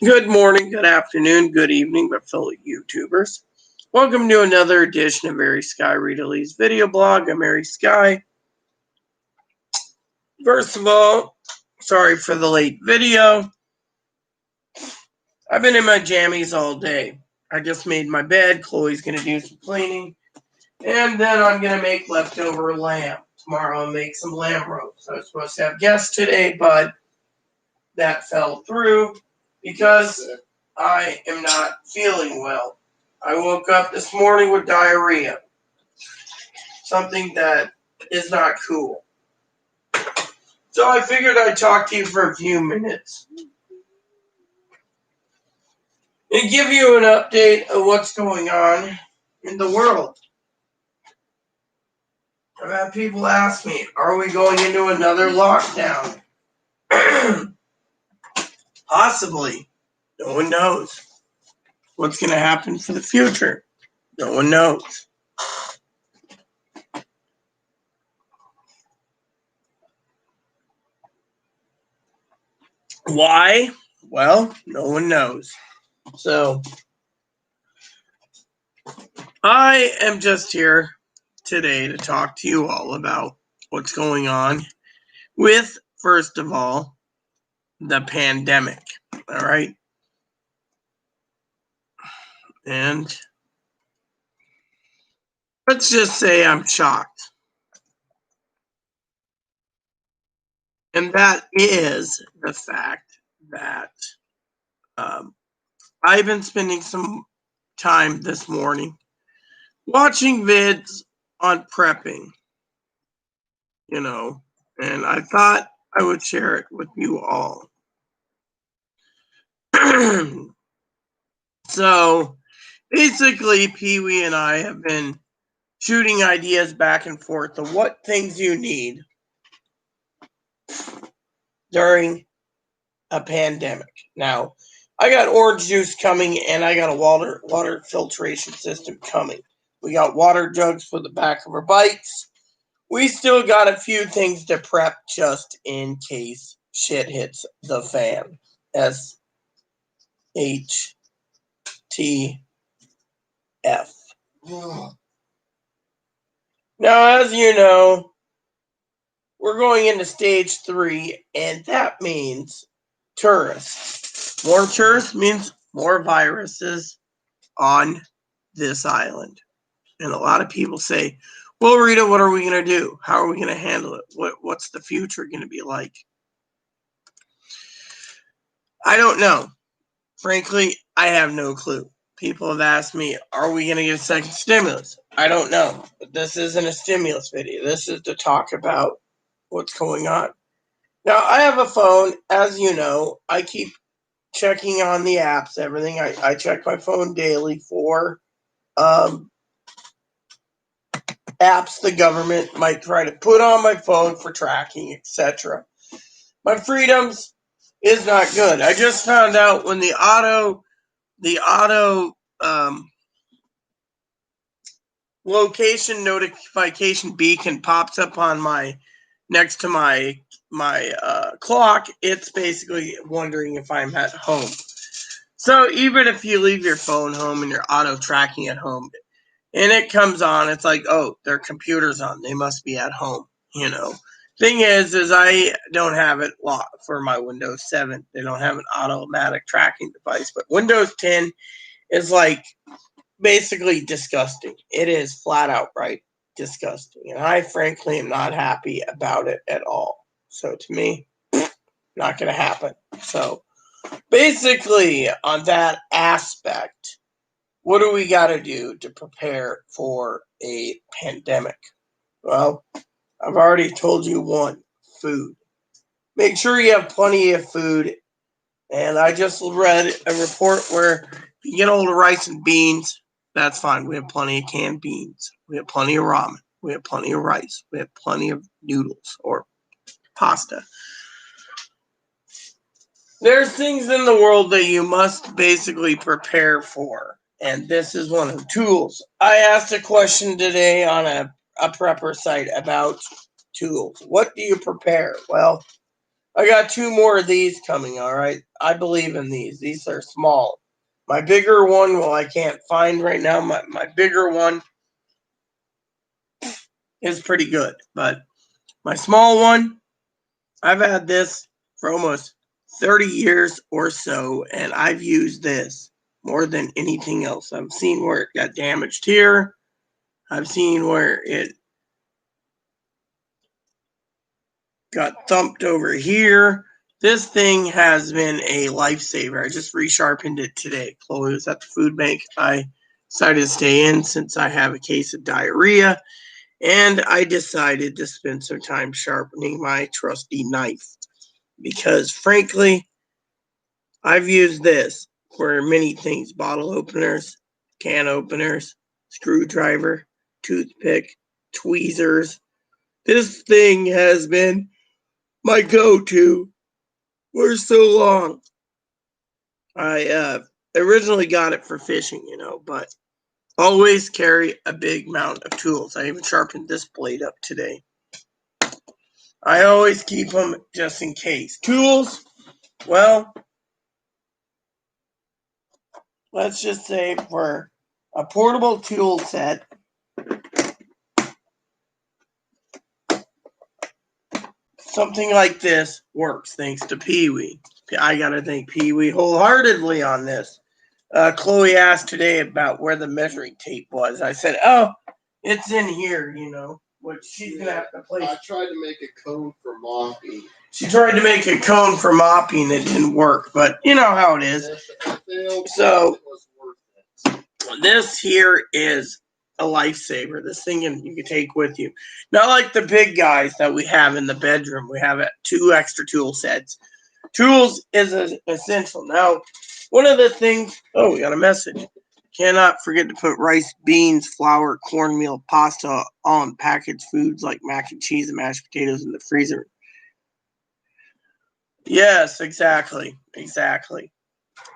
Good morning, good afternoon, good evening, my fellow YouTubers. Welcome to another edition of Mary Sky Rita Lee's video blog. I'm Mary Sky. First of all, sorry for the late video. I've been in my jammies all day. I just made my bed. Chloe's going to do some cleaning. And then I'm going to make leftover lamb. Tomorrow I'll make some lamb roast. I was supposed to have guests today, but that fell through because I am not feeling well. I woke up this morning with diarrhea, something that is not cool. So I figured I'd talk to you for a few minutes and give you an update of what's going on in the world. I've had people ask me, are we going into another lockdown? Possibly. No one knows. What's going to happen for the future? No one knows. Why? Well, no one knows. So, I am just here today to talk to you all about what's going on with, first of all, the pandemic. All right. And let's just say I'm shocked. And that is the fact that I've been spending some time this morning watching vids on prepping, and I thought I would share it with you all. So basically, Pee Wee and I have been shooting ideas back and forth of what things you need during a pandemic. Now, I got orange juice coming and I got a water filtration system coming. We got water jugs for the back of our bikes. We still got a few things to prep just in case shit hits the fan. SHTF. Now, as you know, we're going into stage 3, and that means tourists. More tourists means more viruses on this island. And a lot of people say, well, Rita, what are we going to do? How are we going to handle it? What's the future going to be like? I don't know. Frankly, I have no clue. People have asked me, are we going to get a second stimulus? I don't know. But this isn't a stimulus video. This is to talk about what's going on. Now, I have a phone. As you know, I keep checking on the apps, everything. I check my phone daily for apps the government might try to put on my phone for tracking, etc. My freedoms is not good. I just found out when the auto location notification beacon pops up on my next to my clock, it's basically wondering if I'm at home. So even if you leave your phone home and you're auto tracking at home and it comes on, it's like, oh, their computer's on, they must be at home. Thing is I don't have it for my Windows 7. They don't have an automatic tracking device, but Windows 10 is like basically disgusting. It is flat out right disgusting, and I frankly am not happy about it at all. So to me, not going to happen. So basically, on that aspect, what do we got to do to prepare for a pandemic? Well, I've already told you one: food. Make sure you have plenty of food. And I just read a report where if you get hold of rice and beans, that's fine. We have plenty of canned beans. We have plenty of ramen. We have plenty of rice. We have plenty of noodles or pasta. There's things in the world that you must basically prepare for. And this is one of the tools. I asked a question today on a prepper site about tools. What do you prepare? Well, I got 2 more of these coming, all right? I believe in these. These are small. My bigger one, well, I can't find right now. My bigger one is pretty good. But my small one, I've had this for almost 30 years or so, and I've used this more than anything else. I've seen where it got damaged here. I've seen where it got thumped over here. This thing has been a lifesaver. I just resharpened it today. Chloe was at the food bank. I decided to stay in since I have a case of diarrhea, and I decided to spend some time sharpening my trusty knife because, frankly, I've used this for many things: bottle openers, can openers, screwdriver, toothpick, tweezers. This thing has been my go-to for so long. I originally got it for fishing, but always carry a big amount of tools. I even sharpened this blade up today. I always keep them just in case. Tools, well, let's just say for a portable tool set, something like this works thanks to Pee-wee. I got to thank Pee-wee wholeheartedly on this. Chloe asked today about where the measuring tape was. I said, oh, it's in here, which she's going to have to place. I tried to make a cone for mopping. She tried to make a cone for mopping. It didn't work, but you know how it is. So this here is a lifesaver. This thing you can take with you. Not like the big guys that we have in the bedroom. We have 2 extra tool sets. Tools is essential. Now, one of the things, oh, we got a message. Cannot forget to put rice, beans, flour, cornmeal, pasta, all in packaged foods like mac and cheese and mashed potatoes in the freezer. Yes, exactly.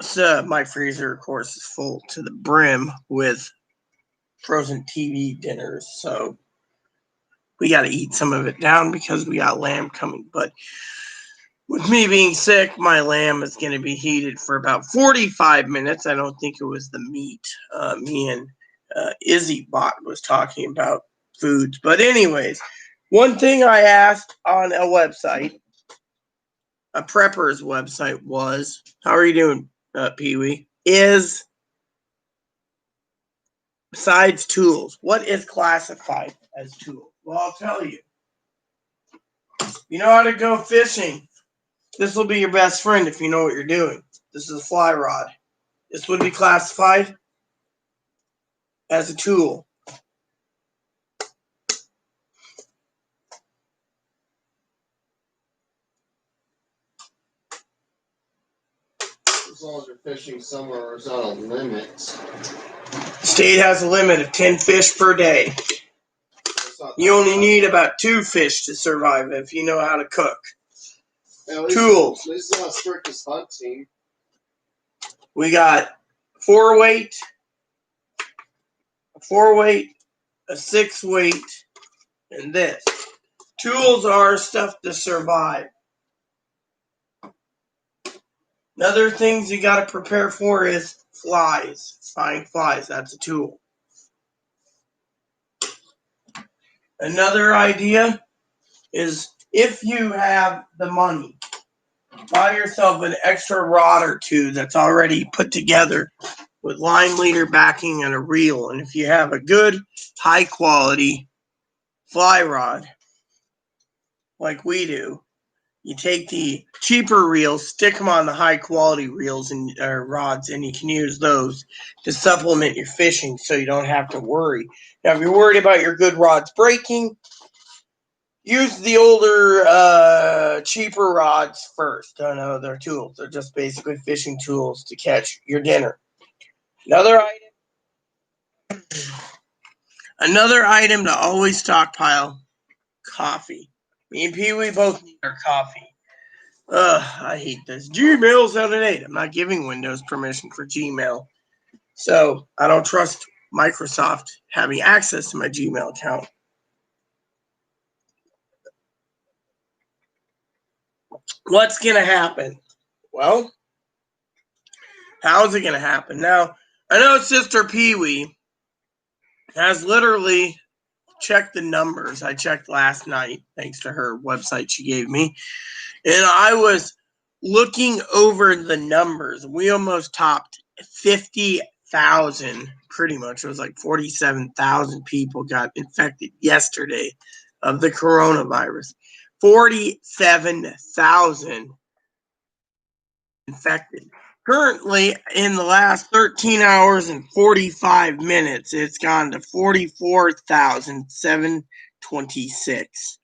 So my freezer, of course, is full to the brim with frozen TV dinners. So we got to eat some of it down because we got lamb coming. But with me being sick, my lamb is going to be heated for about 45 minutes. I don't think it was the meat. Me and Izzy Bot was talking about foods. But anyways, one thing I asked on a website, a prepper's website, was, how are you doing, Pee-wee? Is, besides tools, what is classified as tools? Well, I'll tell you. You know how to go fishing. This will be your best friend if you know what you're doing. This is a fly rod. This would be classified as a tool. As long as you're fishing somewhere where there's not a limit. The state has a limit of 10 fish per day. You only need about 2 fish to survive if you know how to cook. Tools. At least it's not strict as hunting. We got 4-weight, a 4-weight, a 6-weight, and this. Tools are stuff to survive. Another things you got to prepare for is flies. Flying flies, that's a tool. Another idea is if you have the money, buy yourself an extra rod or 2 that's already put together with line leader backing and a reel. And if you have a good, high quality fly rod, like we do, you take the cheaper reels, stick them on the high quality reels and rods, and you can use those to supplement your fishing so you don't have to worry. Now, if you're worried about your good rods breaking, use the older, cheaper rods first. I know they're tools. They're just basically fishing tools to catch your dinner. Another item to always stockpile, coffee. Me and Pee-wee both need our coffee. I hate this. Gmail's out of date. I'm not giving Windows permission for Gmail. So I don't trust Microsoft having access to my Gmail account. What's going to happen? Well, How's it going to happen? Now, I know Sister Pee-wee has literally checked the numbers. I checked last night, thanks to her website she gave me. And I was looking over the numbers. We almost topped 50,000, pretty much. It was like 47,000 people got infected yesterday of the coronavirus. 47,000 infected. Currently, in the last 13 hours and 45 minutes, it's gone to 44,726.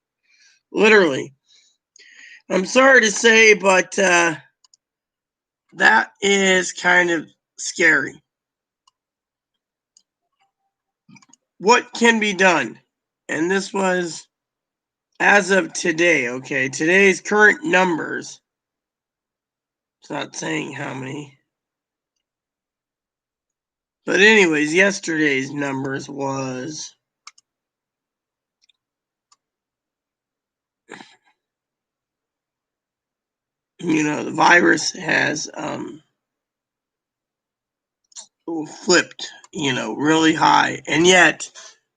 Literally. I'm sorry to say, but that is kind of scary. What can be done? And this was as of today, okay? Today's current numbers. It's not saying how many. But anyways, yesterday's numbers was the virus has flipped, really high. And yet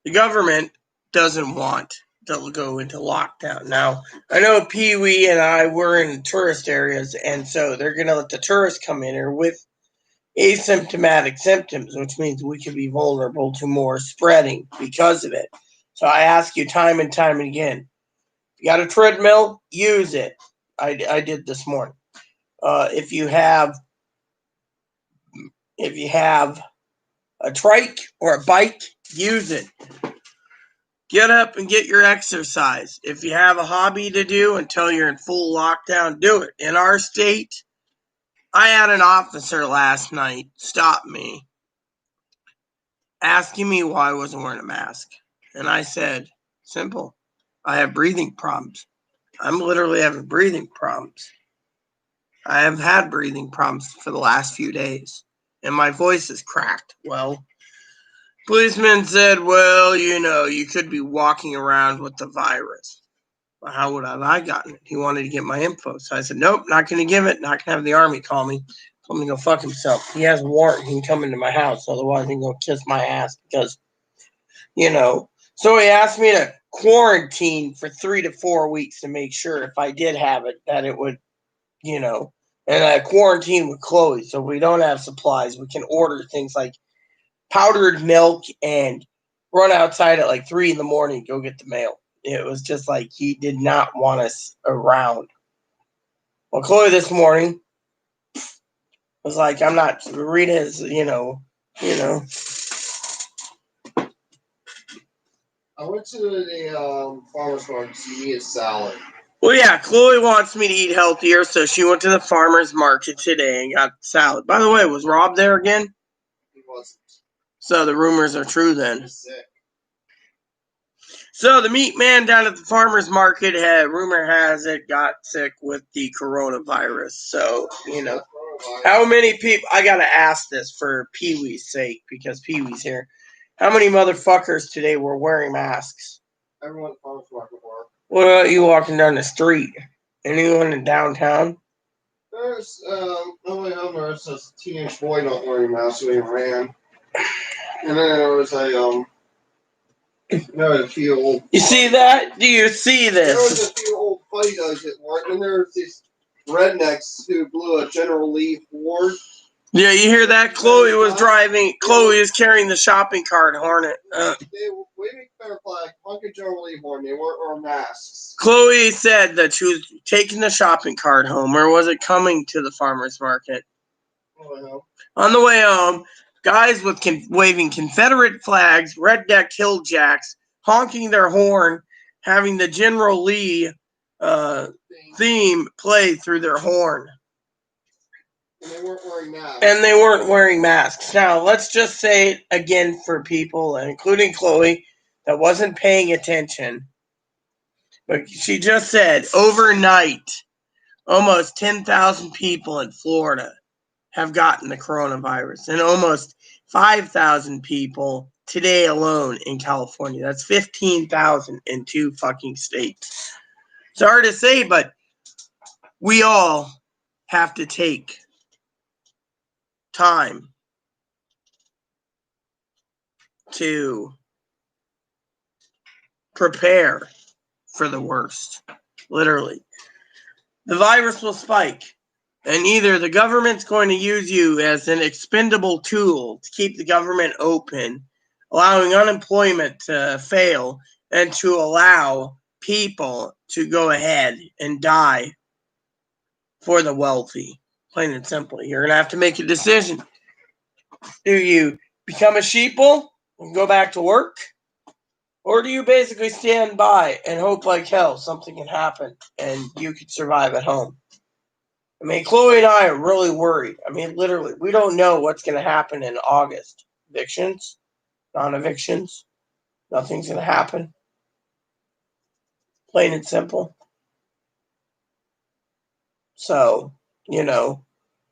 the government doesn't want to go into lockdown. Now, I know Pee-wee and I were in tourist areas, and so they're going to let the tourists come in here with asymptomatic symptoms, which means we could be vulnerable to more spreading because of it. So I ask you time and time again, you got a treadmill, use it. I did this morning. If you have a trike or a bike, use it. Get up and get your exercise. If you have a hobby to do until you're in full lockdown, do it. In our state, I had an officer last night stop me, asking me why I wasn't wearing a mask. And I said, simple, I have breathing problems. I'm literally having breathing problems. I have had breathing problems for the last few days, and my voice is cracked. Well, policeman said, well, you could be walking around with the virus. Well, how would I have gotten it? He wanted to get my info. So I said, nope, not going to give it. Not going to have the army call me. Told him to go fuck himself. He has a warrant. He can come into my house. Otherwise, he can go kiss my ass because, So he asked me to quarantine for 3 to 4 weeks to make sure if I did have it, that it would, and I quarantine with Chloe. So if we don't have supplies, we can order things like powdered milk and run outside at like 3 a.m, go get the mail. It was just like he did not want us around. Well, Chloe this morning was like, I'm not. Rita's, I went to the farmer's market to eat a salad. Well, yeah, Chloe wants me to eat healthier, so she went to the farmer's market today and got salad. By the way, was Rob there again? He wasn't. So the rumors are true then. He was sick. So the meat man down at the farmer's market rumor has it, got sick with the coronavirus. So, how many people, I gotta ask this for Pee-wee's sake, because Pee-wee's here. How many motherfuckers today were wearing masks? Everyone at the farmer's market wore. What about you walking down the street? Anyone in downtown? There's nobody home. There's a teenage boy not wearing a mask, so he ran. And then there was a few old. You see that? Do you see this? There was a few old buddy guys at work, and there was these rednecks who blew a General Lee Ford. Yeah, you hear that? Chloe was driving. Chloe is carrying the shopping cart Hornet. They were waving their flag, honking General Lee Ford, and they weren't wearing masks. Chloe said that she was taking the shopping cart home, or was it coming to the farmer's market? Oh, I know. On the way home, guys with waving Confederate flags, redneck hilljacks, honking their horn, having the General Lee theme play through their horn. And they weren't wearing masks. And they weren't wearing masks. Now, let's just say it again for people, including Chloe, that wasn't paying attention. But she just said, overnight, almost 10,000 people in Florida have gotten the coronavirus, and almost 5,000 people today alone in California. That's 15,000 in 2 fucking states. Sorry to say, but we all have to take time to prepare for the worst. Literally. The virus will spike, and either the government's going to use you as an expendable tool to keep the government open, allowing unemployment to fail, and to allow people to go ahead and die for the wealthy. Plain and simple. You're going to have to make a decision. Do you become a sheeple and go back to work? Or do you basically stand by and hope like hell something can happen and you could survive at home? I mean, Chloe and I are really worried. I mean, literally, we don't know what's going to happen in August. Evictions, non-evictions, nothing's going to happen. Plain and simple. So,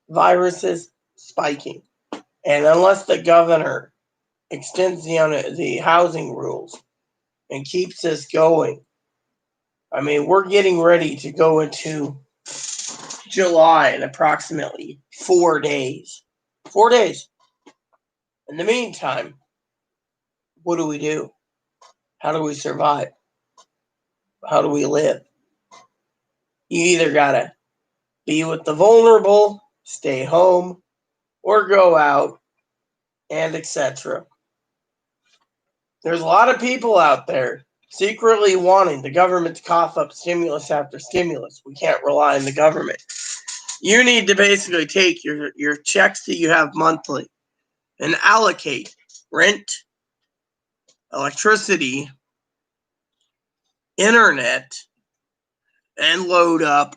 viruses spiking. And unless the governor extends the housing rules and keeps this going, I mean, we're getting ready to go into July in approximately 4 days. 4 days. In the meantime, what do we do? How do we survive? How do we live? You either gotta be with the vulnerable, stay home, or go out, and etc. There's a lot of people out there secretly wanting the government to cough up stimulus after stimulus. We can't rely on the government. You need to basically take your checks that you have monthly and allocate rent, electricity, internet, and load up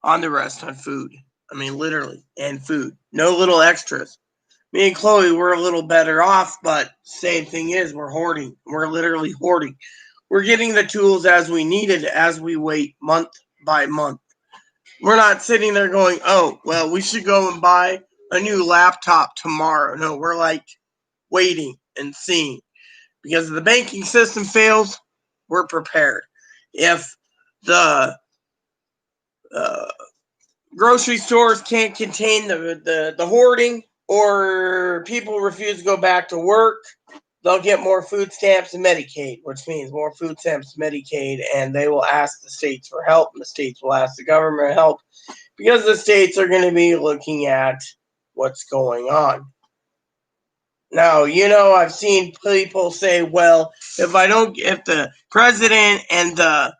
on the rest on food. I mean, literally, and food. No little extras. Me and Chloe, we're a little better off, but same thing is, we're hoarding. We're literally hoarding. We're getting the tools as we need it as we wait month by month. We're not sitting there going, oh, well, we should go and buy a new laptop tomorrow. No, we're like waiting and seeing. Because if the banking system fails, we're prepared. If the grocery stores can't contain the hoarding, or people refuse to go back to work, they'll get more food stamps and Medicaid, which means more food stamps and Medicaid, and they will ask the states for help, and the states will ask the government for help, because the states are going to be looking at what's going on. Now, I've seen people say, well, if the president and the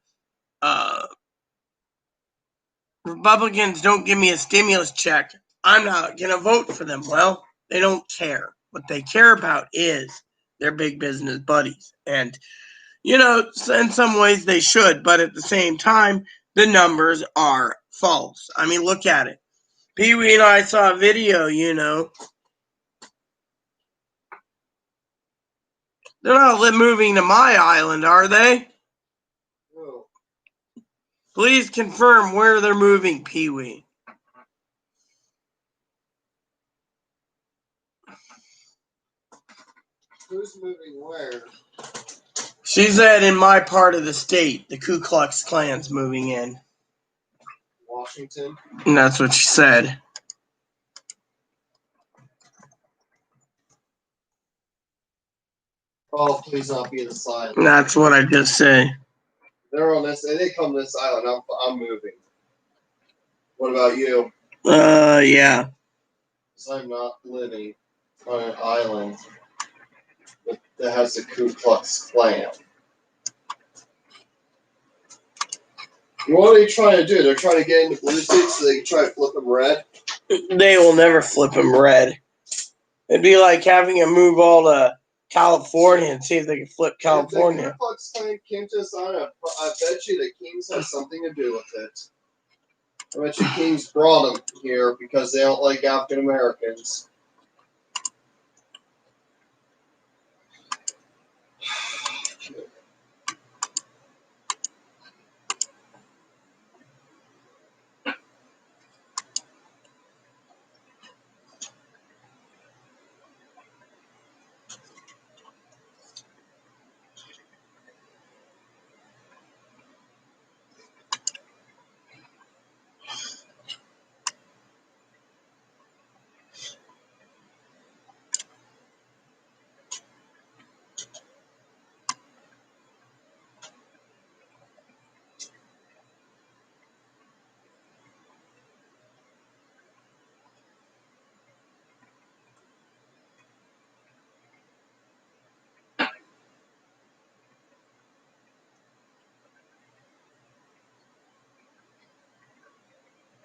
Republicans don't give me a stimulus check, I'm not going to vote for them. Well, they don't care. What they care about is their big business buddies. And, in some ways they should, but at the same time, the numbers are false. I mean, look at it. Pee Wee and I saw a video, They're not moving to my island, are they? No. Please confirm where they're moving, Pee Wee. Who's moving where? She said in my part of the state, the Ku Klux Klan's moving in. Washington. And that's what she said. Oh, please not be this island. And that's what I just say. They're on this. They come to this island. I'm moving. What about you? Yeah. Because I'm not living on an island that has the Ku Klux Klan. What are they trying to do? They're trying to get into blue states so they can try to flip them red? They will never flip them red. It'd be like having them move all to California and see if they can flip California. If the Ku Klux Klan came to this island, I bet you the Kings has something to do with it. I bet you Kings brought them here because they don't like African Americans.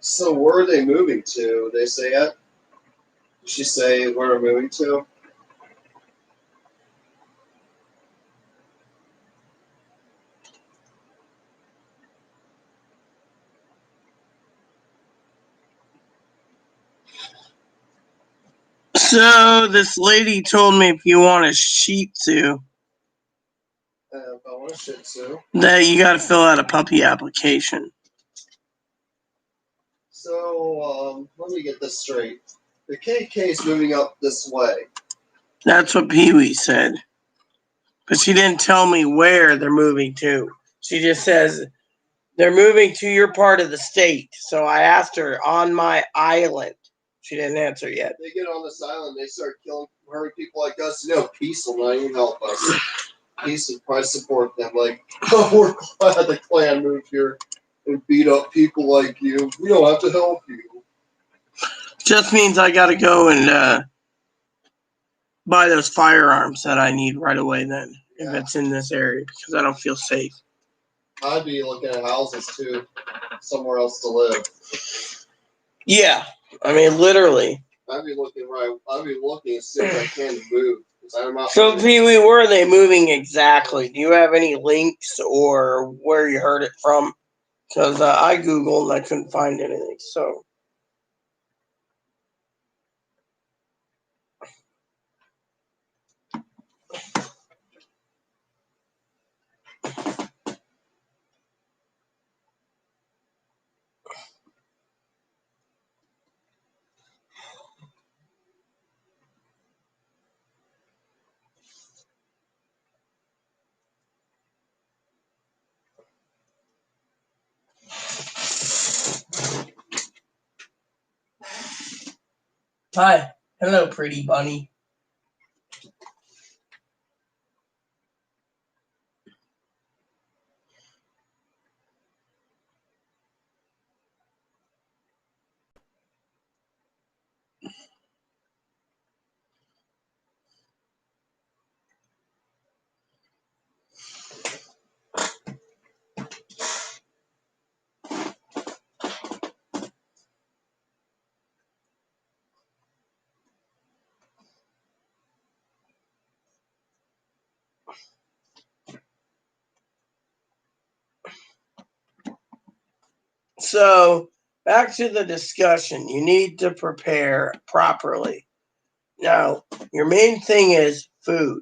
So where are they moving to? They say it? Did she say where they're moving to? So this lady told me if you want a Shih Tzu, If I want a Shih Tzu. that you got to fill out a puppy application. So let me get this straight. The KK is moving up this way. That's what Pee Wee said. But she didn't tell me where they're moving to. She just says they're moving to your part of the state. So I asked her on my island. She didn't answer yet. They get on this island, they start killing, hurting people like us. You know, peace will not even help us. Peace would probably support them. Like, oh, we're glad the Klan moved here and beat up people like you. We don't have to help you. Just means I got to go and buy those firearms that I need right away then, if it's in this area, because I don't feel safe. I'd be looking at houses too, somewhere else to live. Yeah, I mean, literally. I'd be looking as soon as I can to move. I'm not So, Pee Wee, where are they moving exactly? Do you have any links or where you heard it from? Because I Googled and I couldn't find anything, so. Hi. Hello, pretty bunny. So, back to the discussion. You need to prepare properly. Now, your main thing is food.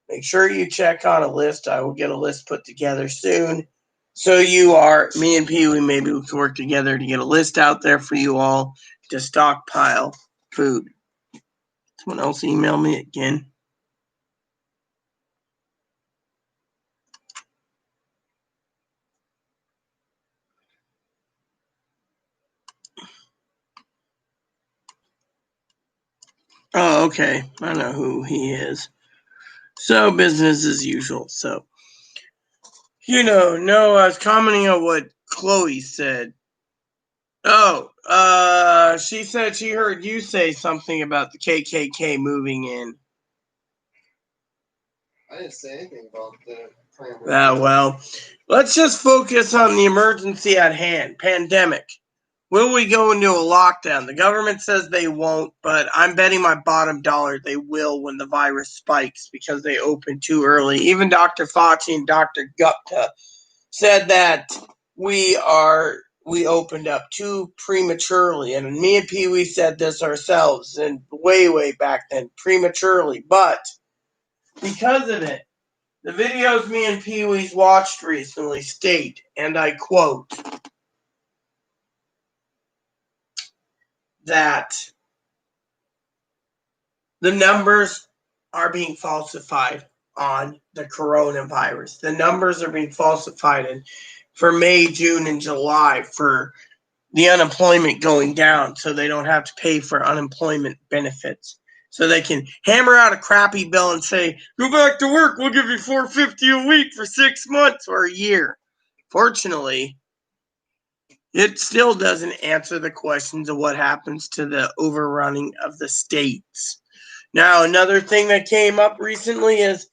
Make sure you check on a list. I will get a list put together soon. So me and Pee Wee, maybe we can work together to get a list out there for you all to stockpile food. Someone else email me again. Oh, okay. I know who he is. So business as usual. So, no, I was commenting on what Chloe said. Oh, she said she heard you say something about the KKK moving in. I didn't say anything about that. Well, let's just focus on the emergency at hand, pandemic. Will we go into a lockdown? The government says they won't, but I'm betting my bottom dollar they will when the virus spikes because they open too early. Even Dr. Fauci and Dr. Gupta said that we opened up too prematurely. And me and Pee Wee said this ourselves and way back then, prematurely. But because of it, the videos me and Pee Wee's watched recently state, and I quote, that the numbers are being falsified on the coronavirus. The numbers are being falsified for May, June, and July for the unemployment going down so they don't have to pay for unemployment benefits. So they can hammer out a crappy bill and say, go back to work, we'll give you $450 a week for 6 months or a year. Fortunately, it still doesn't answer the questions of what happens to the overrunning of the states. Now, another thing that came up recently is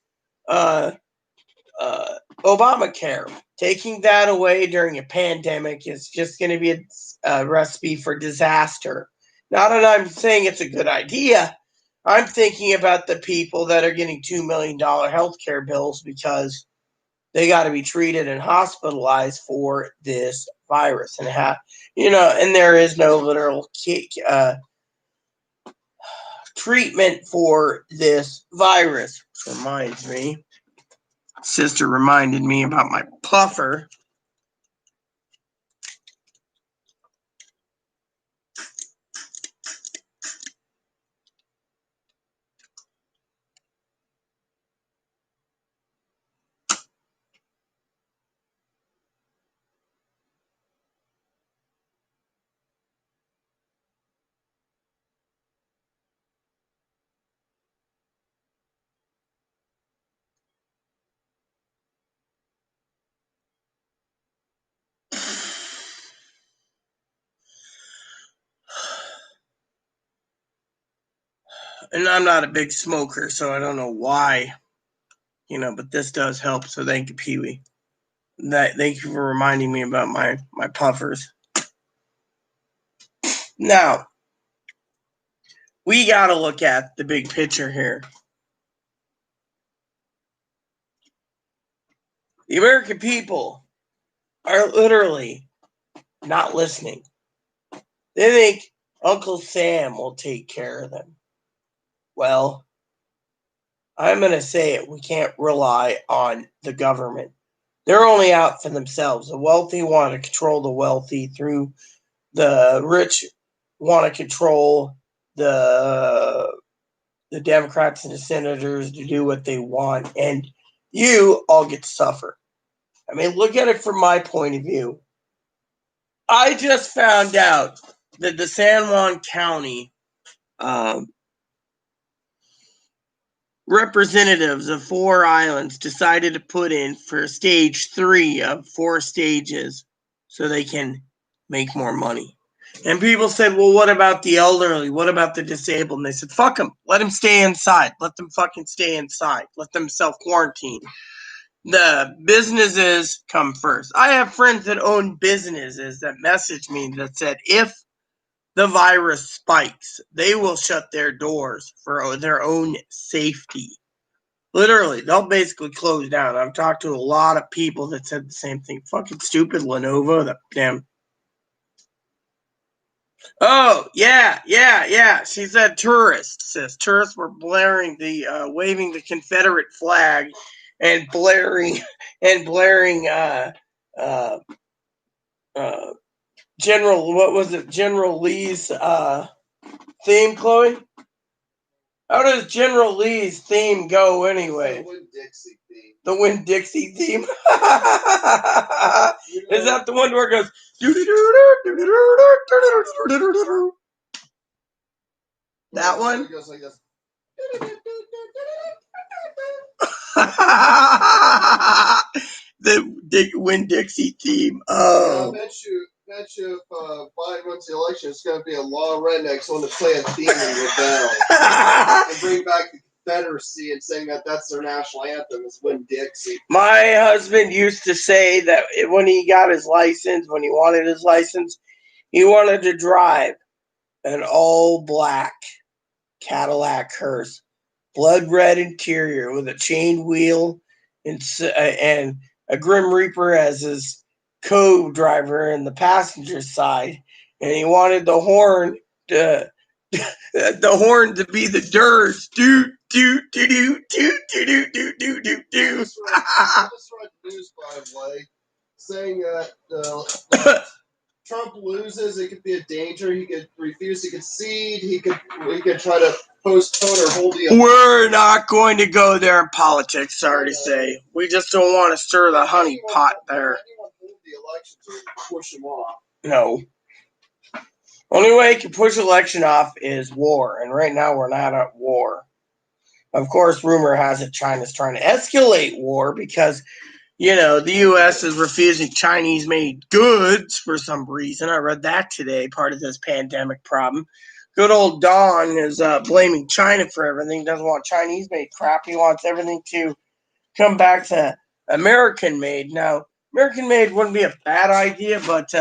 Obamacare. Taking that away during a pandemic is just going to be a recipe for disaster. Not that I'm saying it's a good idea. I'm thinking about the people that are getting $2 million healthcare bills because they got to be treated and hospitalized for this virus, and and there is no literal treatment for this virus. Which reminds me, sister reminded me about my puffer. And I'm not a big smoker, so I don't know why, but this does help. So thank you, Pee Wee. Thank you for reminding me about my puffers. Now, we got to look at the big picture here. The American people are literally not listening. They think Uncle Sam will take care of them. Well, I'm going to say it. We can't rely on the government. They're only out for themselves. The wealthy want to control the wealthy through the rich want to control the Democrats and the senators to do what they want, and you all get to suffer. I mean, look at it from my point of view. I just found out that the San Juan County representatives of 4 islands decided to put in for stage 3 of 4 stages so they can make more money. And people said, well, what about the elderly? What about the disabled? And they said, fuck them. Let them stay inside. Let them fucking stay inside. Let them self-quarantine. The businesses come first. I have friends that own businesses that messaged me that said if the virus spikes, they will shut their doors for their own safety. Literally, they'll basically close down. I've talked to a lot of people that said the same thing. Fucking stupid Lenovo, that damn. Oh, yeah. She said tourists. Says tourists were blaring waving the Confederate flag and blaring General, what was it? General Lee's theme, Chloe? How does General Lee's theme go anyway? The Winn-Dixie theme. The Winn-Dixie theme? Is that the one where it goes... That one? It goes like this. The Winn-Dixie theme. Oh. I bet you if Biden wins the election, it's going to be a lot of rednecks on to play a theme and rebel. And bring back the Confederacy and saying that that's their national anthem is Winn-Dixie. My husband used to say that when he got his license, when he wanted his license, he wanted to drive an all-black Cadillac hearse, blood red interior with a chain wheel and a Grim Reaper as his co-driver in the passenger side, and he wanted the horn to be the dirge. Do do do do do do do do do do. I just read the news, by the way, saying that Trump loses, it could be a danger. He could refuse to concede. He could try to postpone or hold the election. We're not going to go there in politics, sorry to say. We just don't want to stir the honey pot there. Anyone hold the elections or push them off? No. Only way you can push election off is war, and right now we're not at war. Of course, rumor has it China's trying to escalate war because, the U.S. is refusing Chinese-made goods for some reason. I read that today, part of this pandemic problem. Good old Don is blaming China for everything. Doesn't want Chinese-made crap. He wants everything to come back to American made. Now, American made wouldn't be a bad idea, but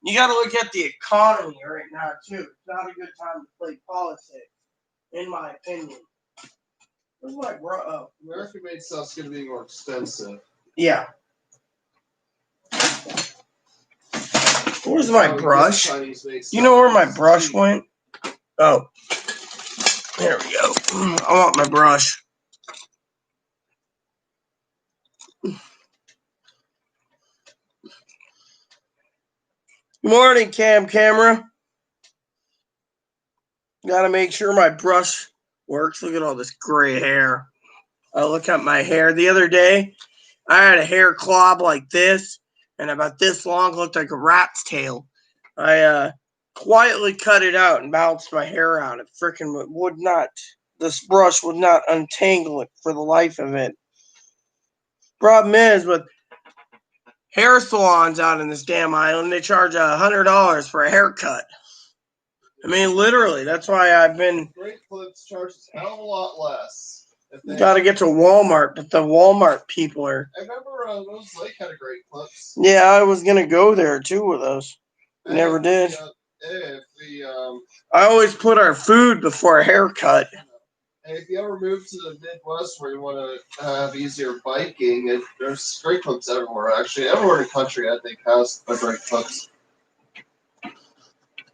you got to look at the economy right now too. It's not a good time to play politics, in my opinion. Where's my American made stuff's gonna be more expensive. Yeah. Where's my brush? You know where my brush went? Oh. There we go. I want my brush. Good morning, camera. Gotta make sure my brush works. Look at all this gray hair. I look at my hair the other day. I had a hair clob like this, and about this long, looked like a rat's tail. I quietly cut it out and balanced my hair out. It freaking would not. This brush would not untangle it for the life of it. Problem is, with hair salons out in this damn island, they charge $100 for a haircut. I mean, literally, that's why I've been. Great Clips charges a hell of a lot less. You got to get to Walmart, but the Walmart people are. I remember Rose Lake had a Great Clips. Yeah, I was gonna go there too with those. Never did. I always put our food before a haircut. And if you ever move to the Midwest where you want to have easier biking, there's Great Clips everywhere. Actually, everywhere in the country, I think, has a Great Clips.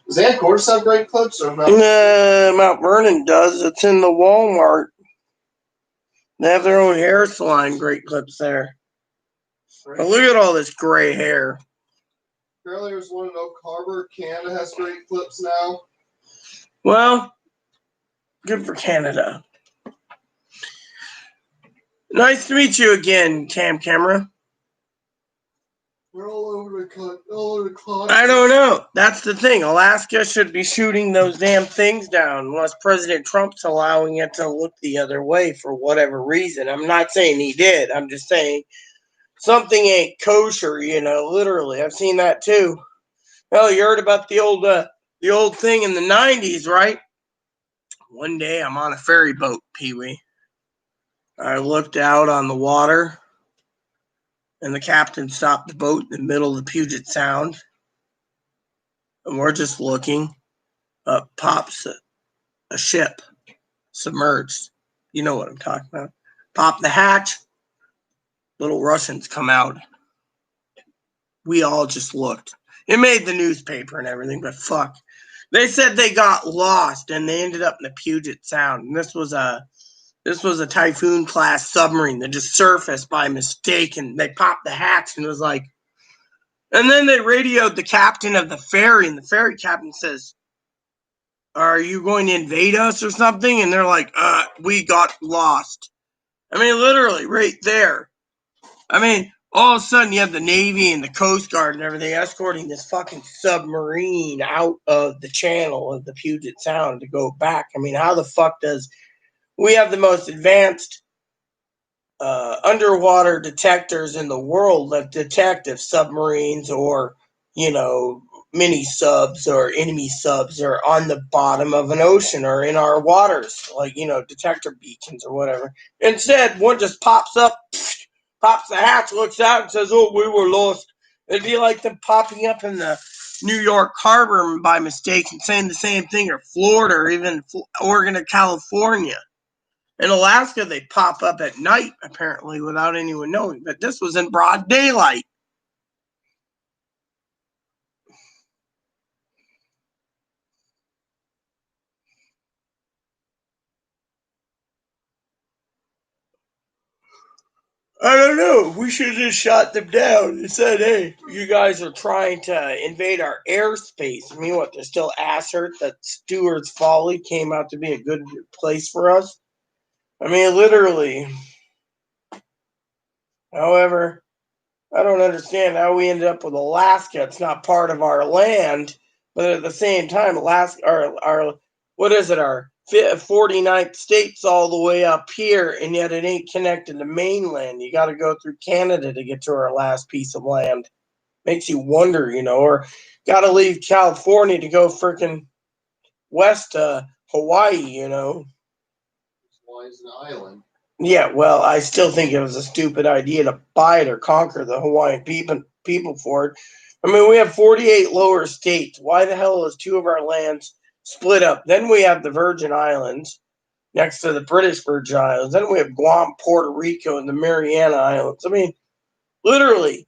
Does Anacortes have Great Clips or Mount? Mount Vernon does. It's in the Walmart. They have their own hair salon, Great Clips there. But look at all this gray hair. Apparently, there's one in Oak Harbor. Canada has Great Clips now. Well, good for Canada. Nice to meet you again, camera. We're all over the clock. I don't know. That's the thing. Alaska should be shooting those damn things down unless President Trump's allowing it to look the other way for whatever reason. I'm not saying he did. I'm just saying something ain't kosher, literally. I've seen that too. Well, you heard about the old thing in the 90s, right? One day I'm on a ferry boat, Pee-wee. I looked out on the water, and the captain stopped the boat in the middle of the Puget Sound. And we're just looking. Up pops a ship, submerged. You know what I'm talking about. Pop the hatch. Little Russians come out. We all just looked. It made the newspaper and everything, but fuck. They said they got lost and they ended up in the Puget Sound. And this was a Typhoon class submarine that just surfaced by mistake, and they popped the hatch and it was like. And then they radioed the captain of the ferry, and the ferry captain says, "Are you going to invade us or something?" And they're like, "We got lost." I mean, literally right there. I mean, all of a sudden you have the Navy and the Coast Guard and everything escorting this fucking submarine out of the channel of the Puget Sound to go back. I mean, how the fuck does we have the most advanced underwater detectors in the world that detect if submarines or, mini subs or enemy subs are on the bottom of an ocean or in our waters, like, detector beacons or whatever. Instead, one just pops up, pops the hatch, looks out and says, "Oh, we were lost." It'd be like them popping up in the New York Harbor by mistake and saying the same thing, or Florida, or even Oregon or California. In Alaska, they pop up at night, apparently, without anyone knowing. But this was in broad daylight. I don't know. We should have just shot them down and said, "Hey, you guys are trying to invade our airspace." I mean, what? They're still ass hurt that Stewart's Folly came out to be a good place for us. I mean, literally. However, I don't understand how we ended up with Alaska. It's not part of our land, but at the same time, Alaska, our what is it? Our 49th state's all the way up here, and yet it ain't connected to mainland. You got to go through Canada to get to our last piece of land. Makes you wonder, or got to leave California to go freaking west to Hawaii, Hawaii's an island. Yeah, well, I still think it was a stupid idea to buy it or conquer the Hawaiian people for it. I mean, we have 48 lower states. Why the hell is two of our lands split up? Then we have the Virgin Islands next to the British Virgin Islands. Then we have Guam, Puerto Rico, and the Mariana Islands. I mean, literally.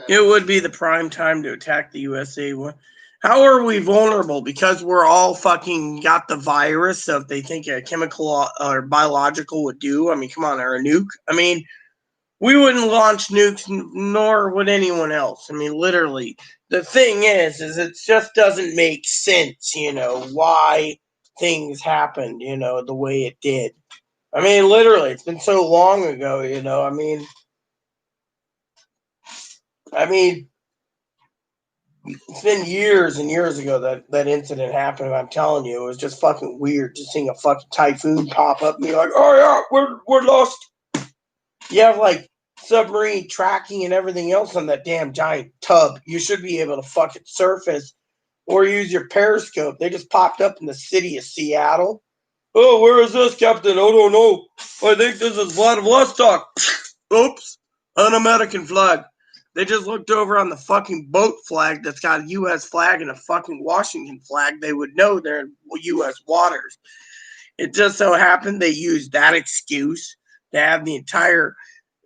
It would be the prime time to attack the USA. How are we vulnerable? Because we're all fucking got the virus. So if they think a chemical or biological would do, I mean, come on, or a nuke. I mean, we wouldn't launch nukes, nor would anyone else. I mean, literally. The thing is it just doesn't make sense, why things happened, the way it did. I mean, literally, it's been so long ago, I mean, it's been years and years ago that incident happened. I'm telling you, it was just fucking weird just seeing a fucking typhoon pop up and be like, "Oh yeah, we're lost." You have like submarine tracking and everything else on that damn giant tub. You should be able to fucking surface or use your periscope. They just popped up in the city of Seattle. Oh, where is this, Captain? Oh, don't know. I think this is Vladivostok. Oops, an American flag. They just looked over on the fucking boat flag that's got a U.S. flag and a fucking Washington flag. They would know they're in U.S. waters. It just so happened they used that excuse to have the entire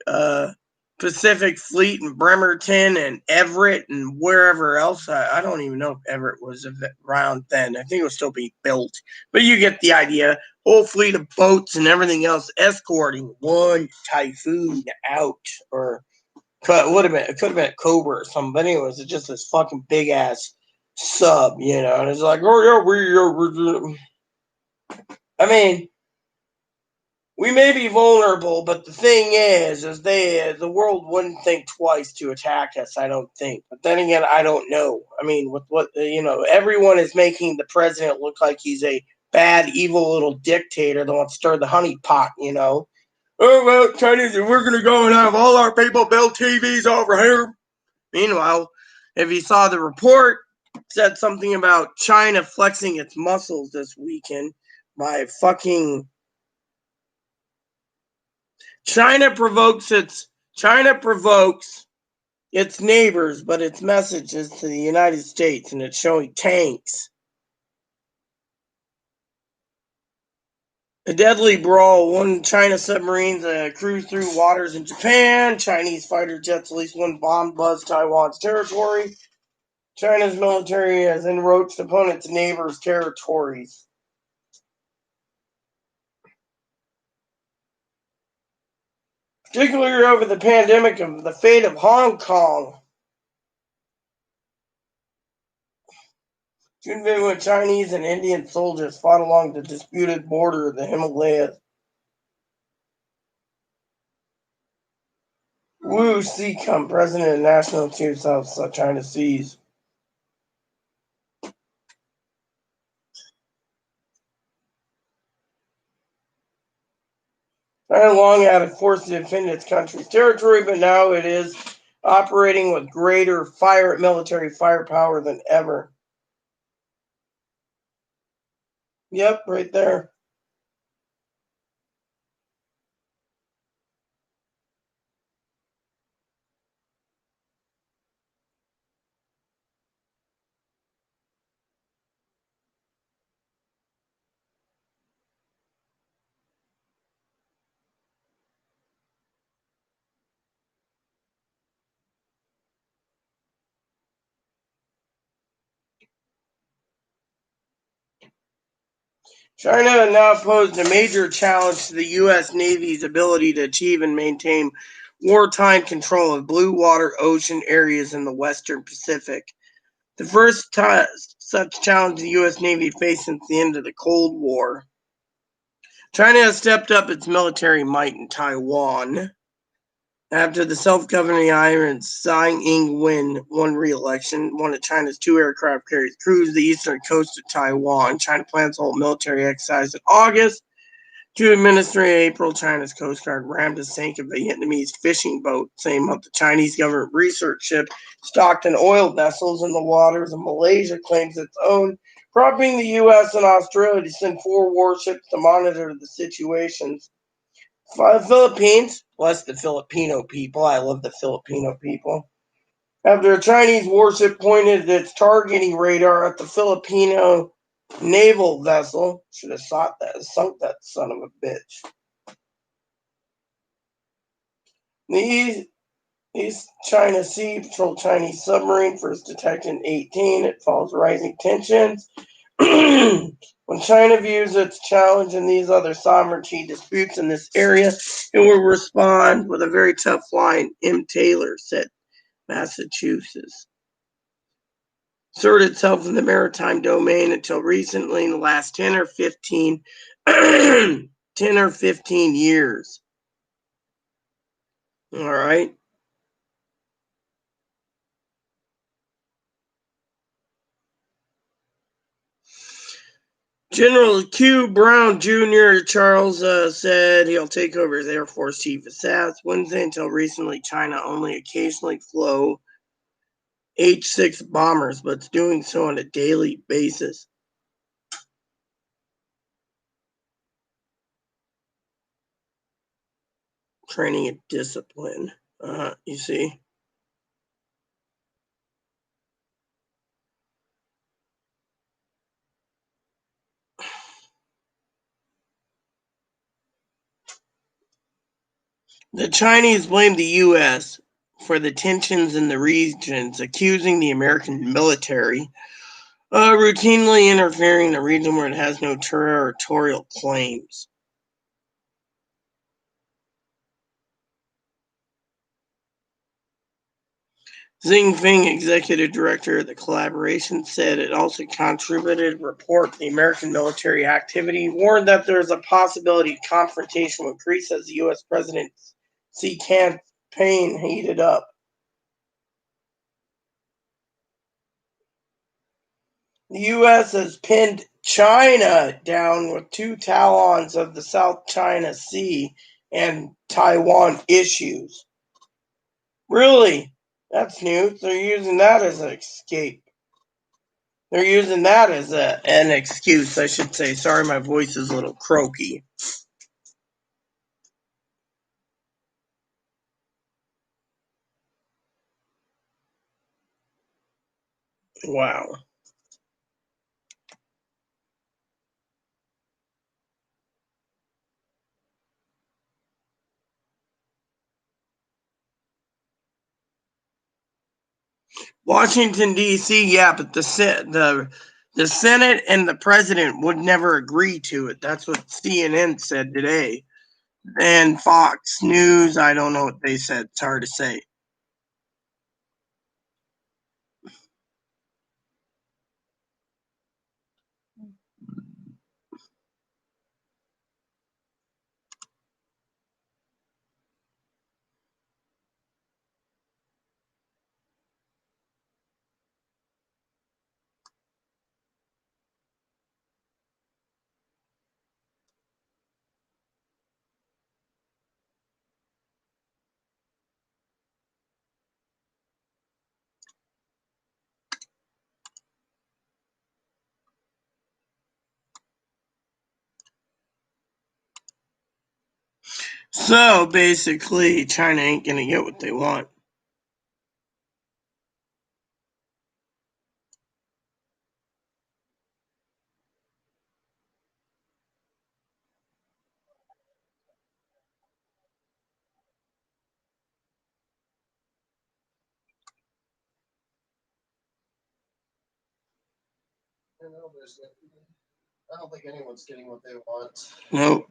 uh, Pacific Fleet and Bremerton and Everett and wherever else. I don't even know if Everett was around then. I think it was still being built. But you get the idea. Whole fleet of boats and everything else escorting one typhoon out. Or it could have been a Cobra or something. But anyways, it's just this fucking big ass sub, and it's like, oh yeah, we're I mean, we may be vulnerable, but the thing is the world wouldn't think twice to attack us. I don't think. But then again, I don't know. I mean, with what everyone is making the president look like he's a bad, evil little dictator that wants to stir the honey pot. Oh well, Chinese, we're gonna go and have all our people build TVs over here. Meanwhile, if you saw the report, it said something about China flexing its muscles this weekend by fucking China provokes its neighbors, but its message is to the United States, and it's showing tanks. A deadly brawl. One China submarines cruised through waters in Japan. Chinese fighter jets, at least one bomb, buzzed Taiwan's territory. China's military has encroached upon its neighbors' territories. Particularly over the pandemic of the fate of Hong Kong. June when Chinese and Indian soldiers fought along the disputed border of the Himalayas. Wu Xicom, president of the National Institute of South China Seas. China long had a force to defend its country's territory, but now it is operating with greater military firepower than ever. Yep, right there. China now posed a major challenge to the U.S. Navy's ability to achieve and maintain wartime control of blue water ocean areas in the Western Pacific. The first such challenge the U.S. Navy faced since the end of the Cold War. China has stepped up its military might in Taiwan. After the self-governing island Tsai Ing-wen won re-election, one of China's two aircraft carriers cruised the eastern coast of Taiwan. China plans to hold military exercise in August To administer April, China's Coast Guard rammed and sank a Vietnamese fishing boat. Same month, the Chinese government research ship stocked in oil vessels in the waters of Malaysia claims its own, prompting the U.S. and Australia to send 4 warships to monitor the situations. Philippines, bless the Filipino people. I love the Filipino people. After a Chinese warship pointed its targeting radar at the Filipino naval vessel, should have sunk that son of a bitch. The East China Sea patrolled Chinese submarine first detected in 18. It follows rising tensions. When China views its challenge and these other sovereignty disputes in this area, it will respond with a very tough line, M. Taylor said. Massachusetts asserted itself in the maritime domain until recently in the last 10 or 15 10 or 15 years. All right. General Q. Brown Jr. Charles said he'll take over as Air Force Chief of Staff Wednesday. Until recently, China only occasionally flew H-6 bombers, but it's doing so on a daily basis. Training and discipline. You see. The Chinese blame the U.S. for the tensions in the regions, accusing the American military of routinely interfering in a region where it has no territorial claims. Xingfeng, executive director of the collaboration, said it also contributed a report the American military activity, warned that there is a possibility confrontation will increase as the U.S. presidency campaign heated up. The U.S. has pinned China down with 2 talons of the South China Sea and Taiwan issues. Really? That's new. They're using that as an escape. They're using that as an excuse, I should say. Sorry, my voice is a little croaky. Wow. Washington D.C. Yeah, but the Senate and the president would never agree to it. That's what CNN said today. And Fox News, I don't know what they said. It's hard to say. So basically, China ain't gonna get what they want. I don't think anyone's getting what they want. Nope.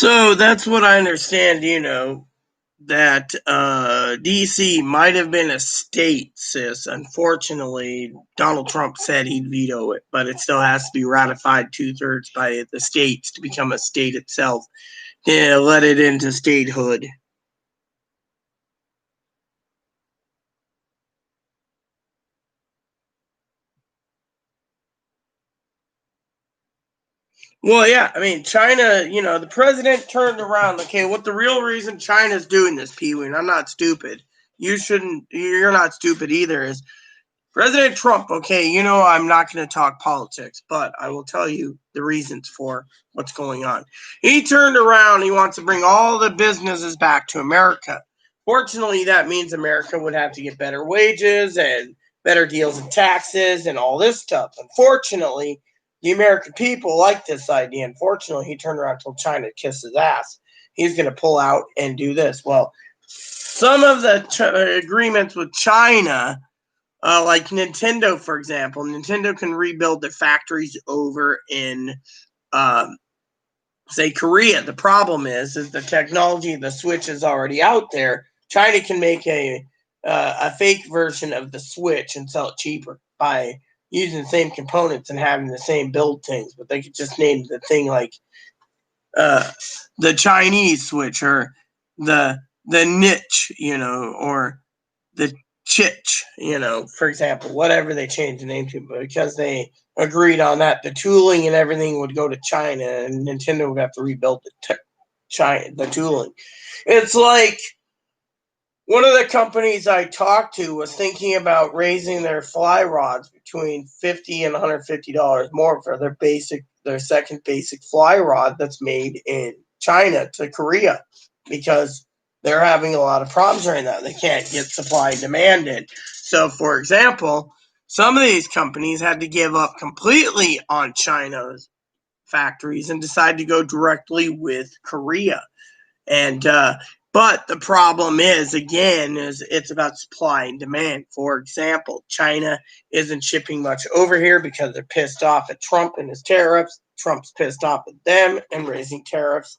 So that's what I understand, that DC might have been a state, sis. Unfortunately, Donald Trump said he'd veto it, but it still has to be ratified 2/3 by the states to become a state itself. Yeah, let it into statehood. Well, yeah, I mean, China, the president turned around. Okay, what the real reason China's doing this, Pee Wee, and I'm not stupid. You're not stupid either, is President Trump. Okay, I'm not going to talk politics, but I will tell you the reasons for what's going on. He turned around, he wants to bring all the businesses back to America. Fortunately, that means America would have to get better wages and better deals in taxes and all this stuff. Unfortunately, the American people like this idea. Unfortunately, he turned around and told China to kiss his ass. He's going to pull out and do this. Well, some of the agreements with China, like Nintendo, for example, Nintendo can rebuild their factories over in, say, Korea. The problem is the technology, the Switch is already out there. China can make a fake version of the Switch and sell it cheaper by using the same components and having the same build things, but they could just name the thing like the Chinese Switch, or the niche, or the Chich, for example, whatever they changed the name to, but because they agreed on that, the tooling and everything would go to China, and Nintendo would have to rebuild the tooling. It's like one of the companies I talked to was thinking about raising their fly rods between $50 and $150 more for their second basic fly rod that's made in China to Korea, because they're having a lot of problems right now. They can't get supply and demand in. So, for example, some of these companies had to give up completely on China's factories and decide to go directly with Korea. And but the problem is, again, is it's about supply and demand. For example, China isn't shipping much over here because they're pissed off at Trump and his tariffs. Trump's pissed off at them and raising tariffs.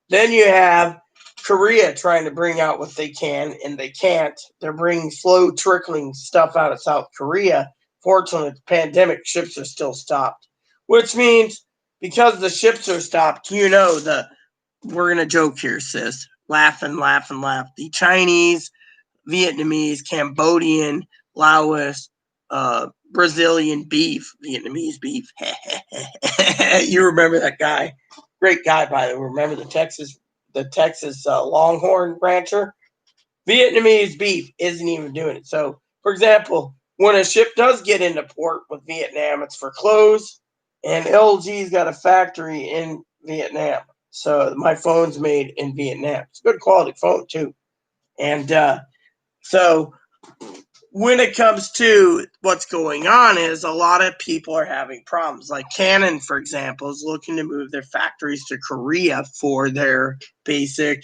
Then you have Korea trying to bring out what they can, and they can't. They're bringing slow trickling stuff out of South Korea. Fortunately, the pandemic, ships are still stopped, which means because the ships are stopped, we're going to joke here, sis. Laugh and laugh and laugh. The Chinese, Vietnamese, Cambodian, Laos, Brazilian beef, Vietnamese beef. You remember that guy? Great guy, by the way. Remember the Texas Longhorn rancher? Vietnamese beef isn't even doing it. So, for example, when a ship does get into port with Vietnam, it's for clothes, and LG's got a factory in Vietnam. So my phone's made in Vietnam. It's a good quality phone too. And so when it comes to what's going on, is a lot of people are having problems. Like Canon, for example, is looking to move their factories to Korea for their basic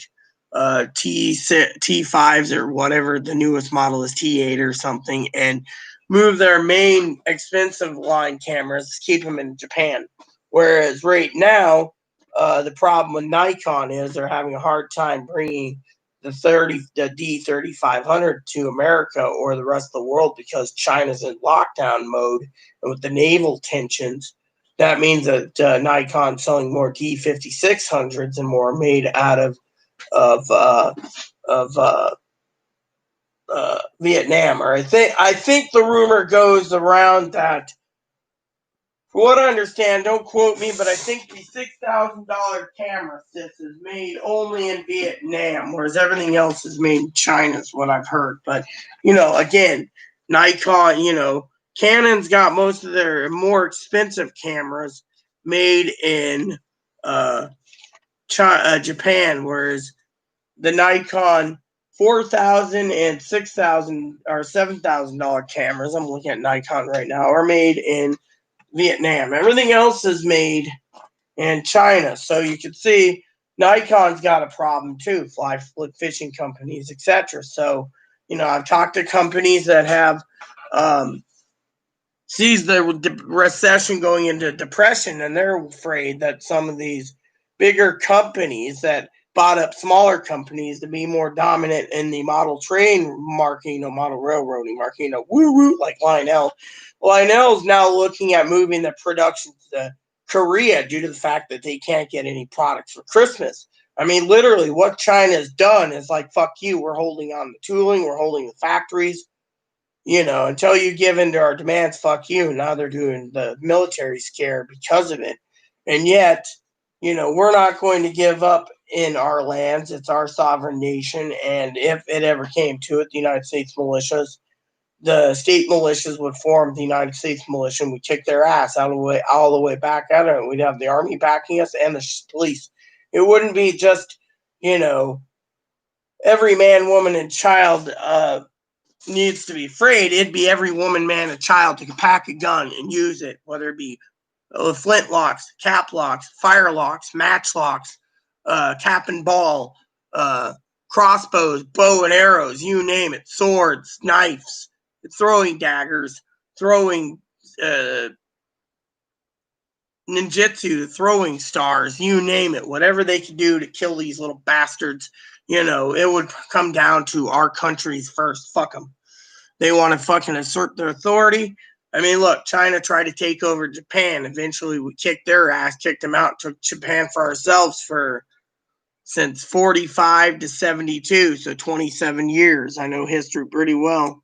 T5s or whatever the newest model is, T8 or something, and move their main expensive line cameras, keep them in Japan. Whereas right now, the problem with Nikon is they're having a hard time bringing the D3500 to America or the rest of the world because China's in lockdown mode, and with the naval tensions, that means that Nikon selling more D5600s and more made out of Vietnam. Or I think the rumor goes around that, for what I understand, don't quote me, but I think the $6,000 camera, sis, is made only in Vietnam, whereas everything else is made in China, is what I've heard. But, again, Nikon, Canon's got most of their more expensive cameras made in Japan, whereas the Nikon 4,000 and 6,000 or $7,000 cameras, I'm looking at Nikon right now, are made in Vietnam. Everything else is made in China. So you can see Nikon's got a problem too, fly split fishing companies, etc. So, I've talked to companies that have sees the recession going into depression, and they're afraid that some of these bigger companies that bought up smaller companies to be more dominant in the model train market, model railroading market, woo like Lionel. Lionel's now looking at moving the production to Korea due to the fact that they can't get any products for Christmas. I mean, literally, what China's done is like, fuck you, we're holding on the tooling, we're holding the factories, until you give in to our demands, fuck you. Now they're doing the military scare because of it. And yet, we're not going to give up in our lands. It's our sovereign nation. And if it ever came to it, the United States militias, the state militias would form the United States militia, and we'd kick their ass all the way back at it. We'd have the army backing us and the police. It wouldn't be just, every man, woman, and child needs to be afraid. It'd be every woman, man, and child to pack a gun and use it, whether it be flintlocks, cap locks, fire locks, match locks, cap and ball, crossbows, bow and arrows, you name it, swords, knives, throwing daggers, throwing ninjutsu, throwing stars, you name it, whatever they could do to kill these little bastards, it would come down to our countries first. Fuck them. They want to fucking assert their authority. I mean, look, China tried to take over Japan. Eventually, we kicked their ass, kicked them out, took Japan for ourselves since 45 to 72, so 27 years. I know history pretty well.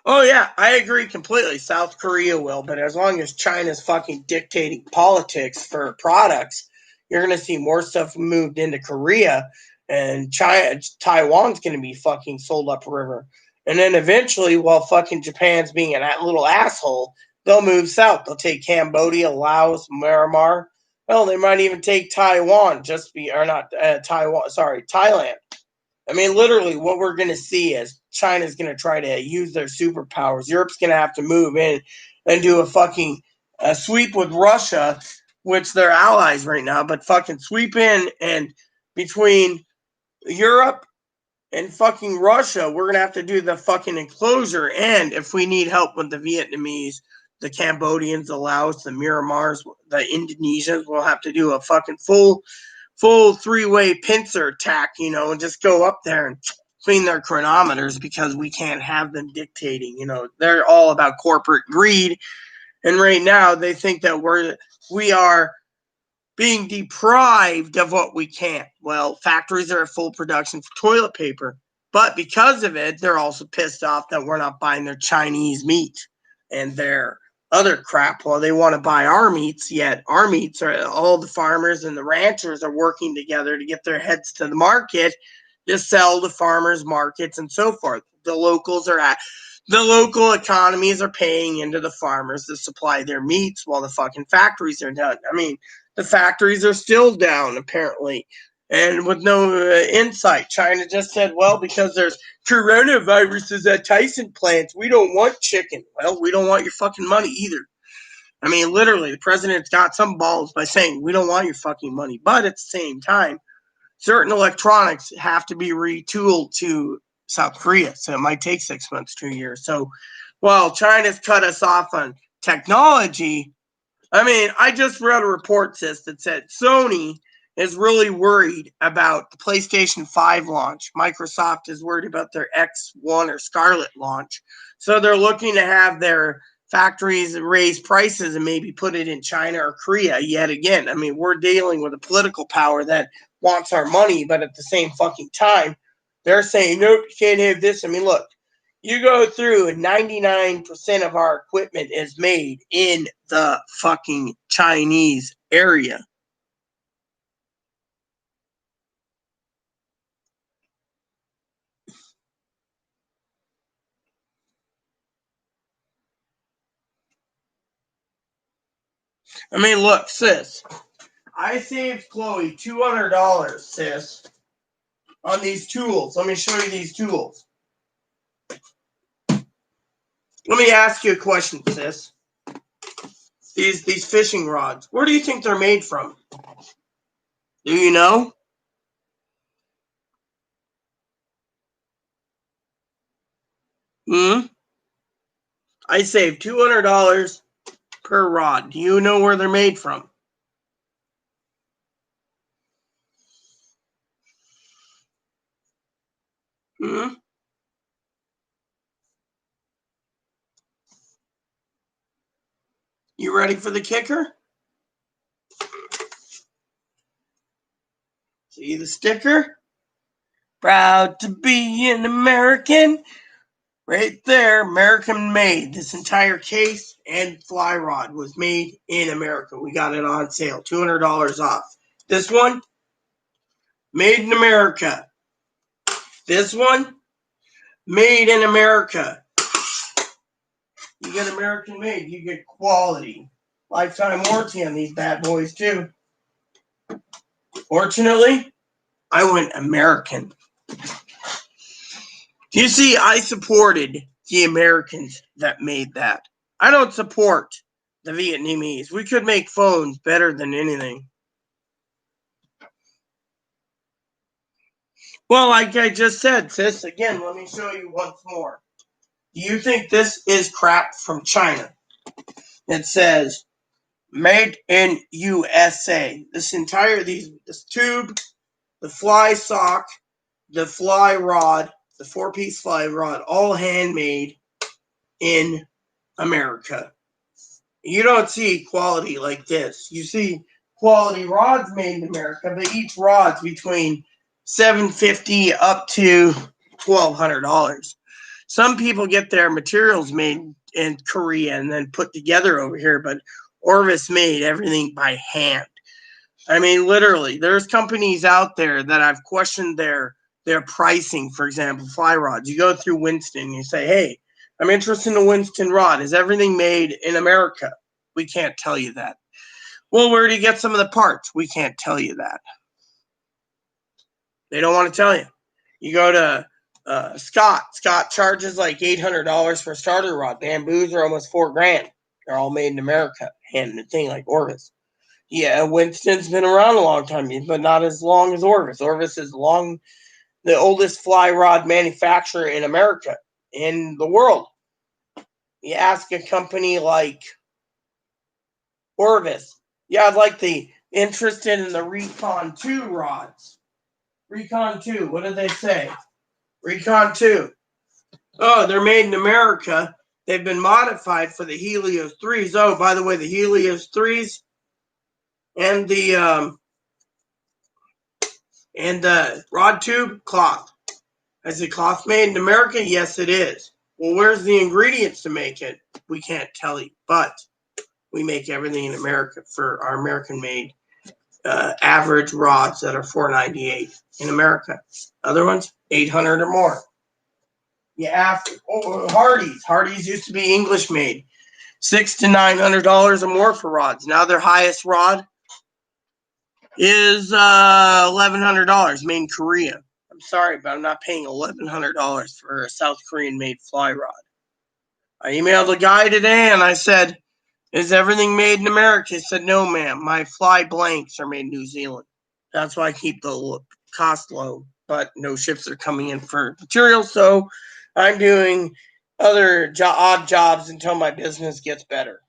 Oh, yeah, I agree completely. South Korea will, but as long as China's fucking dictating politics for products, you're going to see more stuff moved into Korea, and Taiwan's going to be fucking sold upriver. And then eventually, while fucking Japan's being a little asshole, they'll move south. They'll take Cambodia, Laos, Myanmar. Hell, they might even take Thailand, Thailand. I mean, literally, what we're going to see is China's going to try to use their superpowers. Europe's going to have to move in and do a fucking sweep with Russia, which they're allies right now, but fucking sweep in, and between Europe and fucking Russia, we're going to have to do the fucking enclosure. And if we need help with the Vietnamese, the Cambodians, the Laos, the Myanmars, the Indonesians, we'll have to do a fucking full three-way pincer attack, and just go up there and clean their chronometers, because we can't have them dictating. They're all about corporate greed, and right now they think that we are being deprived of what we can't. Well, factories are at full production for toilet paper, but because of it, they're also pissed off that we're not buying their Chinese meat and their other crap. Well, they want to buy our meats, yet our meats are, all the farmers and the ranchers are working together to get their heads to the market to sell to farmers markets and so forth. The local economies are paying into the farmers to supply their meats while the fucking factories are done. I mean, the factories are still down, apparently, and with no insight. China just said, well, because there's coronaviruses at Tyson plants, we don't want chicken. Well, we don't want your fucking money either. I mean, literally, the president's got some balls by saying, we don't want your fucking money. But at the same time, certain electronics have to be retooled to South Korea. So it might take 6 months, 2 years. So while China's cut us off on technology, I mean, I just read a report, sis, that said Sony is really worried about the PlayStation 5 launch. Microsoft is worried about their X1 or Scarlet launch. So they're looking to have their factories raise prices and maybe put it in China or Korea yet again. I mean, we're dealing with a political power that wants our money, but at the same fucking time, they're saying, nope, you can't have this. I mean, look, you go through and 99% of our equipment is made in the fucking Chinese area. I mean, look, sis, I saved Chloe $200, sis, on these tools. Let me show you these tools. Let me ask you a question, sis. These fishing rods, where do you think they're made from? Do you know? I save $200 per rod. Do you know where they're made from? Hmm? You ready for the kicker? See the sticker? Proud to be an American. Right there, American made. This entire case and fly rod was made in America. We got it on sale, $200 off. This one, made in America. This one, made in America. You get American made, you get quality. Lifetime warranty on these bad boys too. Fortunately, I went American. You see, I supported the Americans that made that. I don't support the Vietnamese. We could make phones better than anything. Well, like I just said, sis, again, let me show you once more. Do you think this is crap from China? It says made in USA. This tube, the fly sock, the fly rod, the 4-piece fly rod, all handmade in America. You don't see quality like this. You see quality rods made in America, but each rod's between $750 up to $1,200. Some people get their materials made in Korea and then put together over here, but Orvis made everything by hand. I mean, literally, there's companies out there that I've questioned their pricing. For example, fly rods. You go through Winston, you say, "Hey, I'm interested in a Winston rod. Is everything made in America?" We can't tell you that. Well, where do you get some of the parts? We can't tell you that. They don't want to tell you. You go to Scott. Scott charges like $800 for a starter rod. Bamboos are almost $4,000. They're all made in America. And a thing like Orvis. Yeah, Winston's been around a long time, but not as long as Orvis. Orvis is the oldest fly rod manufacturer in America, in the world. You ask a company like Orvis, yeah, I'd like the interested in the Recon 2 rods. Recon 2, what did they say? Recon 2. Oh, they're made in America. They've been modified for the Helios 3s. Oh, by the way, the Helios 3s and the rod tube cloth. Is the cloth made in America? Yes, it is. Well, where's the ingredients to make it? We can't tell you, but we make everything in America for our American-made average rods that are $498 in America. Other ones, $800 or more. Yeah, Hardee's. Hardee's used to be English-made, $600 to $900 or more for rods. Now their highest rod is $1,100, made in Korea. I'm sorry, but I'm not paying $1,100 for a South Korean-made fly rod. I emailed a guy today and I said, "Is everything made in America?" He said, "No, ma'am. My fly blanks are made in New Zealand." That's why I keep the cost low, but no ships are coming in for material, so I'm doing other odd jobs until my business gets better.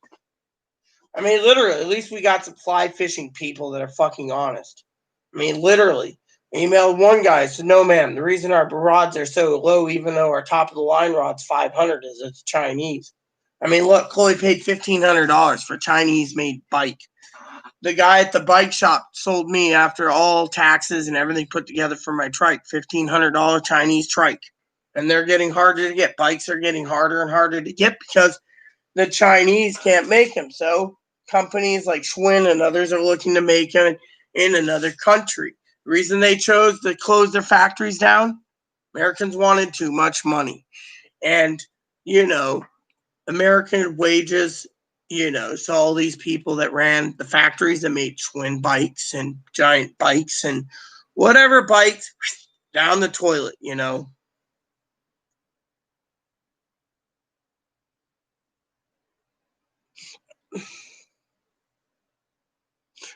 I mean, literally, at least we got some fly fishing people that are fucking honest. I mean, literally. I emailed one guy, said, "No, ma'am, the reason our rods are so low, even though our top of the line rod's 500, is it's Chinese." I mean, look, Chloe paid $1,500 for a Chinese-made bike. The guy at the bike shop sold me, after all taxes and everything put together for my trike, $1,500 Chinese trike. And they're getting harder to get. Bikes are getting harder and harder to get because the Chinese can't make them. So companies like Schwinn and others are looking to make them in another country. The reason they chose to close their factories down, Americans wanted too much money. And, American wages, so all these people that ran the factories that made Schwinn bikes and giant bikes and whatever bikes, down the toilet.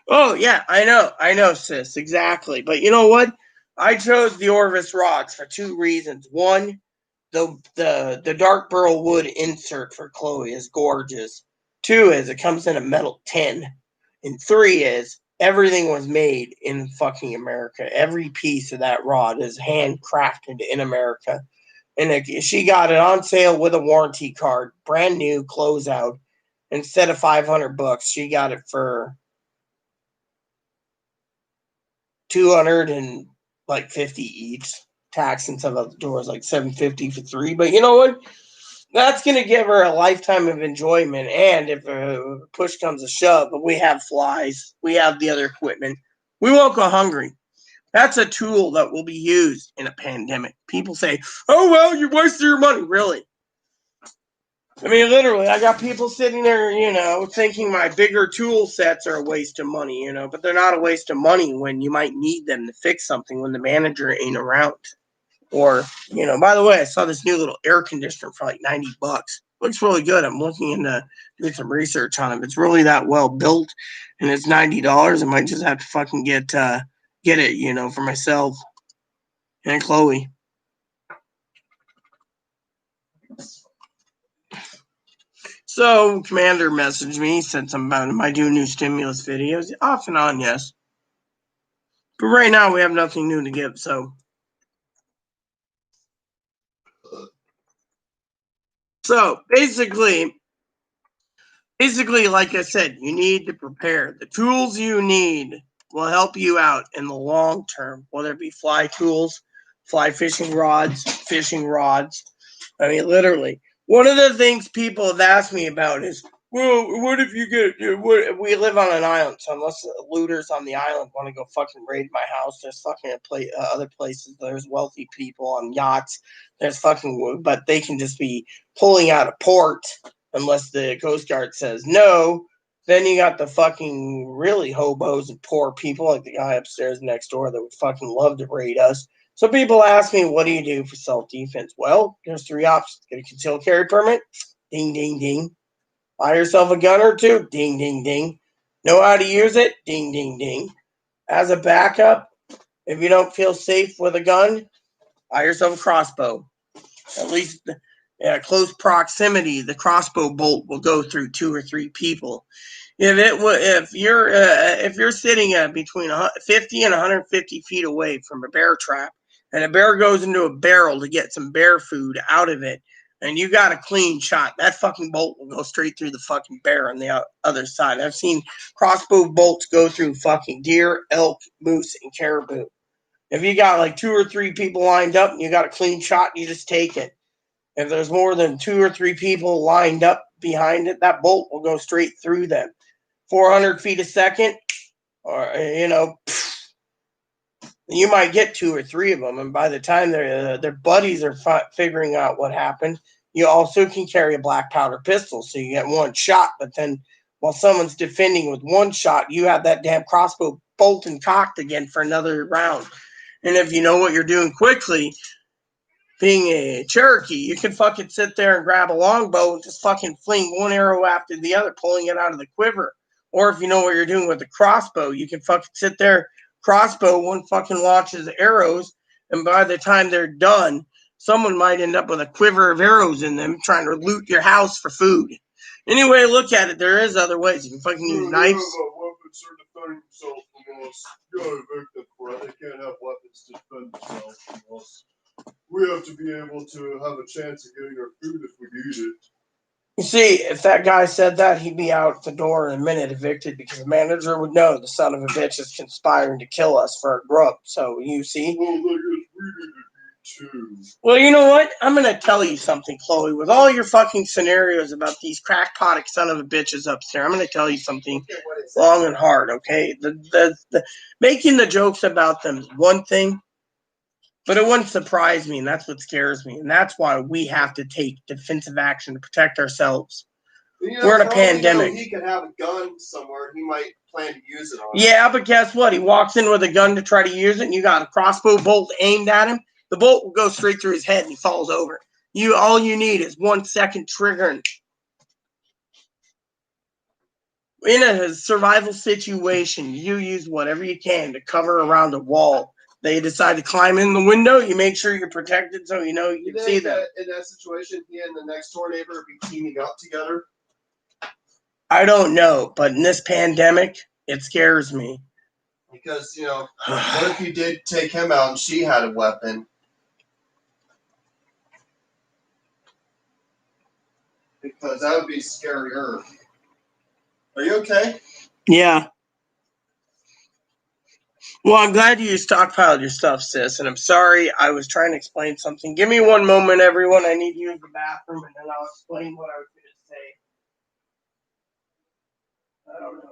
Oh, yeah, I know, sis, exactly. But you know what? I chose the Orvis rods for two reasons. One, the dark burl wood insert for Chloe is gorgeous. 2 is it comes in a metal tin. And 3 is everything was made in fucking America. Every piece of that rod is handcrafted in America. And she got it on sale with a warranty card, brand new, closeout. Instead of $500, she got it for 250 each. Tax and stuff out the door is like $750 for 3. But you know what? That's gonna give her a lifetime of enjoyment. And if push comes to shove, but we have flies, we have the other equipment, we won't go hungry. That's a tool that will be used in a pandemic. People say, "Oh well, you wasted your money." Really? I mean, literally, I got people sitting there, thinking my bigger tool sets are a waste of money, but they're not a waste of money when you might need them to fix something when the manager ain't around. Or, by the way, I saw this new little air conditioner for like $90. Looks really good. I'm looking into doing some research on it. If it's really that well built and it's $90, I might just have to fucking get it, for myself and Chloe. So, Commander messaged me, said something about am I doing new stimulus videos? Off and on, yes. But right now, we have nothing new to give, so. So, basically, like I said, you need to prepare. The tools you need will help you out in the long term, whether it be fly tools, fly fishing rods. I mean, literally. One of the things people have asked me about is, well, what if you we live on an island, so unless looters on the island want to go fucking raid my house, there's fucking other places. There's wealthy people on yachts. There's fucking, but they can just be pulling out a port unless the Coast Guard says no. Then you got the fucking really hobos and poor people like the guy upstairs next door that would fucking love to raid us. So people ask me, what do you do for self-defense? Well, there's 3 options. Get a concealed carry permit? Ding, ding, ding. Buy yourself a gun or 2? Ding, ding, ding. Know how to use it? Ding, ding, ding. As a backup, if you don't feel safe with a gun, buy yourself a crossbow. At least close proximity, the crossbow bolt will go through 2 or 3 people. If you're sitting between 50 and 150 feet away from a bear trap, and a bear goes into a barrel to get some bear food out of it, and you got a clean shot, that fucking bolt will go straight through the fucking bear on the other side. I've seen crossbow bolts go through fucking deer, elk, moose, and caribou. If you got like 2 or 3 people lined up and you got a clean shot, you just take it. If there's more than 2 or 3 people lined up behind it, that bolt will go straight through them. 400 feet a second, or you might get 2 or 3 of them, and by the time their buddies are figuring out what happened, you also can carry a black powder pistol, so you get 1 shot. But then, while someone's defending with 1 shot, you have that damn crossbow bolt and cocked again for another round. And if you know what you're doing quickly, being a Cherokee, you can fucking sit there and grab a longbow and just fucking fling 1 arrow after the other, pulling it out of the quiver. Or if you know what you're doing with the crossbow, you can fucking sit there, crossbow, 1 fucking launches arrows, and by the time they're done, someone might end up with a quiver of arrows in them trying to loot your house for food. Anyway, look at it. There is other ways. You can fucking use knives. Weapons are defending themselves from us. You gotta evict them for it. They can't have weapons to defend themselves from us. We have to be able to have a chance of getting our food if we need it. You see, if that guy said that, he'd be out the door in a minute, evicted, because the manager would know the son of a bitch is conspiring to kill us for a grub. So, you see? Well, I guess we need to be too. Well, you know what? I'm going to tell you something, Chloe. With all your fucking scenarios about these crackpot son of a bitches upstairs, I'm going to tell you something long and hard, okay? The making the jokes about them is one thing, but it wouldn't surprise me, and that's what scares me. And that's why we have to take defensive action to protect ourselves. We're in a pandemic. He could have a gun somewhere. He might plan to use it on. Yeah, but guess what? He walks in with a gun to try to use it, and you got a crossbow bolt aimed at him. The bolt will go straight through his head, and he falls over. All you need is 1 second triggering. In a survival situation, you use whatever you can to cover around a wall they decide to climb in the window, you make sure you're protected so you know you can see them. In that situation, he and the next door neighbor would be teaming up together. I don't know, but in this pandemic, it scares me. Because, what if you did take him out and she had a weapon? Because that would be scarier. Are you okay? Yeah. Well, I'm glad you stockpiled your stuff, sis, and I'm sorry I was trying to explain something. Give me one moment, everyone. I need to use the bathroom, and then I'll explain what I was going to say. I don't know.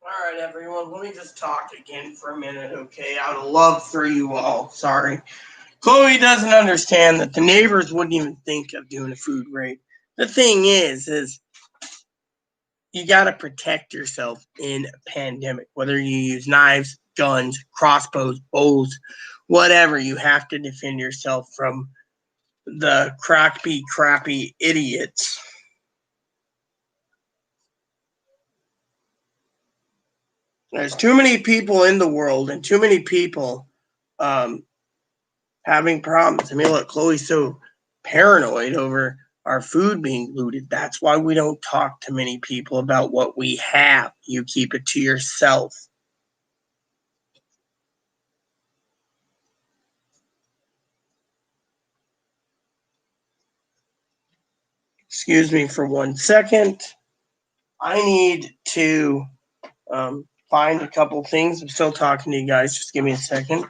All right, everyone. Let me just talk again for a minute, okay? Out of love for you all. Sorry. Chloe doesn't understand that the neighbors wouldn't even think of doing a food raid. The thing is you got to protect yourself in a pandemic. Whether you use knives, guns, crossbows, bows, whatever, you have to defend yourself from the crappy idiots. There's too many people in the world and too many people having problems. I mean, look, Chloe's so paranoid over our food being looted. That's why we don't talk to many people about what we have. You keep it to yourself. Excuse me for 1 second. I need to find a couple things. I'm still talking to you guys. Just give me a second.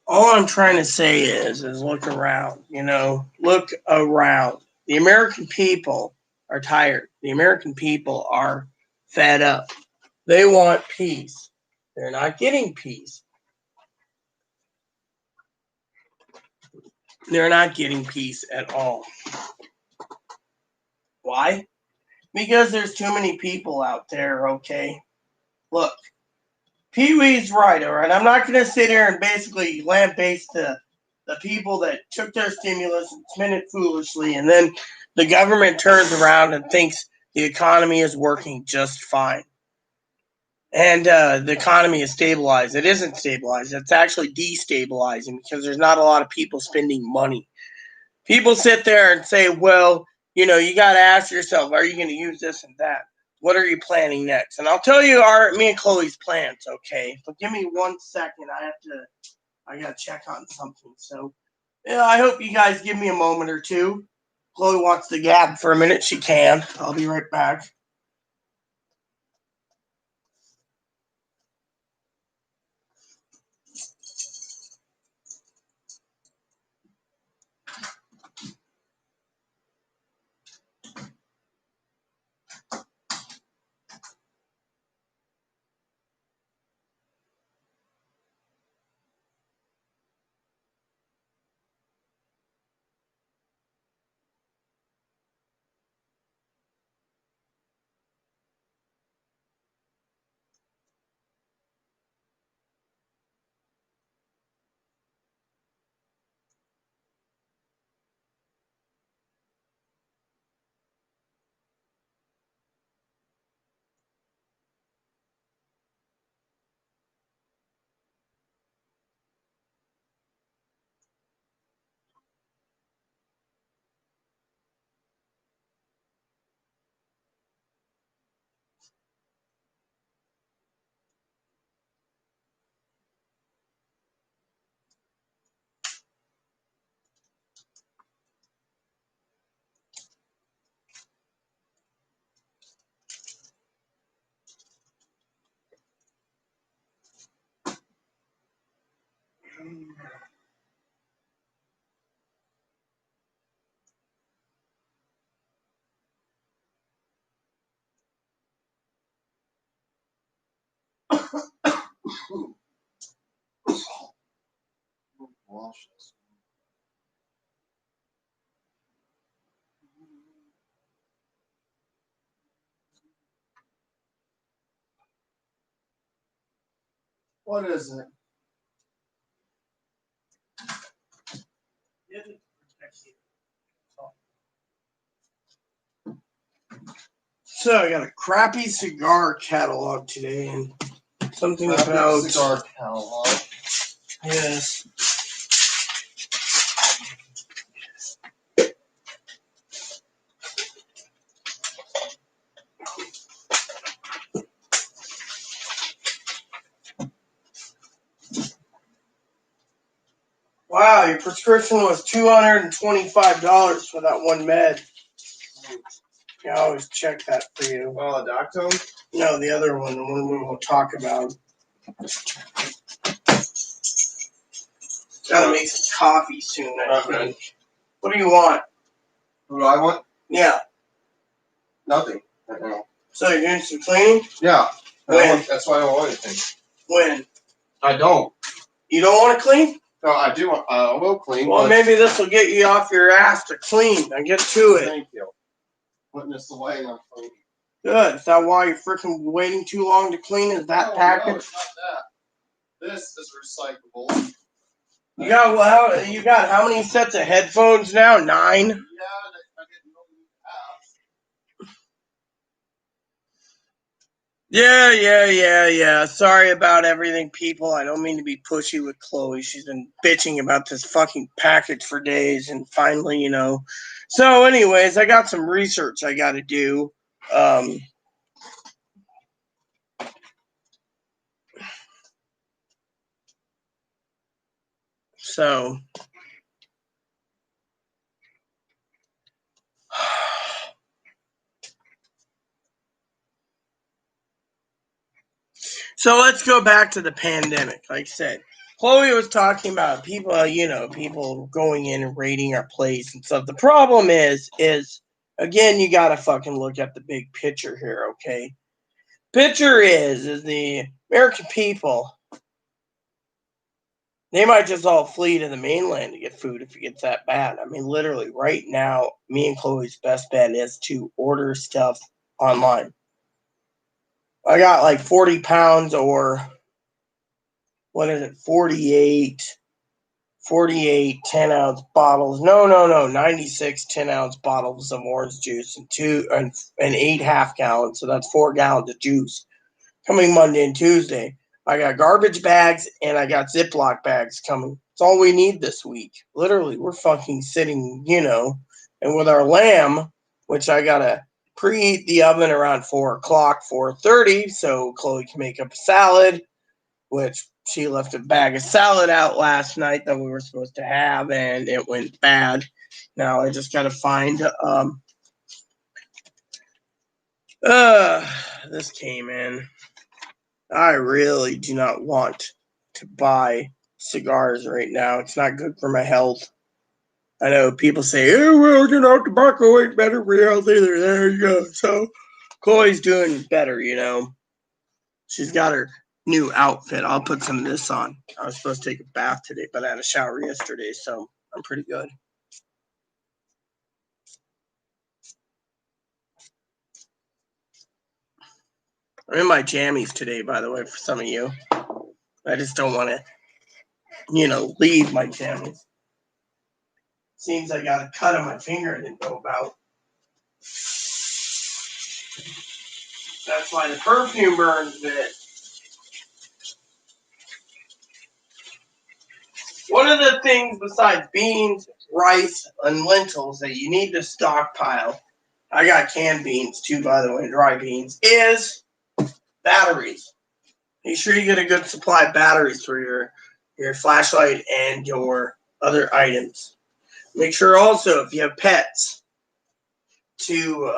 All I'm trying to say is look around, look around. The American people are tired. The American people are fed up. They want peace. They're not getting peace. They're not getting peace at all. Why? Because there's too many people out there, okay? Look, Pee-wee's right, all right? I'm not going to sit here and basically lambaste the people that took their stimulus and spent it foolishly, and then the government turns around and thinks the economy is working just fine. And the economy is stabilized. It isn't stabilized. It's actually destabilizing because there's not a lot of people spending money. People sit there and say, well, you got to ask yourself, are you going to use this and that? What are you planning next? And I'll tell you me and Chloe's plans, okay? But give me 1 second. I got to check on something. So, yeah, I hope you guys give me a moment or two. Chloe wants to gab for a minute. She can. I'll be right back. Wash this. What is it? So I got a crappy cigar catalog today, and something Crappy about cigar catalog. yes. Wow, your prescription was $225 for that one med. I always check that for you. Oh, Dactone? No, the other one, the one we will talk about. Gotta make some coffee soon, I think. What do you want? What do I want? Yeah. Nothing right now. So you're doing some cleaning? Yeah. When? That's why I don't want anything. When? I don't. You don't want to clean? No, I do. I will clean. Well, but maybe this will get you off your ass to clean. Now get to it. Thank you. Putting this away and I'm clean. Good. Is that why you're freaking waiting too long to clean? Is that package? No, it's not that. This is recyclable. You got you got how many sets of headphones now? 9? Yeah, I didn't know you Yeah. Sorry about everything, people. I don't mean to be pushy with Chloe. She's been bitching about this fucking package for days, and finally, So, anyways, I got some research I got to do. So, let's go back to the pandemic. Like I said, Chloe was talking about people, people going in and raiding our place and stuff. The problem is again, you got to fucking look at the big picture here, okay? Picture is the American people, they might just all flee to the mainland to get food if it gets that bad. I mean, literally, right now, me and Chloe's best bet is to order stuff online. I got like 40 pounds or, 48 10-ounce bottles. No, 96 10-ounce bottles of orange juice and 8 half gallons. So that's 4 gallons of juice coming Monday and Tuesday. I got garbage bags and I got Ziploc bags coming. It's all we need this week. Literally, we're fucking sitting, and with our lamb, which I gotta preheat the oven around 4 o'clock, 4:30, so Chloe can make up a salad, which she left a bag of salad out last night that we were supposed to have, and it went bad. Now I just gotta find this came in. I really do not want to buy cigars right now. It's not good for my health. I know people say, oh, well, tobacco ain't better for your health either. There you go. So Chloe's doing better, She's got her new outfit. I'll put some of this on. I was supposed to take a bath today, but I had a shower yesterday, so I'm pretty good. I'm in my jammies today, by the way, for some of you. I just don't want to, leave my jammies. Seems I got a cut on my finger I didn't know about. That's why the perfume burns a bit. One of the things besides beans, rice, and lentils that you need to stockpile, I got canned beans too, by the way, dry beans, is batteries. Make sure you get a good supply of batteries for your flashlight and your other items. Make sure also, if you have pets, to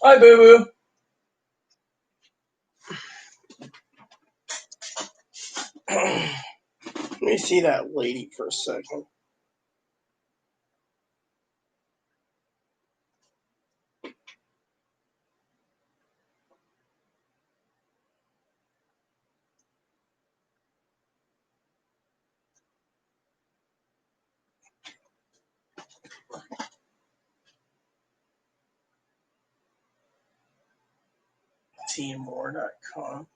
hi, boo boo. Let me see that lady for a second. TMore.com.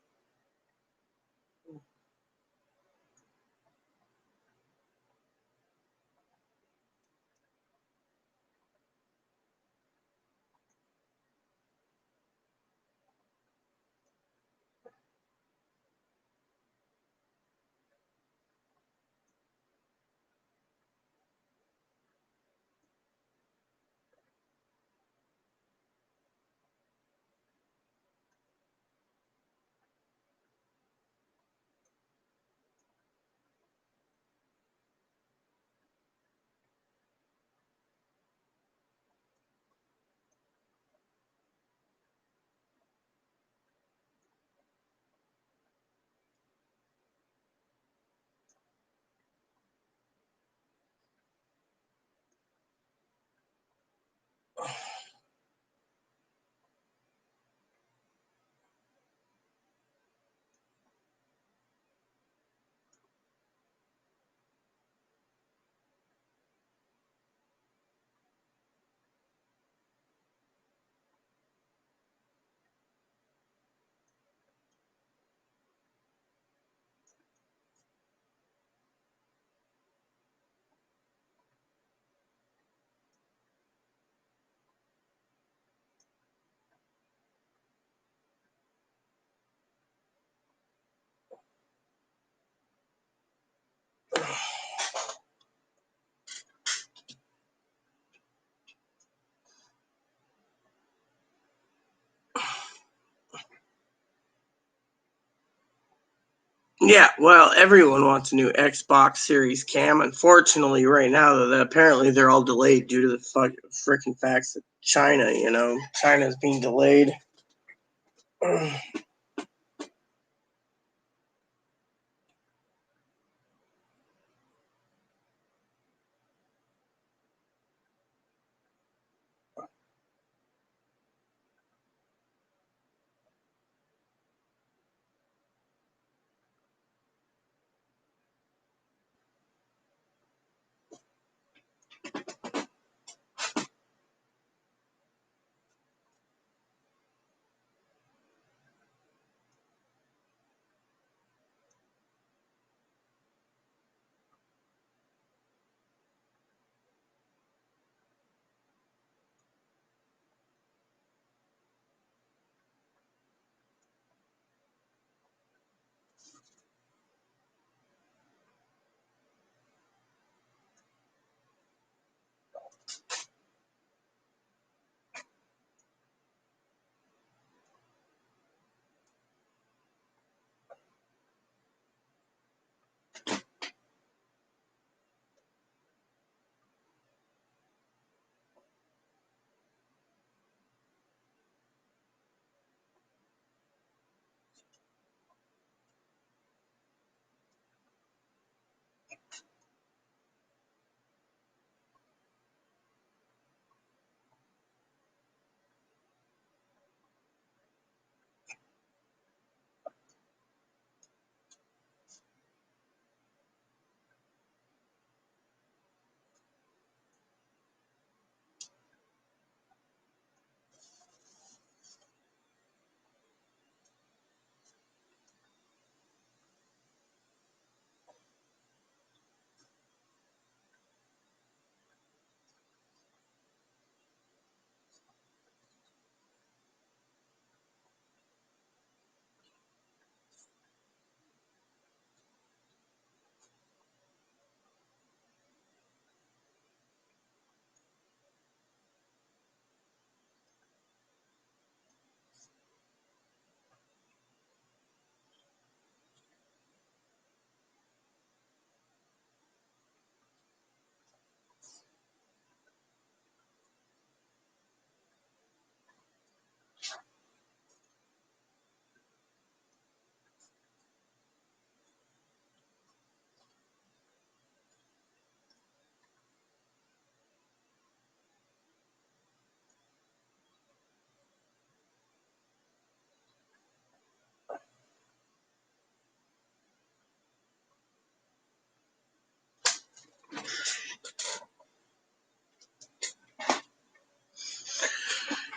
Yeah, well, everyone wants a new Xbox Series cam. Unfortunately, right now, apparently they're all delayed due to the freaking facts that China, China's being delayed.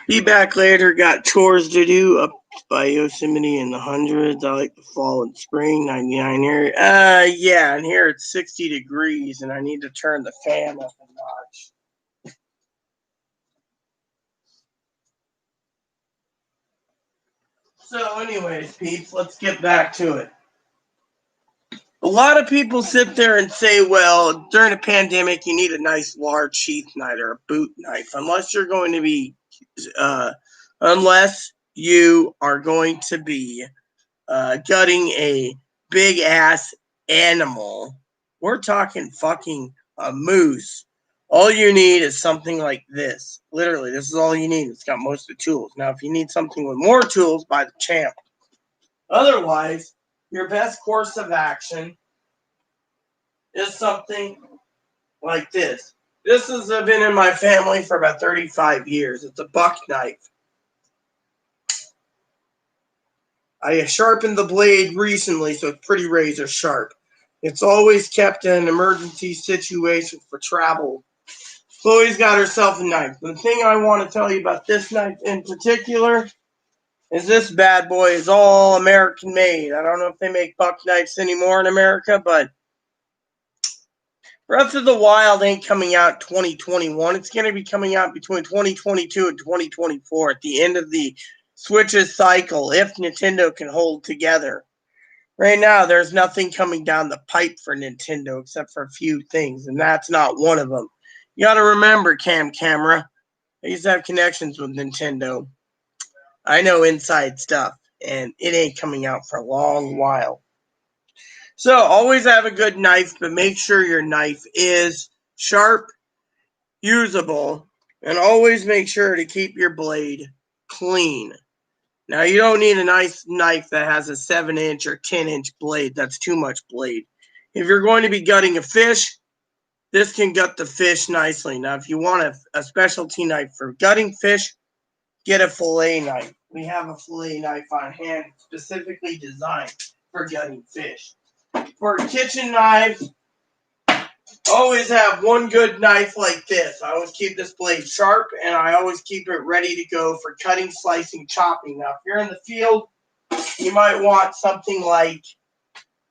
Be back later. Got chores to do up by Yosemite in the hundreds. I like the fall and spring. 99 here. Yeah, and here it's 60 degrees, and I need to turn the fan up a notch. So, anyways, peeps, let's get back to it. A lot of people sit there and say, well, during a pandemic, you need a nice large sheath knife or a boot knife, unless you are going to be gutting a big ass animal. We're talking fucking a moose. All you need is something like this. Literally, this is all you need. It's got most of the tools. Now, if you need something with more tools, buy the Champ. Otherwise, your best course of action is something like this. This has been in my family for about 35 years. It's a buck knife. I sharpened the blade recently, so it's pretty razor sharp. It's always kept in an emergency situation for travel. Chloe's got herself a knife. The thing I want to tell you about this knife in particular is this bad boy is all American made. I don't know if they make buck knives anymore in America, but Breath of the Wild ain't coming out 2021. It's going to be coming out between 2022 and 2024 at the end of the Switch's cycle, if Nintendo can hold together. Right now, there's nothing coming down the pipe for Nintendo except for a few things, and that's not one of them. You got to remember, Camera, I used to have connections with Nintendo. I know inside stuff, and it ain't coming out for a long while. So always have a good knife, but make sure your knife is sharp, usable, and always make sure to keep your blade clean. Now, you don't need a nice knife that has a 7-inch or 10-inch blade. That's too much blade. If you're going to be gutting a fish, this can gut the fish nicely. Now, if you want a specialty knife for gutting fish, get a fillet knife. We have a fillet knife on hand specifically designed for gutting fish. For kitchen knives, always have one good knife like this. I always keep this blade sharp, and I always keep it ready to go for cutting, slicing, chopping. Now, if you're in the field, you might want something like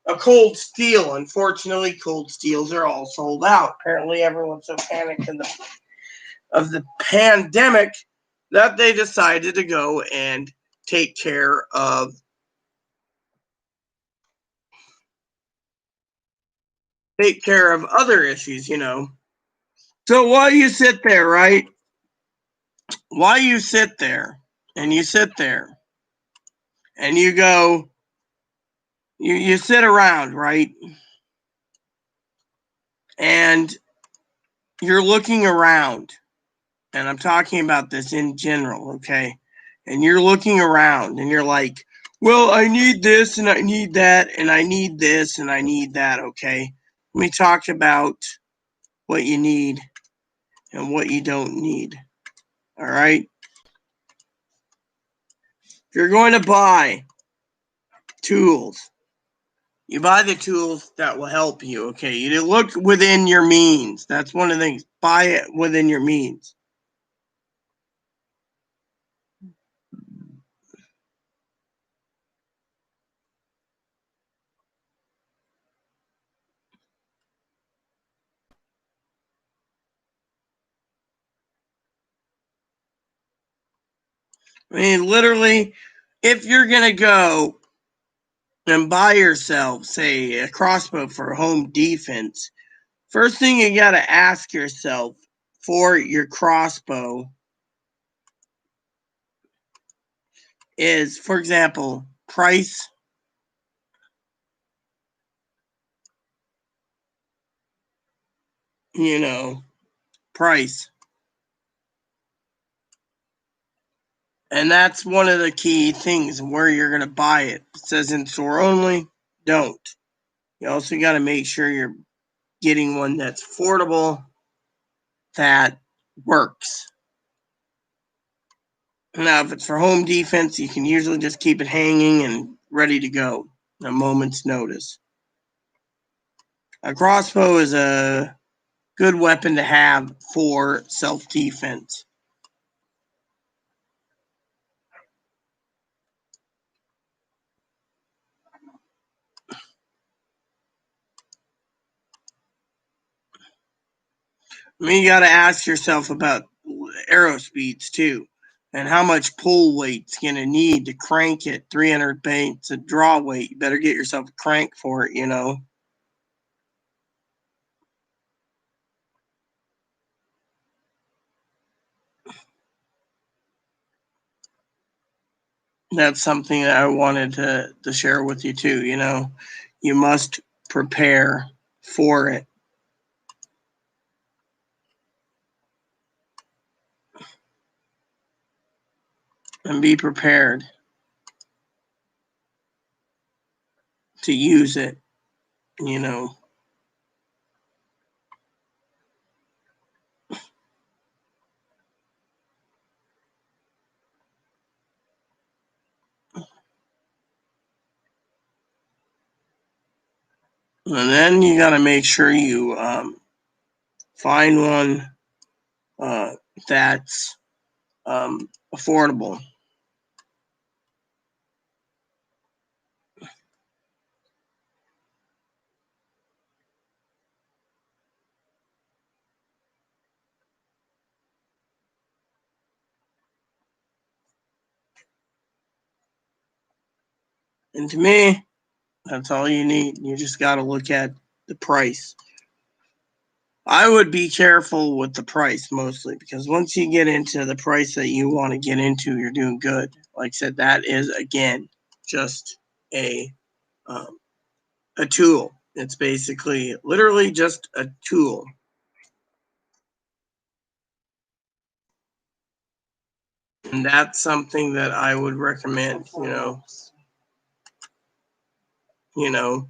a Cold Steel. Unfortunately, Cold Steels are all sold out. Apparently, everyone's so panicked of the pandemic that they decided to go and take care of other issues, So while you sit there, right? While you sit there and you sit there and you go, you sit around, right? And you're looking around. And I'm talking about this in general, okay? And you're looking around and you're like, well, I need this and I need that and I need this and I need that, okay? Let me talk about what you need and what you don't need, all right? If you're going to buy tools, you buy the tools that will help you, okay? You look within your means. That's one of the things. Buy it within your means. I mean, literally, if you're going to go and buy yourself, say, a crossbow for home defense, first thing you got to ask yourself for your crossbow is, for example, price. Price. And that's one of the key things where you're going to buy it. It says in store only, don't. You also got to make sure you're getting one that's affordable, that works. Now, if it's for home defense, you can usually just keep it hanging and ready to go at a moment's notice. A crossbow is a good weapon to have for self-defense. I mean, you got to ask yourself about arrow speeds too, and how much pull weight's going to need to crank it 300 paints a draw weight. You better get yourself a crank for it, you know. That's something that I wanted to share with you too, you know. You must prepare for it. And be prepared to use it, you know. And then you got to make sure you find one that's affordable. And to me, that's all you need. You just got to look at the price. I would be careful with the price mostly, because once you get into the price that you want to get into, you're doing good. Like I said, that is again just a um, a tool. It's basically literally just a tool. And that's something that I would recommend, you know. You know.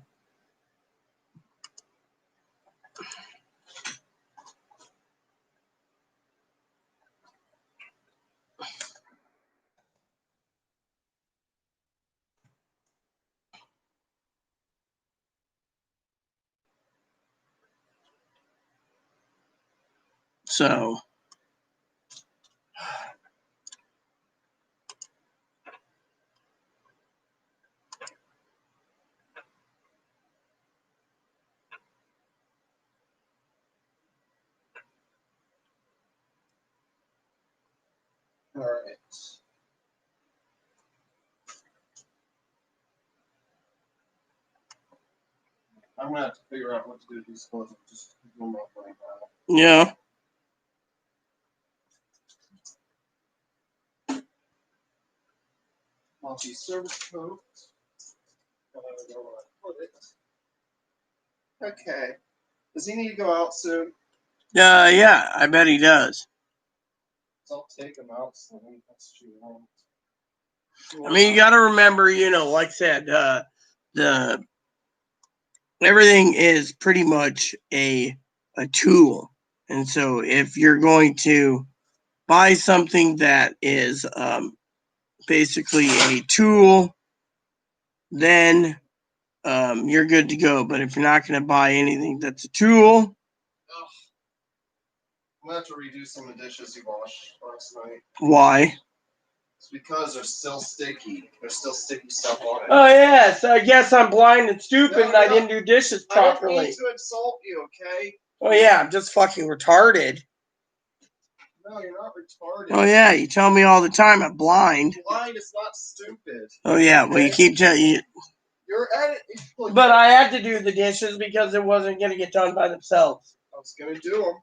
So All right. I'm gonna have to figure out what to do with these clothes. Just one more thing. yeah. Multi-service coat. I don't know where I put it. Okay. Does he need to go out soon? Yeah, I bet he does. I'll take him out soon. That's what you want. I mean, you got to remember, you know, like I said, the everything is pretty much a tool. And so if you're going to buy something that is basically a tool, then you're good to go. But if you're not going to buy anything that's a tool, I'm gonna have to redo some of the dishes you washed last night. why? It's because they're still sticky. There's still sticky stuff on it. Oh, yeah. So I guess I'm blind and stupid No, and I no. didn't do dishes I don't properly. mean to insult you, okay? Oh, yeah. I'm just fucking retarded. No, you're not retarded. Oh, yeah. You tell me all the time I'm blind. Blind is not stupid. Oh, yeah. Well, you keep telling you. You're at it. Look, But I had to do the dishes because it wasn't going to get done by themselves. I was gonna do them,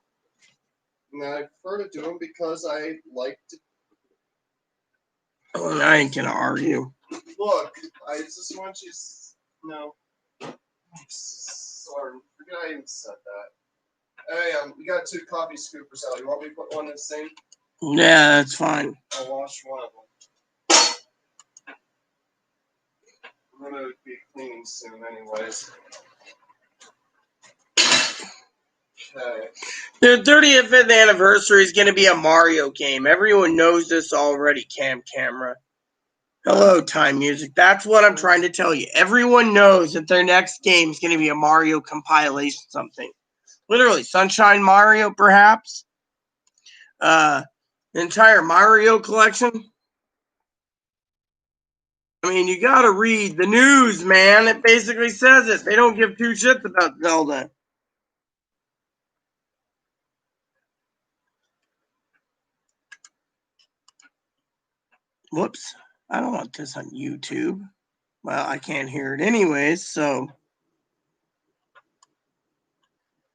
and I prefer to do them because I like to. Well, I ain't going to argue. Look, I just want you. No. Sorry, forget I even said that. Hey, we got 2 coffee scoopers out. You want me to put one in the sink? Yeah, that's fine. I'll wash one of them. I'm gonna be cleaning soon, anyways. Okay. The 35th anniversary is going to be a Mario game. Everyone knows this already, Camera. Hello, Time Music. That's what I'm trying to tell you. Everyone knows that their next game is going to be a Mario compilation something. Literally, Sunshine Mario, perhaps. The entire Mario collection. I mean, you got to read the news, man. It basically says it. They don't give 2 shits about Zelda. Whoops. I don't want this on YouTube. Well, I can't hear it anyways, so.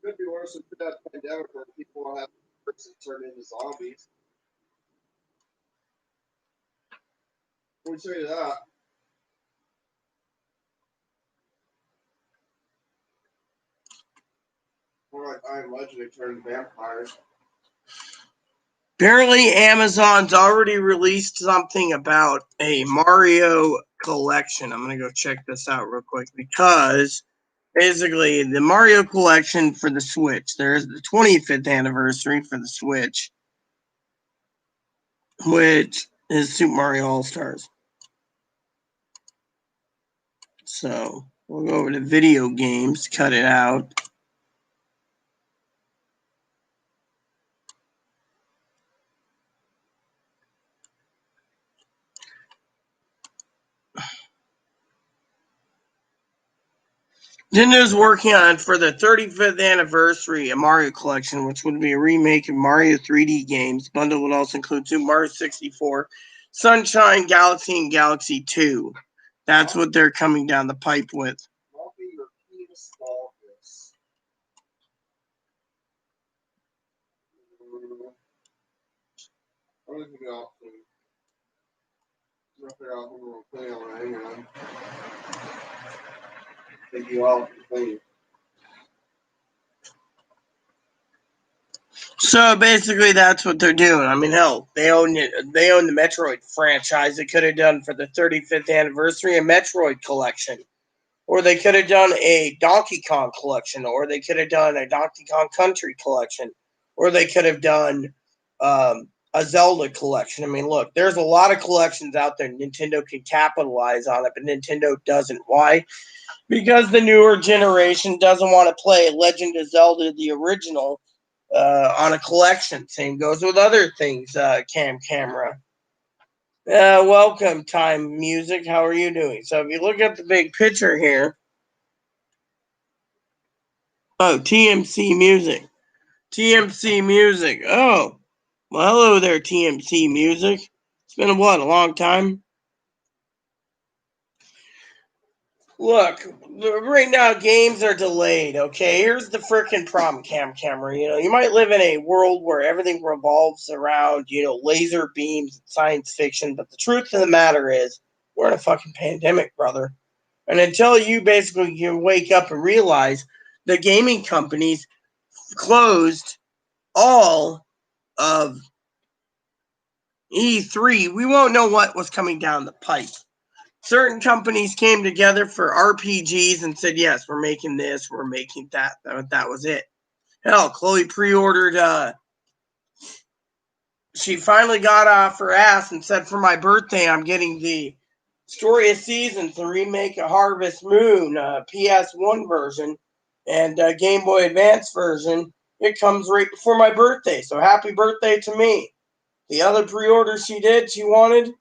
Could be worse than that pandemic where people will have person turn into zombies. What would you say to that? More like I Am Legend, they turn into vampires. Apparently, Amazon's already released something about a Mario collection. I'm going to go check this out real quick because basically the Mario collection for the Switch, there's the 25th anniversary for the Switch, which is Super Mario All-Stars. So we'll go over to video games, cut it out. Nintendo's working on for the 35th anniversary a Mario collection, which would be a remake of Mario 3D games. Bundle would also include Super Mario 64, Sunshine, Galaxy, and Galaxy 2. That's what they're coming down the pipe with. Thank you all for playing. So basically, that's what they're doing. I mean, hell, they own it. They own the Metroid franchise. They could have done for the 35th anniversary a Metroid collection, or they could have done a Donkey Kong collection, or they could have done a Donkey Kong Country collection, or they could have done a Zelda collection. I mean, look, there's a lot of collections out there. Nintendo can capitalize on it, but Nintendo doesn't. Why? Because the newer generation doesn't want to play Legend of Zelda, the original, on a collection. Same goes with other things, Camera. Welcome, Time Music. How are you doing? So if you look at the big picture here, oh, TMC Music. TMC Music. Oh, well, hello there, TMC Music. It's been a long time? Look, right now games are delayed, okay? Here's the freaking problem, Camera. You know, you might live in a world where everything revolves around, laser beams and science fiction, but the truth of the matter is, we're in a fucking pandemic, brother. And until you wake up and realize the gaming companies closed all of E3, we won't know what was coming down the pipe. Certain companies came together for RPGs and said, yes, we're making this, we're making that. That was it. Hell, Chloe pre-ordered, she finally got off her ass and said, for my birthday, I'm getting the Story of Seasons, the remake of Harvest Moon, PS1 version, and Game Boy Advance version. It comes right before my birthday, so happy birthday to me. The other pre-order she wanted,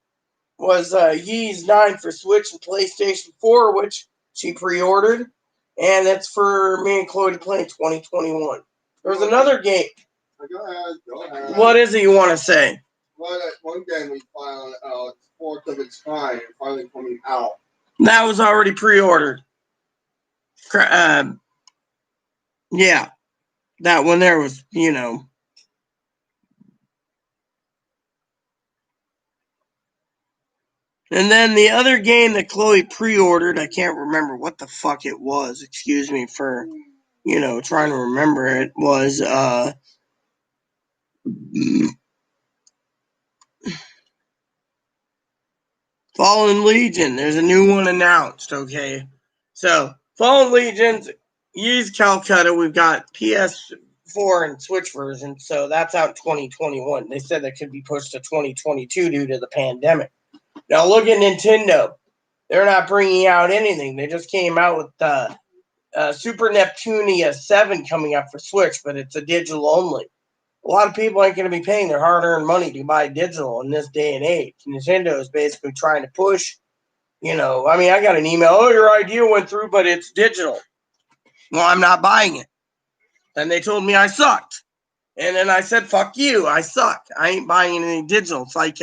was Ys 9 for Switch and PlayStation 4, which she pre-ordered, and that's for me and Chloe to play in 2021. There was another game. Go ahead. What is it you want to say? Well, that one game we found out, fourth of its kind, finally coming out. That was already pre-ordered. Yeah, that one there was, And then the other game that Chloe pre-ordered, I can't remember what the fuck it was. Excuse me for, trying to remember it, was Fallen Legion. There's a new one announced, okay? So, Fallen Legions, Ys Calcutta, we've got PS4 and Switch version, so that's out 2021. They said that could be pushed to 2022 due to the pandemic. Now look at Nintendo. They're not bringing out anything. They just came out with Super Neptunia 7 coming up for Switch, but it's a digital only. A lot of people ain't going to be paying their hard-earned money to buy digital in this day and age. Nintendo is basically trying to push, I got an email, oh, your idea went through, but it's digital. Well, I'm not buying it. Then they told me I sucked. And then I said, fuck you, I suck. I ain't buying any digital. It's like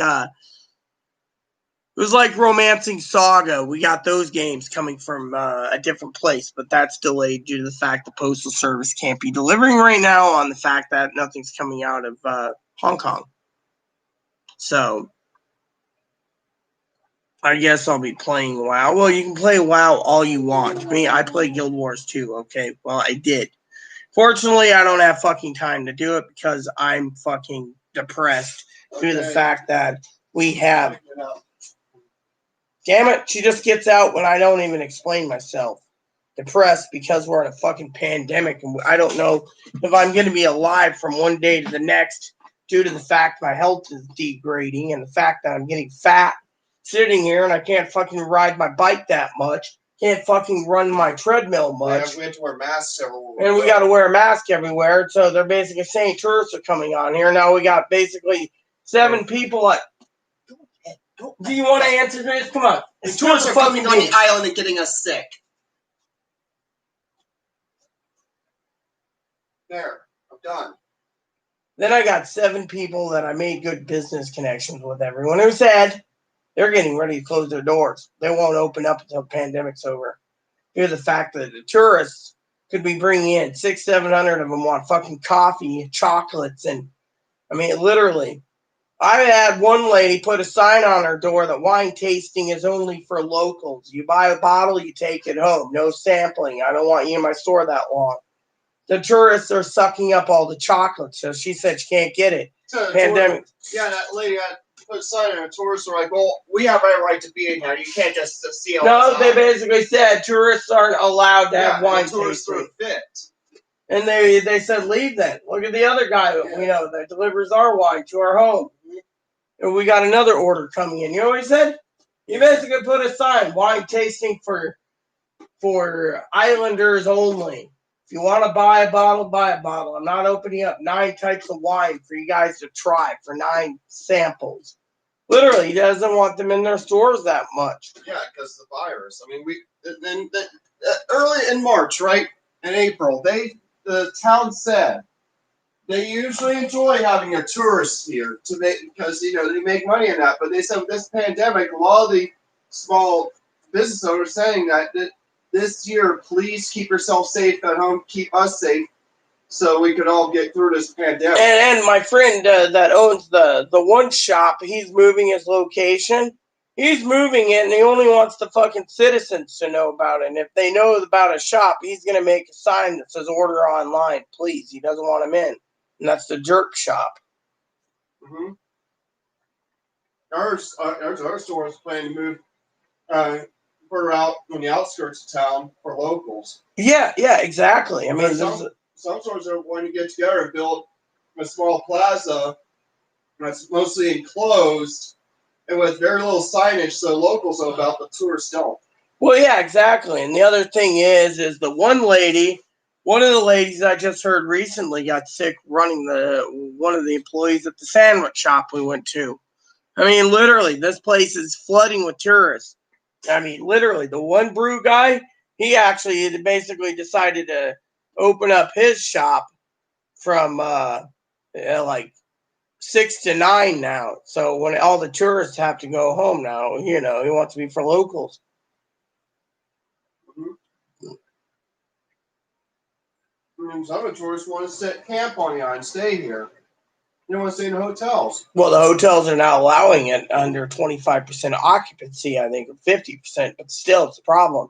It was like Romancing Saga. We got those games coming from a different place, but that's delayed due to the fact the Postal Service can't be delivering right now on the fact that nothing's coming out of Hong Kong. So I guess I'll be playing WoW. Well, you can play WoW all you want. Me, I play Guild Wars too, okay? Well, I did. Fortunately, I don't have fucking time to do it because I'm fucking depressed due to the fact that we have... Damn it, she just gets out when I don't even explain myself. Depressed because we're in a fucking pandemic and I don't know if I'm going to be alive from one day to the next due to the fact my health is degrading and the fact that I'm getting fat sitting here and I can't fucking ride my bike that much. Can't fucking run my treadmill much. Yeah, we have to wear masks everywhere. And we got to wear a mask everywhere. So they're basically saying tourists are coming on here. Now we got basically 7 people like... Do you want to answer this? Come on. The tourists are coming on the island and getting us sick. There, I'm done. Then I got 7 people that I made good business connections with. Everyone who said they're getting ready to close their doors. They won't open up until the pandemic's over. Due to the fact that the tourists could be bringing in 600-700 of them want fucking coffee, chocolates, and I mean literally. I had one lady put a sign on her door that wine tasting is only for locals. You buy a bottle, you take it home. No sampling. I don't want you in my store that long. The tourists are sucking up all the chocolate, so she said she can't get it. So Pandemic. Yeah, that lady had put a sign on. Tourists are like, well, we have every right to be in here. You can't just steal. No, they basically said tourists aren't allowed to have wine tourists tasting. are fit. And they said leave then. Look at the other guy that we know that delivers our wine to our home. And we got another order coming in. You know what he said? He basically put a sign, wine tasting for islanders only. If you want to buy a bottle, buy a bottle. I'm not opening up 9 types of wine for you guys to try for 9 samples. Literally, he doesn't want them in their stores that much. Yeah, because the virus. I mean, early in March, right? In April, the town said they usually enjoy having a tourist here because they make money in that. But they said with this pandemic, a lot of the small business owners saying that this year, please keep yourself safe at home, keep us safe, so we could all get through this pandemic. And my friend that owns the one shop, he's moving his location. He's moving it, and he only wants the fucking citizens to know about it. And if they know about a shop, he's going to make a sign that says order online, please. He doesn't want them in. And that's the jerk shop. Mm-hmm. Our store is planning to move further out on the outskirts of town for locals. Yeah, exactly. I mean, some stores are wanting to get together and build a small plaza that's mostly enclosed and with very little signage so locals know about, but tourists don't. Well, yeah, exactly. And the other thing is the one of the ladies I just heard recently got sick running one of the employees at the sandwich shop we went to. I mean, literally, this place is flooding with tourists. I mean, literally, the one brew guy, he actually basically decided to open up his shop from like 6 to 9 now. So when all the tourists have to go home now, he wants to be for locals. Mm-hmm. Some of the tourists want to set camp on the island, stay here. They don't want to stay in the hotels. Well, the hotels are now allowing it under 25% occupancy, I think, or 50%, but still, it's a problem.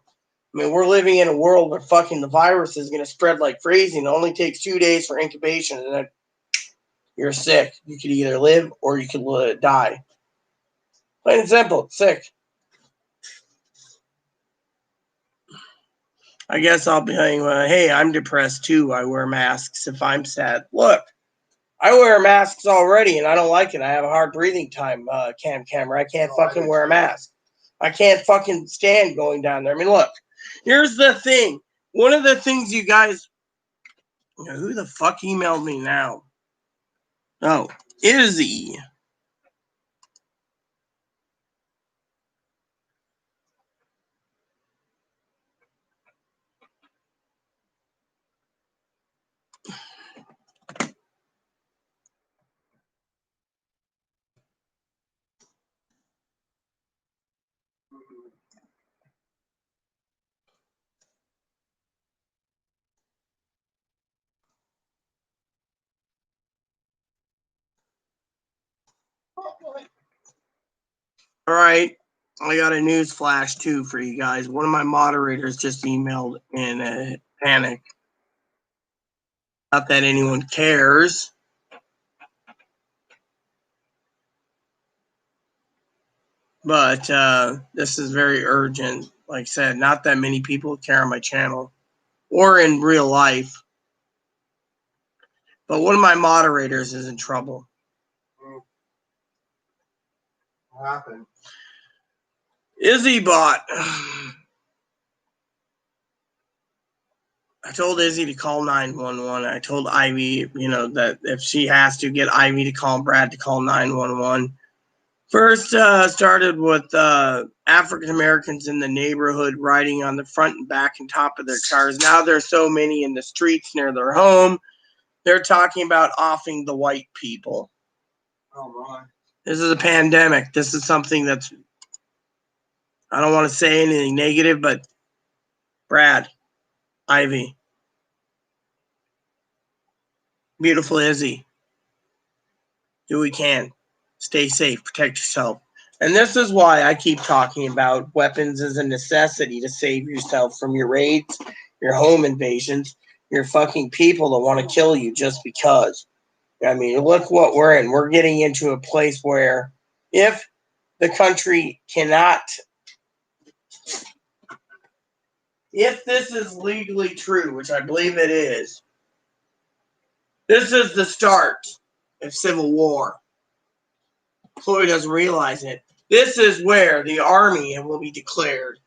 I mean, we're living in a world where fucking the virus is going to spread like crazy, and it only takes 2 days for incubation, and then you're sick. You could either live or you could die. Plain and simple, sick. I guess I'll be saying, hey, I'm depressed too. I wear masks if I'm sad. Look, I wear masks already, and I don't like it. I have a hard breathing time, camera. I can't fucking wear a mask. I can't fucking stand going down there. I mean, look, here's the thing. One of the things you guys... who the fuck emailed me now? Oh, Izzy. All right. I got a news flash too for you guys. One of my moderators just emailed in a panic. Not that anyone cares. But this is very urgent. Like I said, not that many people care on my channel or in real life. But one of my moderators is in trouble. What happened? Izzy bought. I told Izzy to call 911. I told Ivy, that if she has to, get Ivy to call Brad to call 911. First, started with African Americans in the neighborhood riding on the front and back and top of their cars. Now there's so many in the streets near their home. They're talking about offing the white people. Oh my! This is a pandemic. This is something that's, I don't want to say anything negative, but Brad, Ivy, beautiful Izzy, do what we can. Stay safe, protect yourself. And this is why I keep talking about weapons as a necessity to save yourself from your raids, your home invasions, your fucking people that want to kill you just because. I mean, look what we're in. We're getting into a place where if the country cannot, if this is legally true, which I believe it is, this is the start of civil war. Chloe doesn't realize it. This is where the army will be declared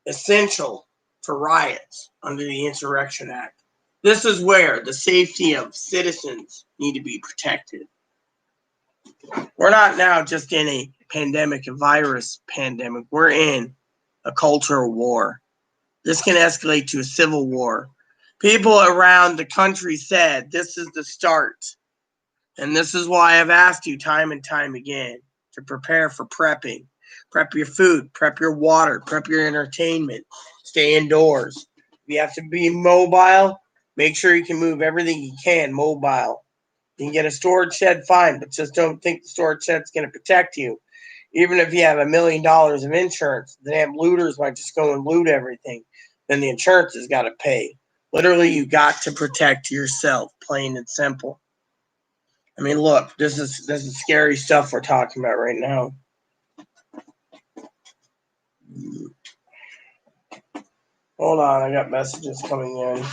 essential for riots under the Insurrection Act. This is where the safety of citizens need to be protected. We're not now just in a pandemic, a virus pandemic. We're in a cultural war. This can escalate to a civil war. People around the country said this is the start. And this is why I've asked you time and time again to prepare for prepping. Prep your food, prep your water, prep your entertainment. Stay indoors. If you have to be mobile, make sure you can move everything you can mobile. You can get a storage shed, fine, but just don't think the storage shed's going to protect you. Even if you have $1 million of insurance, the damn looters might just go and loot everything. Then the insurance has got to pay. Literally, you got to protect yourself, plain and simple. I mean, look, this is scary stuff we're talking about right now. Hold on, I got messages coming in.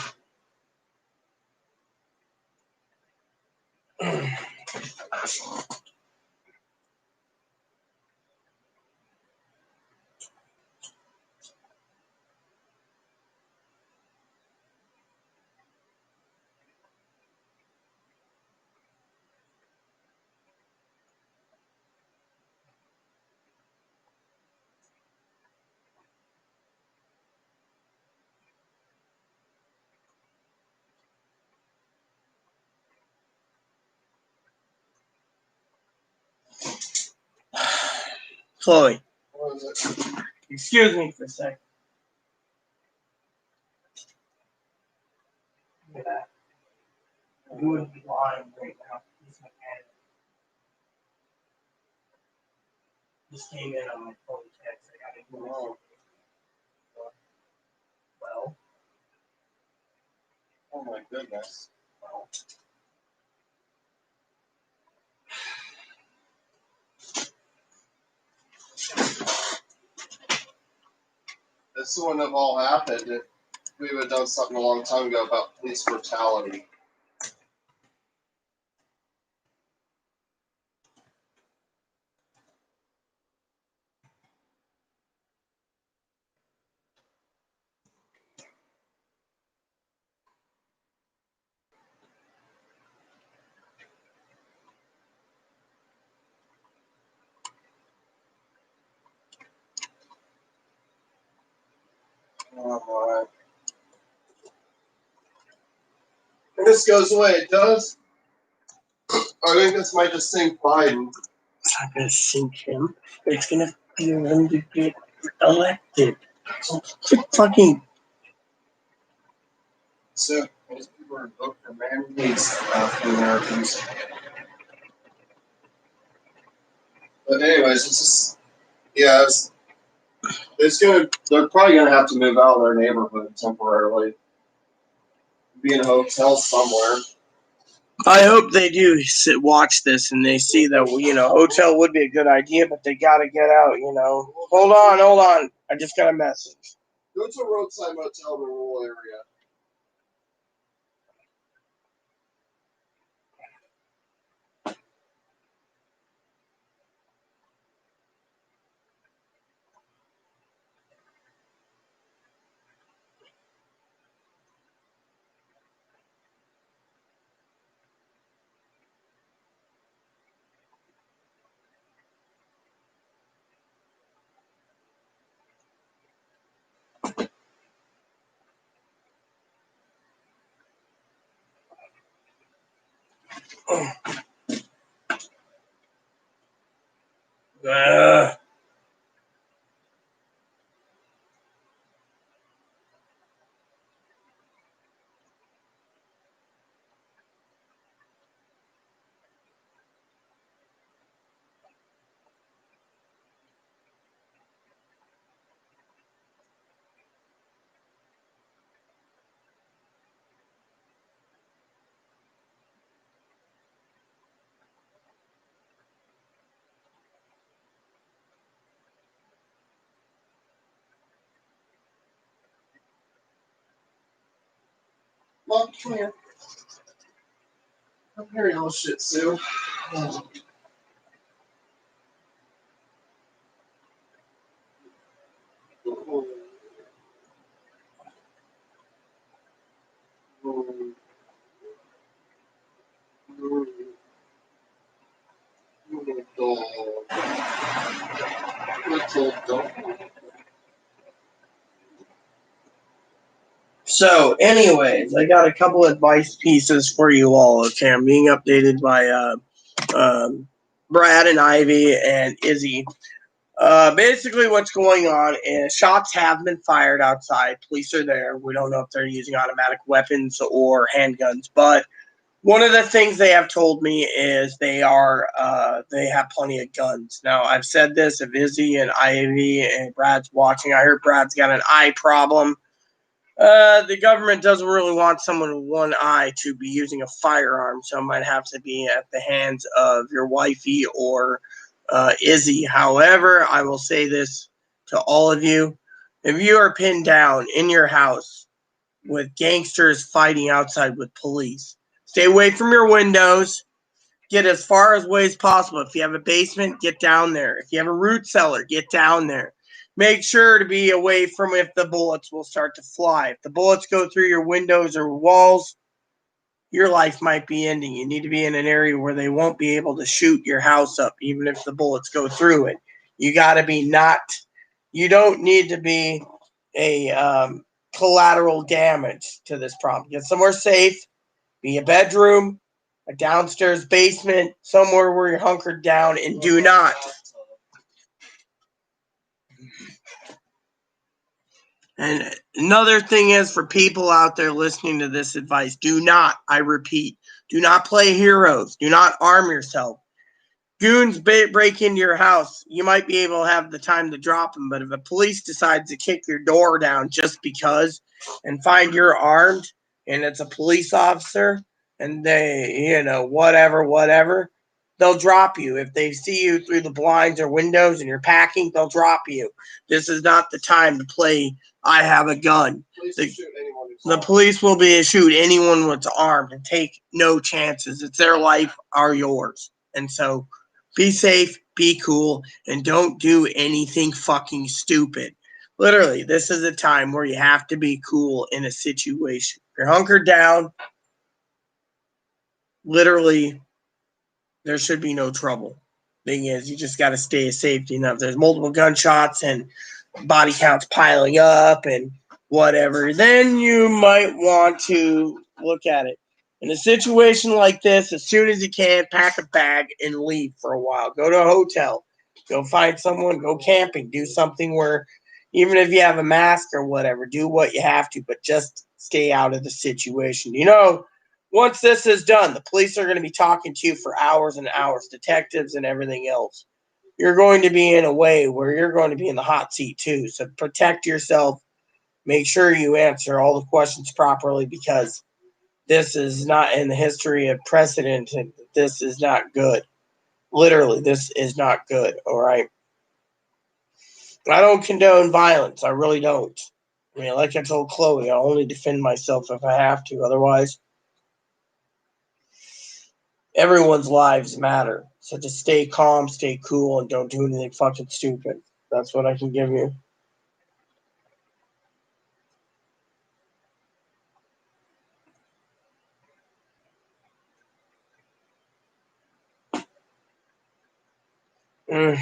Chloe, What is it? excuse me for a second. Look at that. You would be lying right now. He's my panic. Just came in on my phone text. I got to go. Well, Oh my goodness! well. This wouldn't have all happened if we would have done something a long time ago about police brutality. Oh my! And this goes away. It does. I think this might just sink Biden. It's not going to sink him. It's going to feel him to get elected. So fucking. So most people are voting for man-made African Americans. But anyways, it's just yeah, they're probably gonna have to move out of their neighborhood temporarily, be in a hotel somewhere. I hope they do watch this and they see that, hotel would be a good idea, but they got to get out, Hold on. I just got a message. Go to a roadside motel in a rural area. Uh, Mom, come here. I'm hearing all shit, Sue. So, anyways, I got a couple advice pieces for you all. Okay, I'm being updated by Brad and Ivy and Izzy. Basically, what's going on is shots have been fired outside. Police are there. We don't know if they're using automatic weapons or handguns, but one of the things they have told me is they have plenty of guns. Now, I've said this if Izzy and Ivy and Brad's watching. I heard Brad's got an eye problem. The government doesn't really want someone with one eye to be using a firearm, so it might have to be at the hands of your wifey or Izzy. However, I will say this to all of you. If you are pinned down in your house with gangsters fighting outside with police, stay away from your windows. Get as far away as possible. If you have a basement, get down there. If you have a root cellar, get down there. Make sure to be away from if the bullets will start to fly. If the bullets go through your windows or walls, your life might be ending. You need to be in an area where they won't be able to shoot your house up, even if the bullets go through it. You got to be you don't need to be a collateral damage to this problem. Get somewhere safe, be a bedroom, a downstairs basement, somewhere where you're hunkered down, and do not. And another thing is for people out there listening to this advice, I repeat, do not play heroes. Do not arm yourself. Goons break into your house. You might be able to have the time to drop them, but if a police decides to kick your door down just because and find you're armed and it's a police officer and they, whatever, they'll drop you. If they see you through the blinds or windows and you're packing, they'll drop you. This is not the time to play I have a gun. The police will be shoot anyone that's armed and take no chances. It's their life or yours. And so be safe, be cool, and don't do anything fucking stupid. Literally, this is a time where you have to be cool in a situation. If you're hunkered down, literally, there should be no trouble. Thing is, you just got to stay safe enough. There's multiple gunshots and body counts piling up and whatever. Then you might want to look at it. In a situation like this, as soon as you can, pack a bag and leave for a while. Go to a hotel. Go find someone. Go camping. Do something where, even if you have a mask or whatever, do what you have to, but just stay out of the situation. Once this is done, the police are going to be talking to you for hours and hours, detectives and everything else. you're going to be in a way where you're going to be in the hot seat too. So protect yourself. Make sure you answer all the questions properly, because this is not in the history of precedent. And this is not good. Literally, this is not good. All right. I don't condone violence. I really don't. I mean, like I told Chloe, I'll only defend myself if I have to. Otherwise, everyone's lives matter. So just stay calm, stay cool, and don't do anything fucking stupid. That's what I can give you. Mm.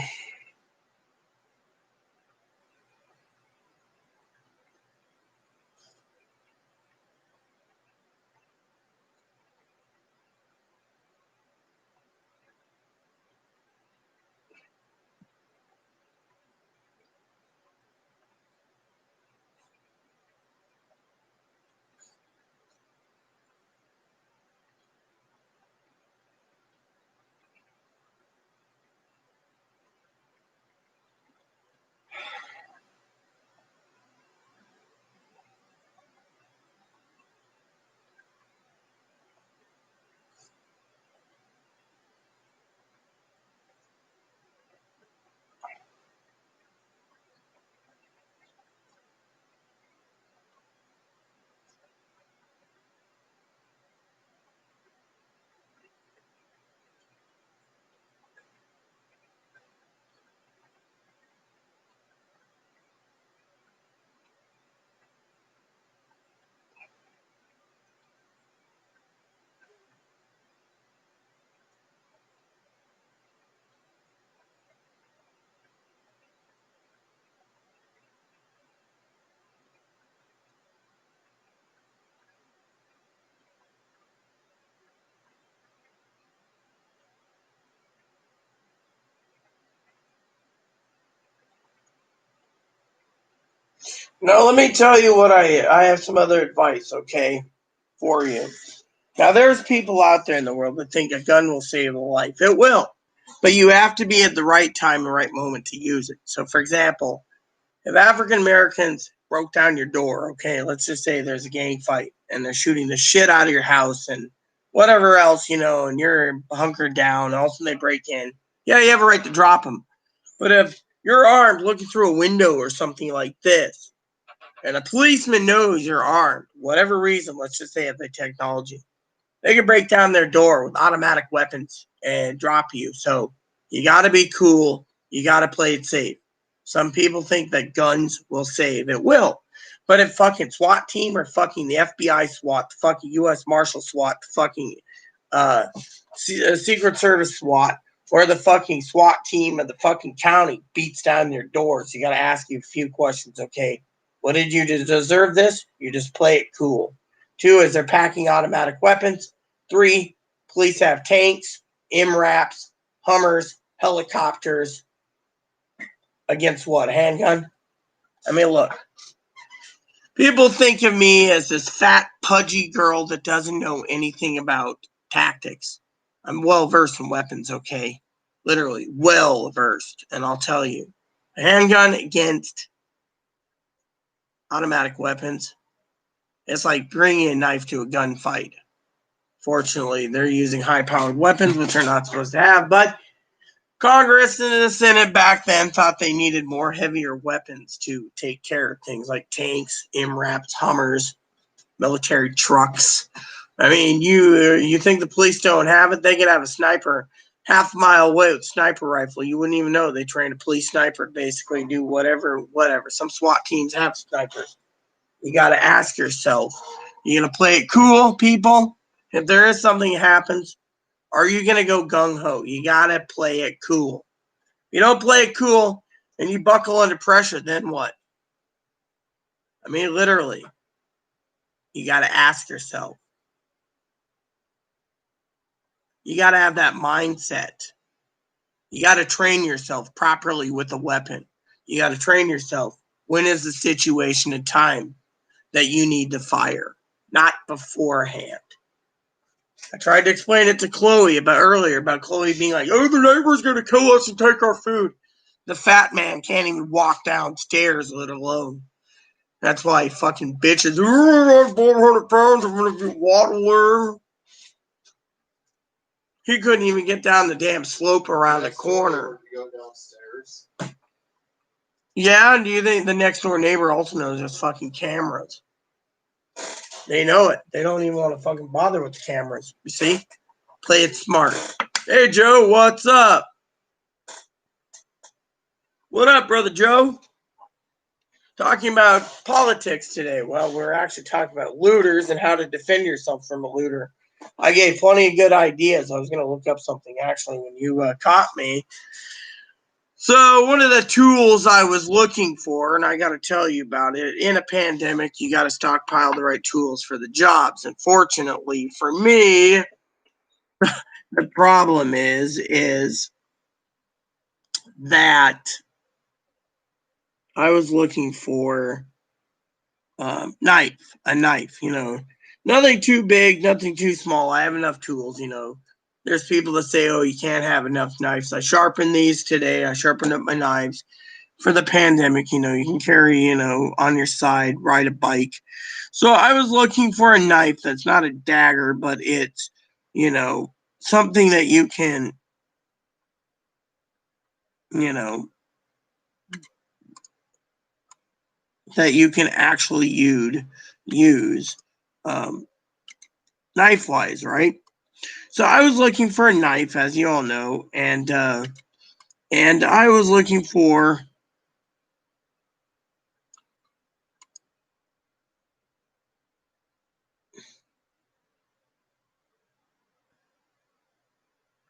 Now, let me tell you what I have some other advice, okay, for you. Now, there's people out there in the world that think a gun will save a life. It will. But you have to be at the right time and right moment to use it. So, for example, if African Americans broke down your door, okay, let's just say there's a gang fight and they're shooting the shit out of your house and whatever else, and you're hunkered down, all of a sudden they break in. Yeah, you have a right to drop them. But if you're armed looking through a window or something like this, and a policeman knows you're armed, whatever reason, let's just say if they technology, they can break down their door with automatic weapons and drop you. So you got to be cool. You got to play it safe. Some people think that guns will save. It will. But if fucking SWAT team or fucking the FBI SWAT, the fucking U.S. Marshal SWAT, the fucking Secret Service SWAT, or the fucking SWAT team of the fucking county beats down your doors, you got to ask you a few questions, okay? What did you deserve this? You just play it cool. 2, is they're packing automatic weapons. 3, police have tanks, MRAPs, Hummers, helicopters. Against what? A handgun? I mean, look. People think of me as this fat, pudgy girl that doesn't know anything about tactics. I'm well versed in weapons, okay? Literally, well versed. And I'll tell you, a handgun against automatic weapons, it's like bringing a knife to a gunfight. Fortunately, they're using high-powered weapons, which they're not supposed to have, but Congress and the Senate back then thought they needed more heavier weapons to take care of things like tanks, MRAPs, Hummers, military trucks. I mean, you think the police don't have it? They could have a sniper half a mile away with a sniper rifle. You wouldn't even know they trained a police sniper to basically do whatever. Some SWAT teams have snipers. You got to ask yourself, you going to play it cool, people? If there is something that happens, are you going to go gung-ho? You got to play it cool. If you don't play it cool and you buckle under pressure, then what? I mean, literally, you got to ask yourself. You got to have that mindset. You got to train yourself properly with a weapon. You got to train yourself. When is the situation and time that you need to fire? Not beforehand. I tried to explain it to Chloe earlier about Chloe being like, oh, the neighbor's going to kill us and take our food. The fat man can't even walk downstairs, let alone. That's why he fucking bitches. I'm 400 pounds. I'm going to be waddling. He couldn't even get down the damn slope around the corner. Go downstairs. Yeah, do you think the next door neighbor also knows there's fucking cameras? They know it. They don't even want to fucking bother with the cameras. You see? Play it smart. Hey, Joe, what's up? What up, Brother Joe? Talking about politics today. Well, we're actually talking about looters and how to defend yourself from a looter. I gave plenty of good ideas. I was going to look up something, actually, when you caught me. So one of the tools I was looking for, and I got to tell you about it, in a pandemic, you got to stockpile the right tools for the jobs. Unfortunately, for me, the problem is that I was looking for a knife, nothing too big, nothing too small. I have enough tools, There's people that say, oh, you can't have enough knives. I sharpened these today. I sharpened up my knives for the pandemic. You can carry, on your side, ride a bike. So I was looking for a knife that's not a dagger, but it's, something that you can, that you can actually use knife-wise, right? So I was looking for a knife, as you all know, and I was looking for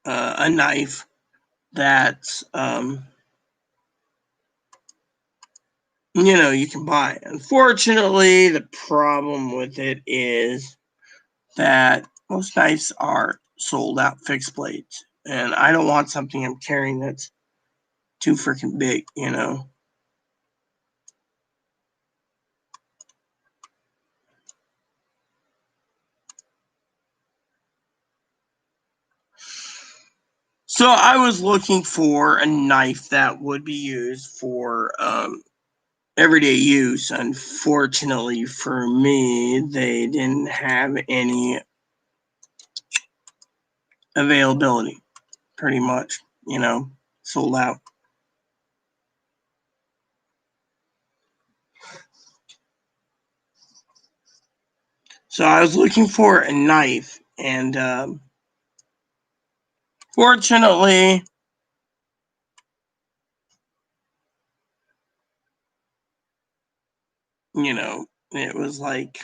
a knife that's you can buy. Unfortunately, the problem with it is that most knives are sold out fixed blades, and I don't want something I'm carrying that's too freaking big, So I was looking for a knife that would be used for everyday use. Unfortunately for me, they didn't have any availability, pretty much, sold out. So I was looking for a knife, and fortunately, it was like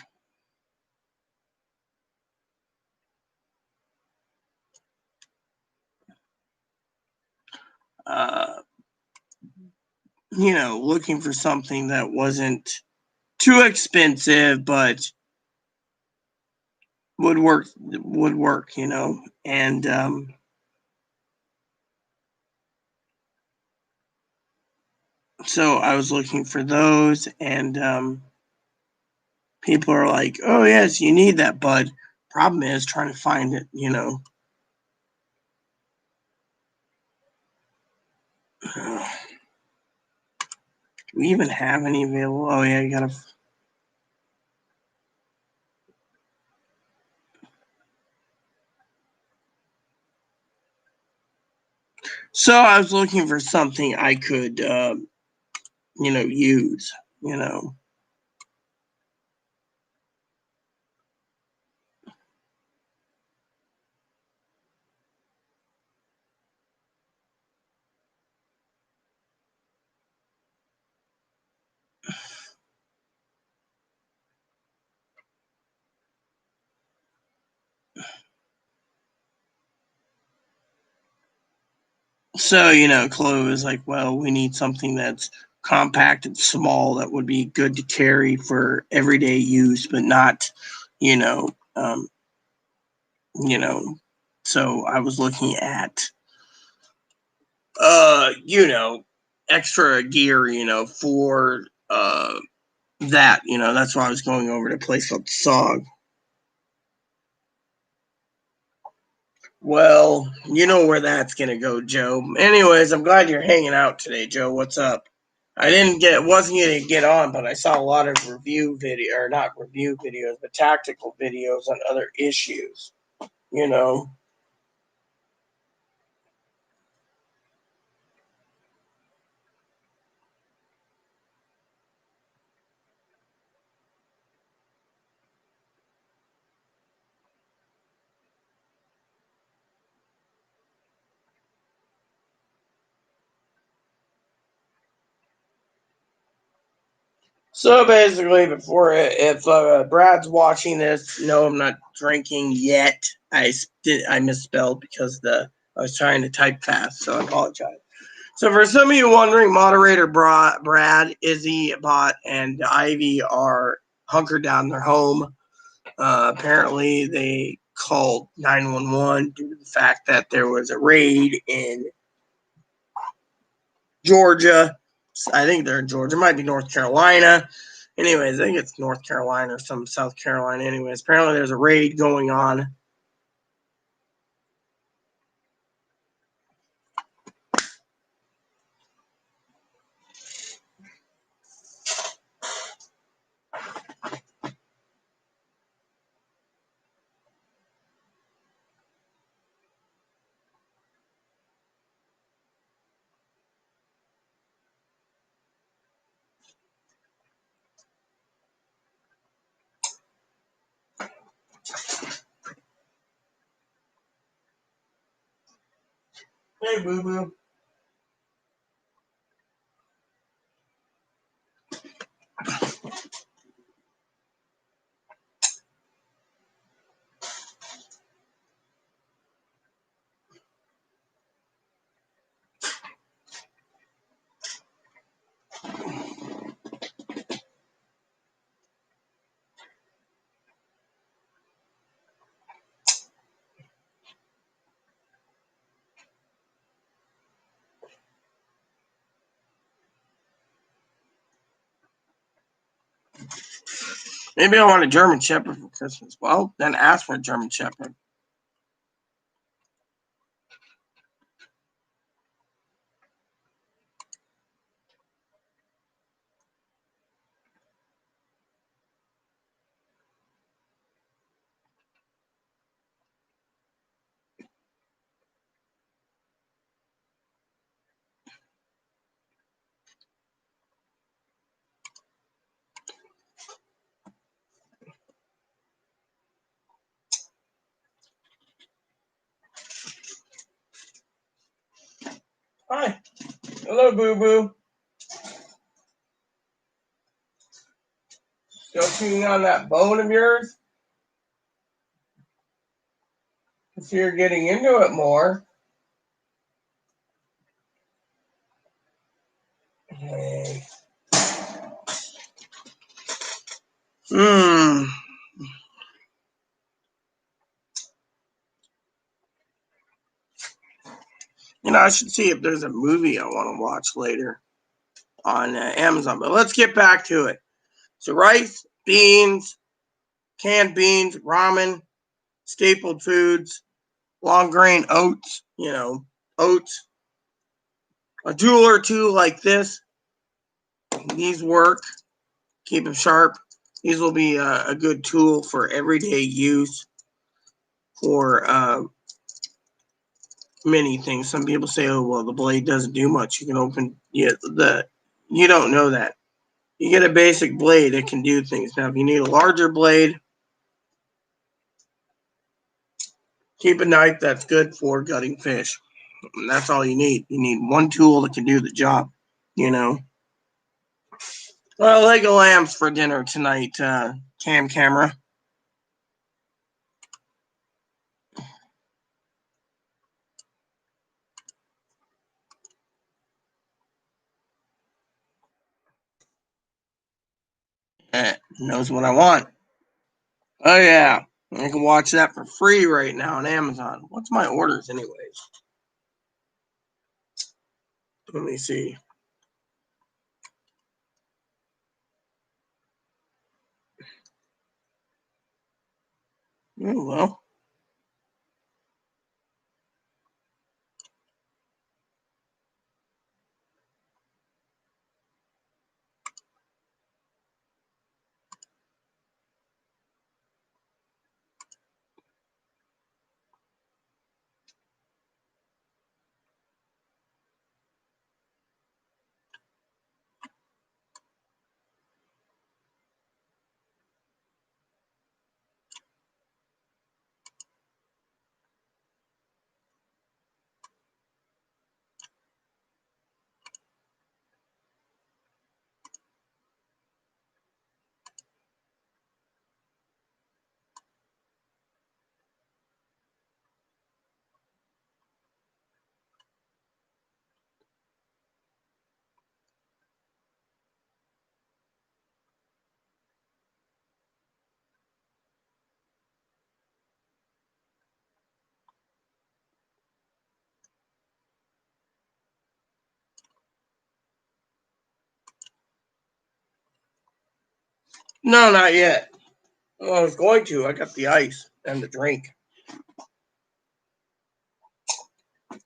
looking for something that wasn't too expensive, but would work, and so I was looking for those, and people are like, oh yes, you need that, bud. Problem is trying to find it, Do we even have any available? Oh yeah, you gotta. So I was looking for something I could, use, So, Chloe was like, well, we need something that's compact and small that would be good to carry for everyday use, but not, you know, um, you know. So I was looking at, extra gear, for that. That's why I was going over to a place called SOG. Well, you know where that's gonna go, Joe. Anyways, I'm glad you're hanging out today, Joe. What's up? I wasn't gonna get on, but I saw a lot of not review videos, but tactical videos on other issues. You know. So basically, if Brad's watching this, no, I'm not drinking yet. I misspelled because I was trying to type fast, so I apologize. So for some of you wondering, moderator Brad, Izzy, Bot, and Ivy are hunkered down in their home. Apparently, they called 911 due to the fact that there was a raid in Georgia. I think they're in Georgia. It might be North Carolina. Anyways, I think it's North Carolina or some South Carolina. Anyways, apparently there's a raid going on. Hey, boo boo. Maybe I want a German Shepherd for Christmas. Well, then ask for a German Shepherd. Hi. Hello, boo boo. Still chewing on that bone of yours? Because you're getting into it more. Hey. Hmm. I should see if there's a movie I want to watch later on Amazon. But let's get back to it. So rice, beans, canned beans, ramen, staple foods, long grain oats, oats, a tool or two like this. These work, keep them sharp. These will be a good tool for everyday use for many things. Some people say, "Oh, well, the blade doesn't do much. You can open You don't know that. You get a basic blade, it can do things. Now, if you need a larger blade, keep a knife that's good for gutting fish. And that's all you need. You need one tool that can do the job. Well, Lego lambs for dinner tonight, camera. Knows what I want. Oh yeah, I can watch that for free right now on Amazon. What's my orders, anyways? Let me see. Oh well. No, not yet. Well, I was going to. I got the ice and the drink.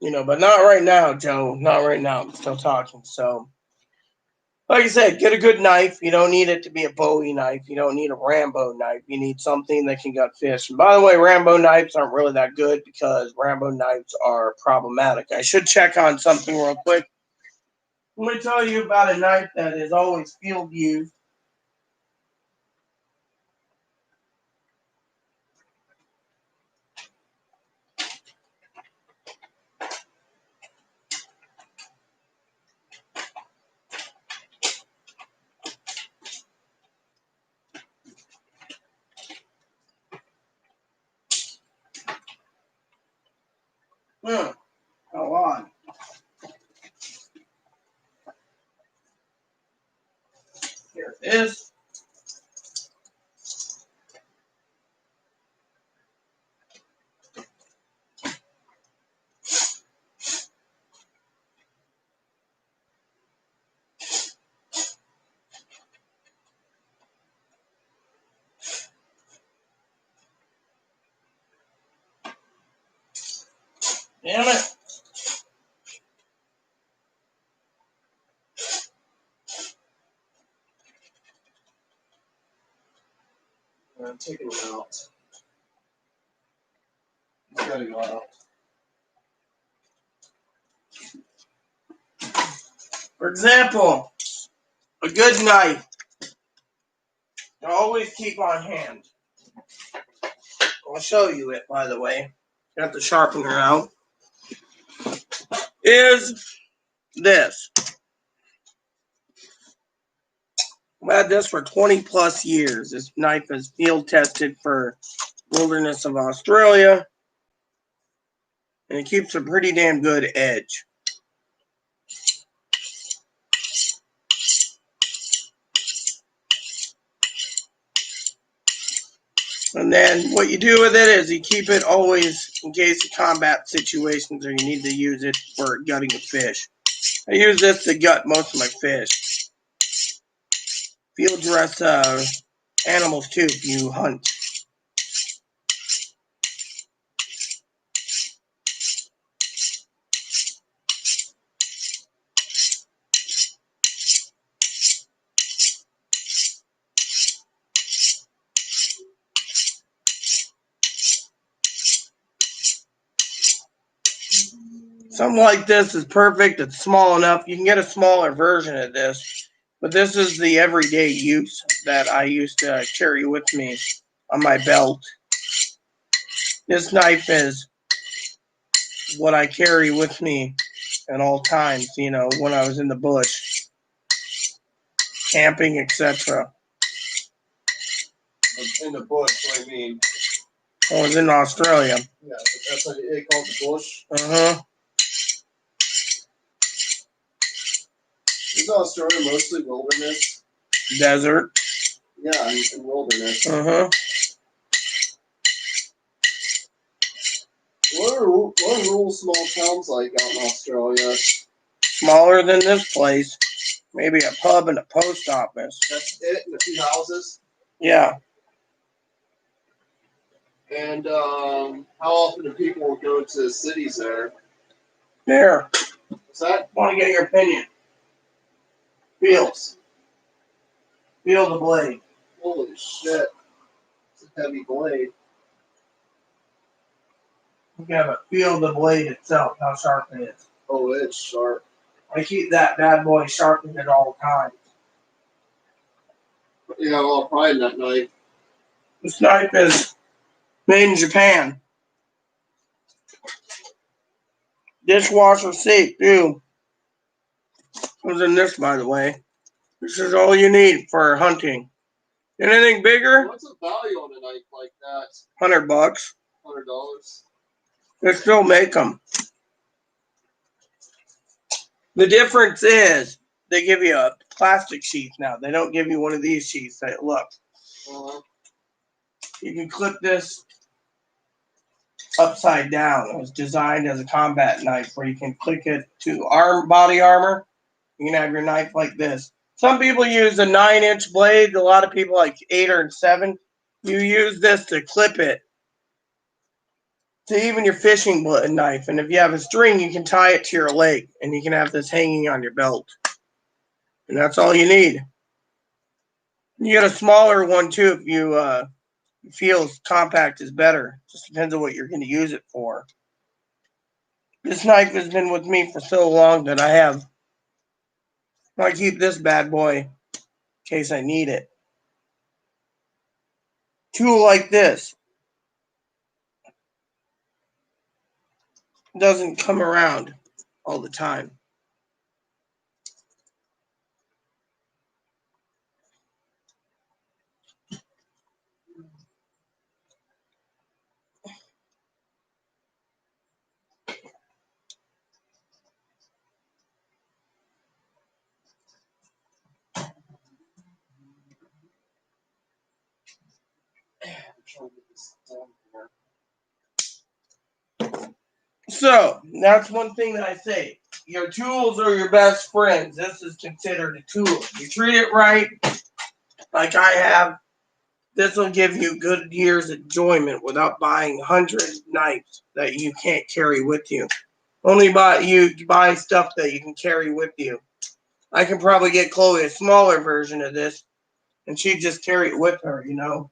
But not right now, Joe. Not right now. I'm still talking. So, like I said, get a good knife. You don't need it to be a Bowie knife. You don't need a Rambo knife. You need something that can gut fish. And by the way, Rambo knives aren't really that good because Rambo knives are problematic. I should check on something real quick. Let me tell you about a knife that is always field used. Go on. Here it is. Damn it. I'm taking it out. It's gotta go out. For example, a good knife to always keep on hand. I'll show you it, by the way. Got the sharpener out. Is this. I've had this for 20 plus years. This knife is field tested for wilderness of Australia. And it keeps a pretty damn good edge. And then what you do with it is you keep it always in case of combat situations or you need to use it for gutting a fish. I use this to gut most of my fish. Field dress animals too if you hunt. Something like this is perfect. It's small enough. You can get a smaller version of this. But this is the everyday use that I used to carry with me on my belt. This knife is what I carry with me at all times, when I was in the bush, camping, etc. In the bush, what do you mean? I was in Australia. Yeah, that's what they call the bush. Uh-huh. Is Australia mostly wilderness? Desert. Yeah, and wilderness. Uh-huh. What are rural small towns like out in Australia? Smaller than this place. Maybe a pub and a post office. That's it, and a few houses. Yeah. And how often do people go to cities there? There. What's that? Want to get your opinion. Feel the blade. Holy shit. It's a heavy blade. You gotta feel the blade itself, how sharp it is. Oh, it's sharp. I keep that bad boy sharpened at all times. You got a lot of pride in that knife. This knife is made in Japan. Dishwasher safe, too. Comes in this, by the way. This is all you need for hunting. Anything bigger? What's the value on a knife like that? $100. $100. They still make them. The difference is they give you a plastic sheath now. They don't give you one of these sheaths. Look, you can clip this upside down. It was designed as a combat knife where you can click it to body armor. You can have your knife like this. Some people use a 9-inch blade. A lot of people like 8 or 7. You use this to clip it to even your fishing knife. And if you have a string, you can tie it to your leg, and you can have this hanging on your belt. And that's all you need. You get a smaller one too if you feel compact is better. Just depends on what you're going to use it for. This knife has been with me for so long that I keep this bad boy in case I need it. Tool like this doesn't come around all the time. So that's one thing that I say. Your tools are your best friends. This is considered a tool. You treat it right, like I have, this will give you good years of enjoyment without buying 100 knives that you can't carry with you. Only buy stuff that you can carry with you. I can probably get Chloe a smaller version of this, and she'd just carry it with her, you know.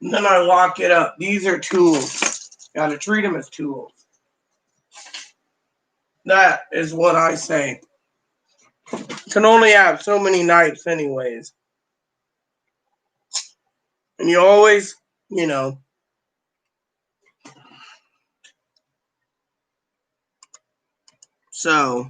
And then I lock it up. These are tools. Got to treat them as tools. That is what I say. Can only have so many knives anyways. And you always, you know, so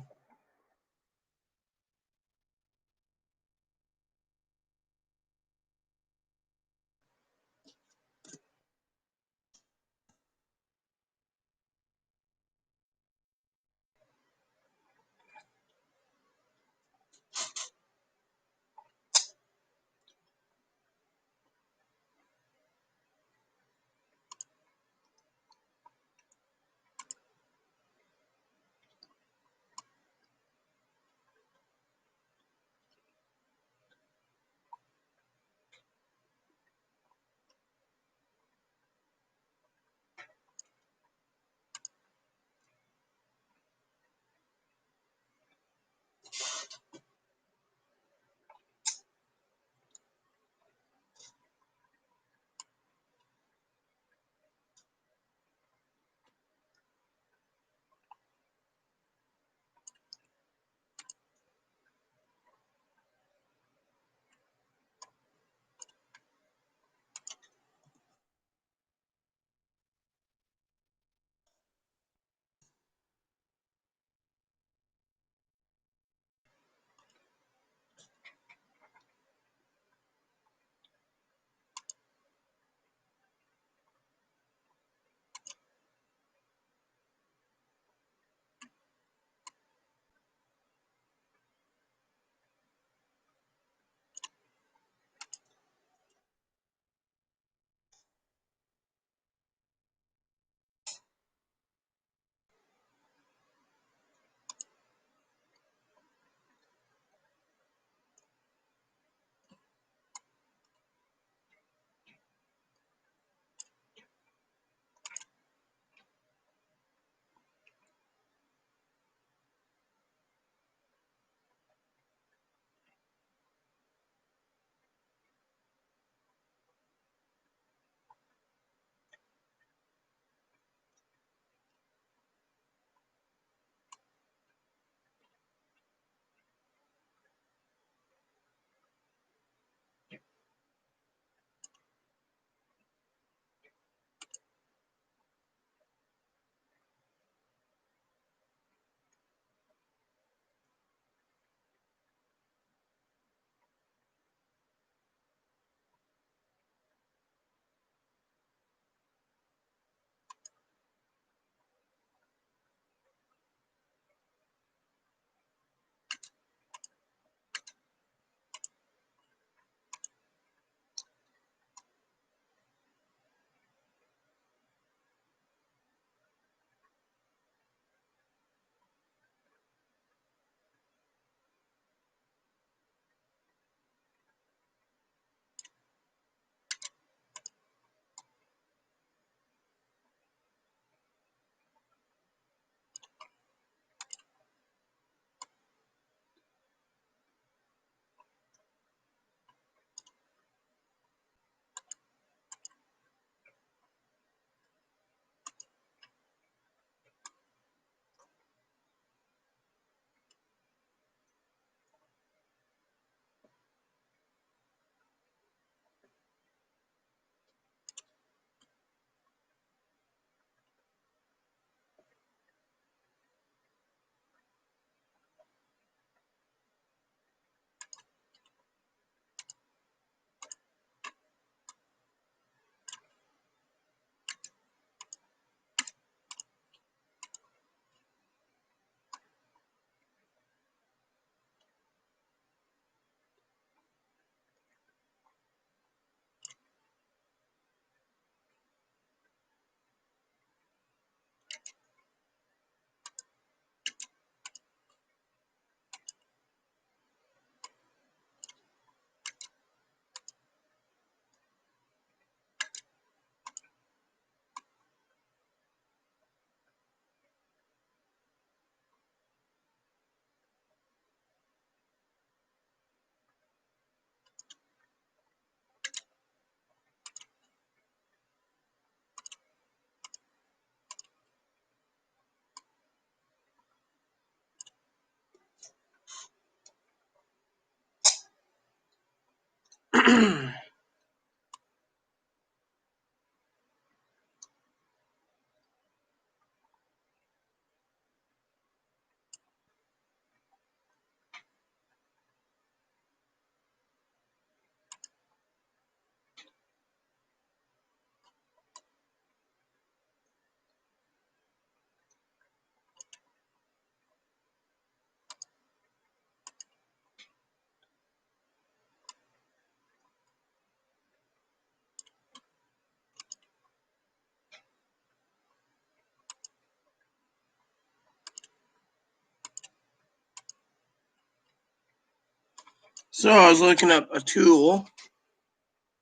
So I was looking up a tool.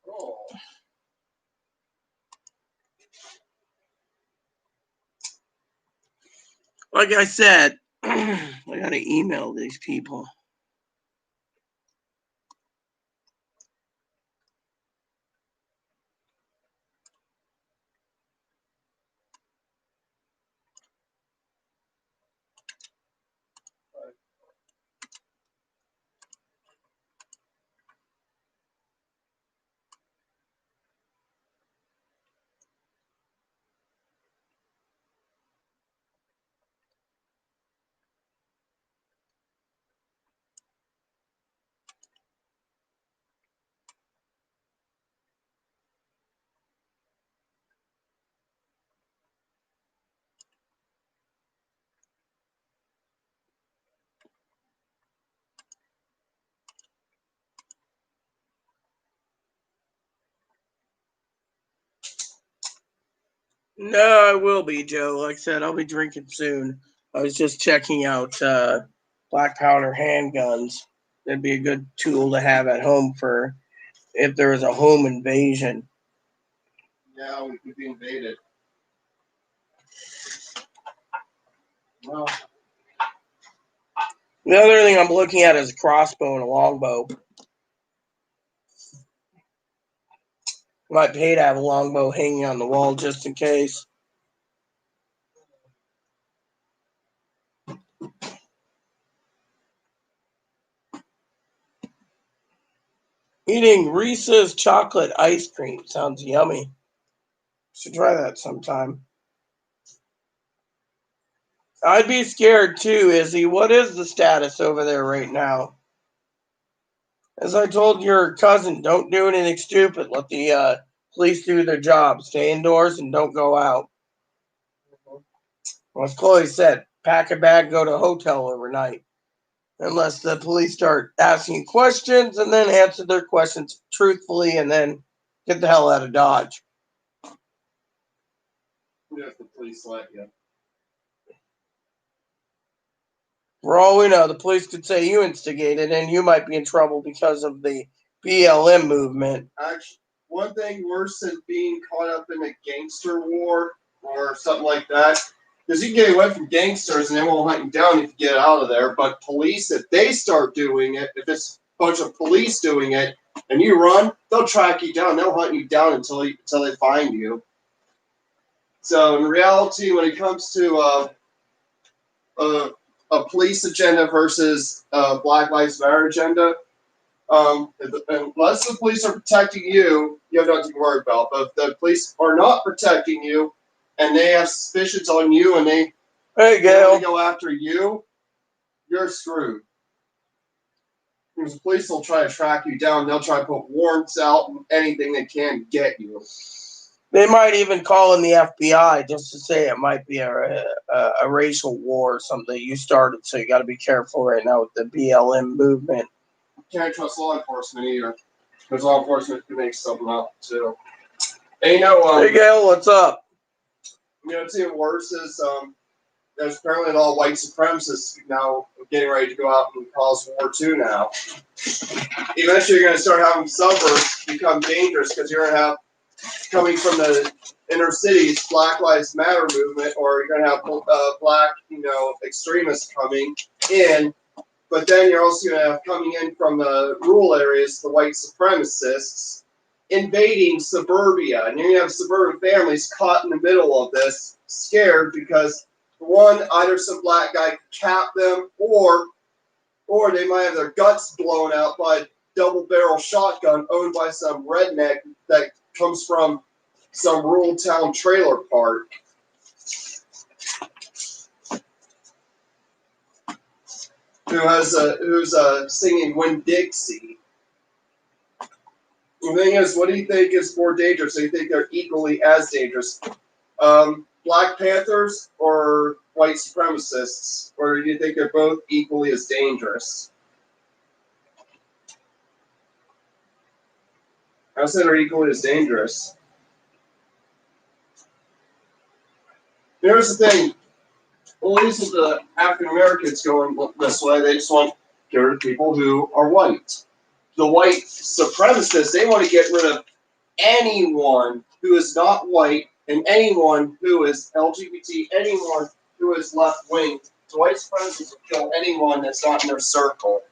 Oh. Like I said, I gotta email these people. No, I will be, Joe. Like I said, I'll be drinking soon. I was just checking out black powder handguns. That'd be a good tool to have at home for if there was a home invasion. Yeah, we could be invaded. Well, The other thing I'm looking at is a crossbow and a longbow. Might pay to have a longbow hanging on the wall just in case. Eating Reese's chocolate ice cream sounds yummy. Should try that sometime. I'd be scared too, Izzy. What is the status over there right now? As I told your cousin, don't do anything stupid. Let the police do their job. Stay indoors and don't go out. Well, as Chloe said, pack a bag, go to a hotel overnight. Unless the police start asking questions and then answer their questions truthfully and then get the hell out of Dodge. if the police let you. For all we know, the police could say you instigated and you might be in trouble because of the BLM movement. Actually, one thing worse than being caught up in a gangster war or something like that, because you can get away from gangsters and they won't hunt you down if you get out of there. But police, if they start doing it, if it's a bunch of police doing it and you run, they'll track you down. They'll hunt you down until they find you. So in reality, when it comes to a police agenda versus a Black Lives Matter agenda, unless the police are protecting you, you have nothing to worry about. But if the police are not protecting you and they have suspicions on you and they Gail. go after you, you're screwed. Because the police will try to track you down. They'll try to put warrants out and anything they can to get you. They might even call in the FBI just to say it might be a racial war or something you started. So you got to be careful right now with the BLM movement. Can't trust law enforcement either. Because law enforcement can make something up too. And hey Gail, what's up? What's even worse is there's apparently a lot of white supremacists now getting ready to go out and cause War II now. Eventually, you're going to start having suburbs become dangerous because you're going to have, coming from the inner cities, Black Lives Matter movement, or you're going to have black, extremists coming in. But then you're also going to have coming in from the rural areas, the white supremacists, invading suburbia. And you're going to have suburban families caught in the middle of this, scared because, one, either some black guy cap them, or they might have their guts blown out by double-barrel shotgun owned by some redneck that comes from some rural town trailer park. Who's singing Winn-Dixie. The thing is, what do you think is more dangerous? Do you think they're equally as dangerous? Black Panthers or white supremacists? Or do you think they're both equally as dangerous? I said they're equally as dangerous. Here's the thing. Well, these are the African Americans going this way. They just want to get rid of people who are white. The white supremacists, they want to get rid of anyone who is not white and anyone who is LGBT, anyone who is left wing. The white supremacists will kill anyone that's not in their circle.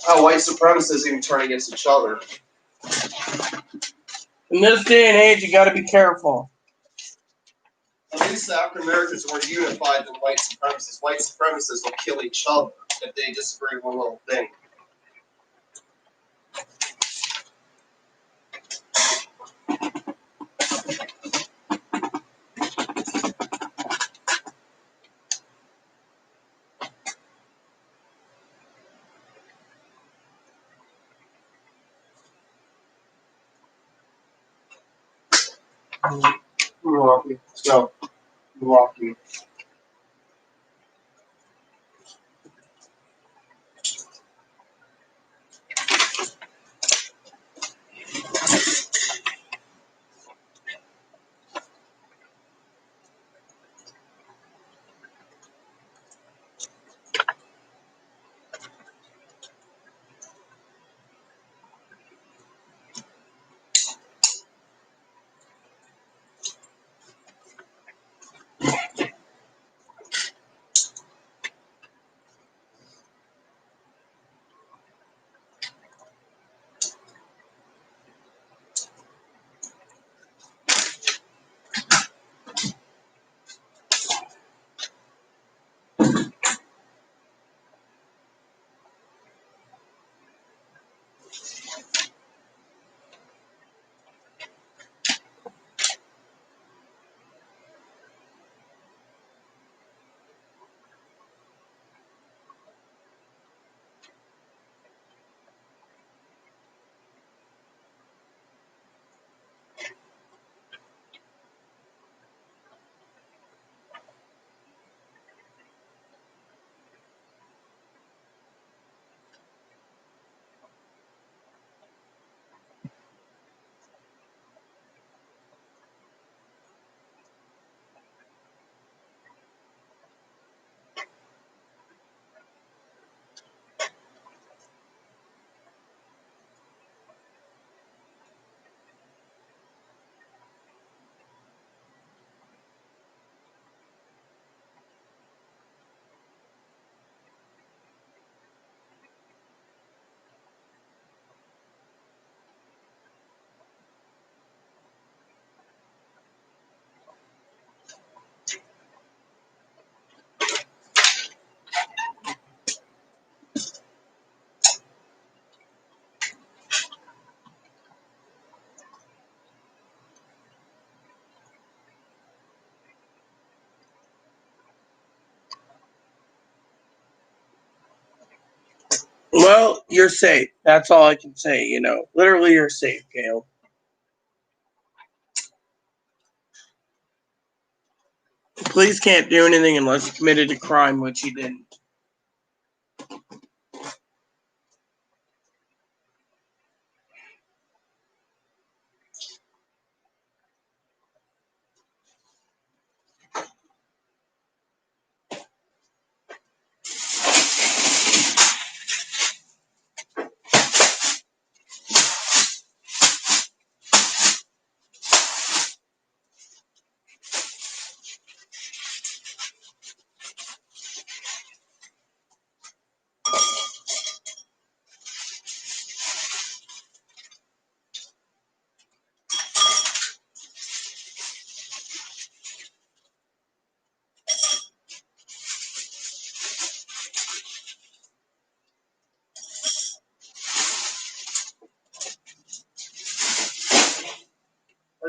How white supremacists even turn against each other. In this day and age, you got to be careful. At least the African Americans were unified than white supremacists. White supremacists will kill each other if they disagree with one little thing. Milwaukee. Let's go. Milwaukee. Well, you're safe. That's all I can say, you know. Literally, you're safe, Gail. Police can't do anything unless he committed a crime, which he didn't.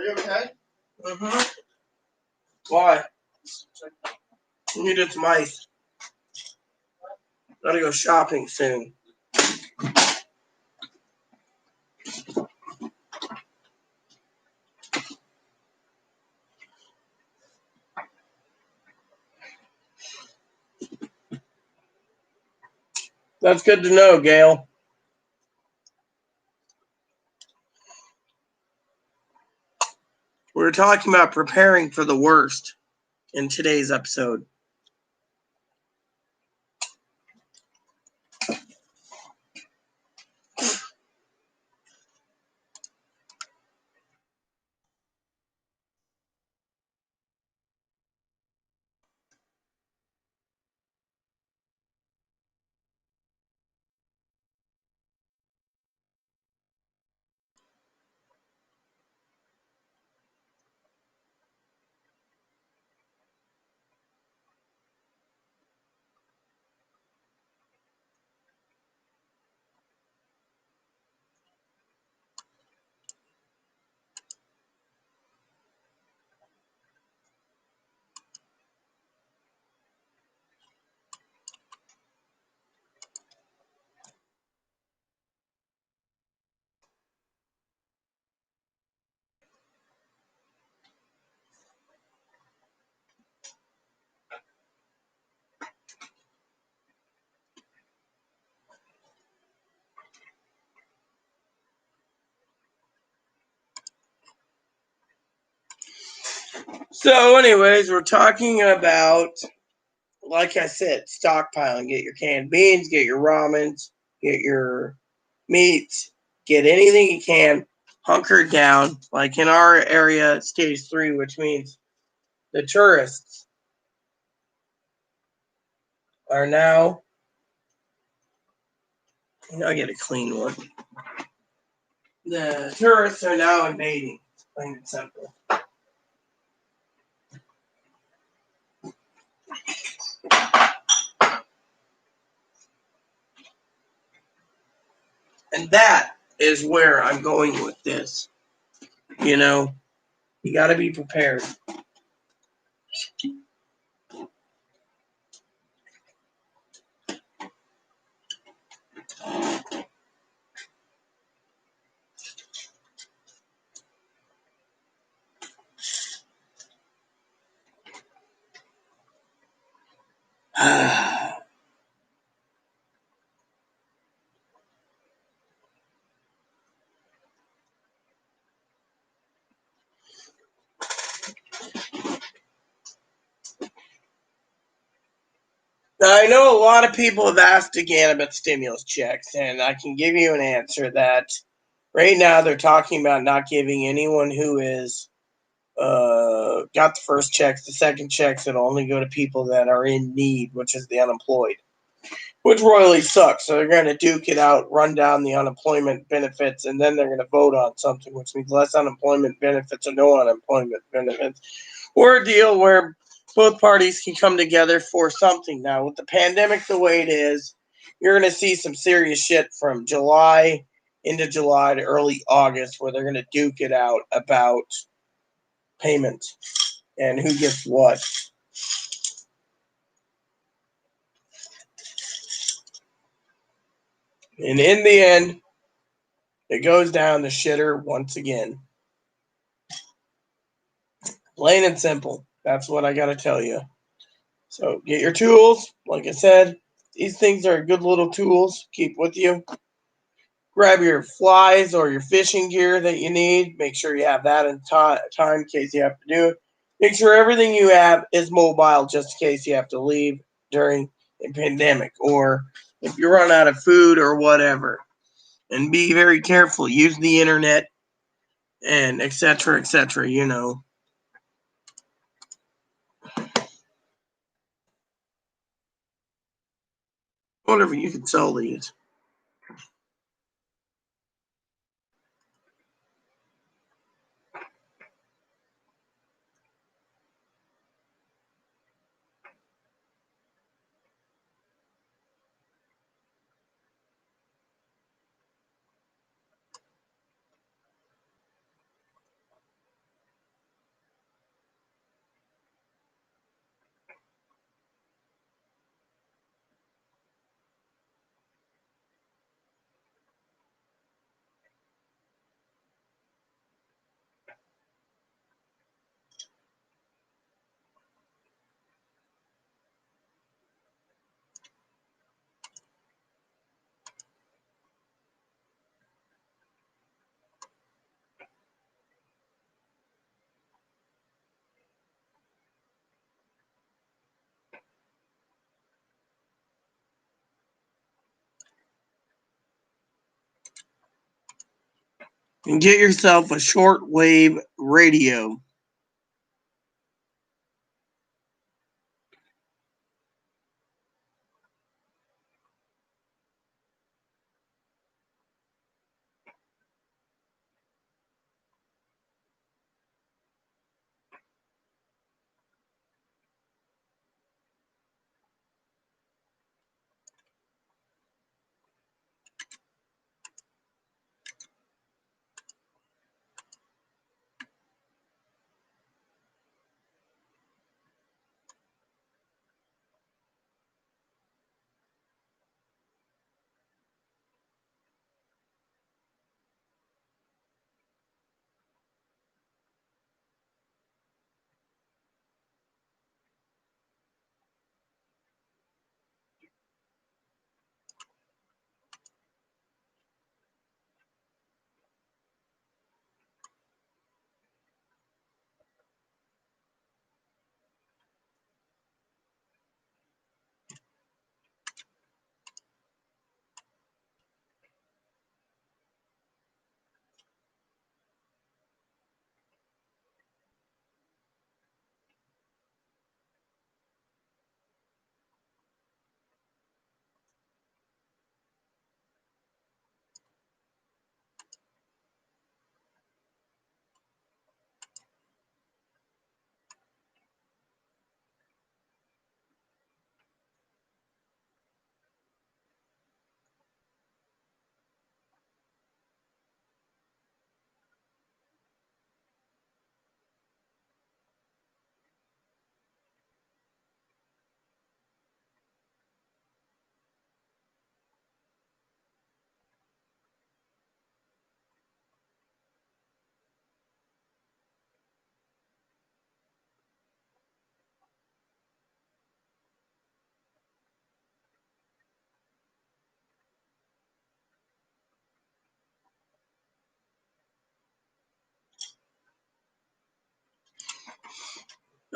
you okay? Mm-hmm. Why? You needed some ice. Gotta go shopping soon. That's good to know, Gail. We're talking about preparing for the worst in today's episode. So, anyways, we're talking about, like I said, stockpiling. Get your canned beans, get your ramens, get your meats, get anything you can, hunkered down. Like in our area, stage 3, which means the tourists are now. I get a clean one. The tourists are now invading. Plain and simple. And that is where I'm going with this. You know, you got to be prepared. Now, I know a lot of people have asked again about stimulus checks, and I can give you an answer that right now they're talking about not giving anyone who is got the first checks, the second checks. It'll only go to people that are in need, which is the unemployed, which royally sucks. So they're going to duke it out, run down the unemployment benefits, and then they're going to vote on something, which means less unemployment benefits or no unemployment benefits, or a deal where both parties can come together for something. Now, with the pandemic the way it is, you're going to see some serious shit from July into July to early August where they're going to duke it out about payment and who gets what. And in the end, it goes down the shitter once again. Plain and simple. That's what I got to tell you. So get your tools. Like I said, these things are good little tools. Keep with you. Grab your flies or your fishing gear that you need. Make sure you have that in time in case you have to do it. Make sure everything you have is mobile just in case you have to leave during a pandemic or if you run out of food or whatever. And be very careful. Use the internet and etc. etc. You know. Whatever, you can sell these. and get yourself a shortwave radio.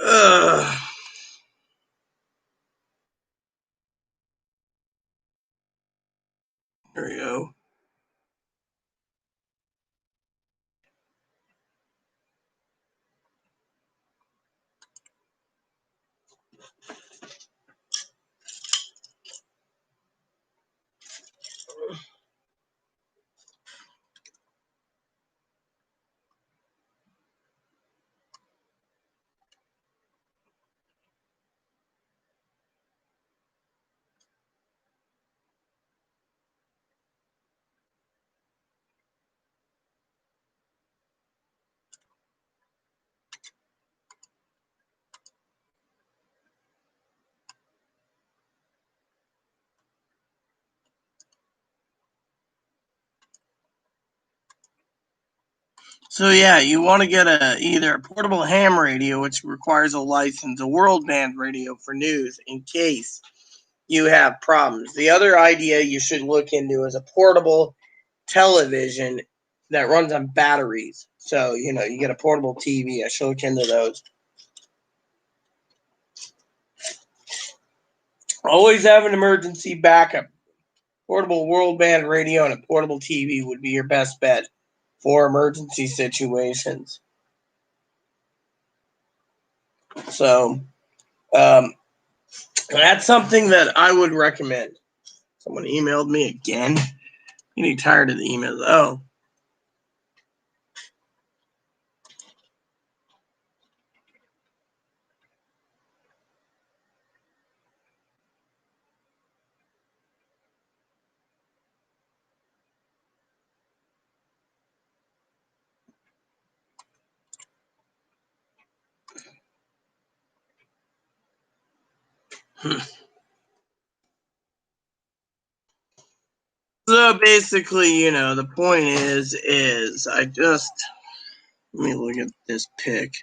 Ugh. There we go. So yeah, you want to get either a portable ham radio, which requires a license, a world band radio for news in case you have problems. The other idea you should look into is a portable television that runs on batteries. So, you get a portable TV. I should look into those. Always have an emergency backup. Portable world band radio and a portable TV would be your best bet for emergency situations. So, that's something that I would recommend. Someone emailed me again. Getting tired of the emails. Oh. So basically, the point is I just let me look at this pic.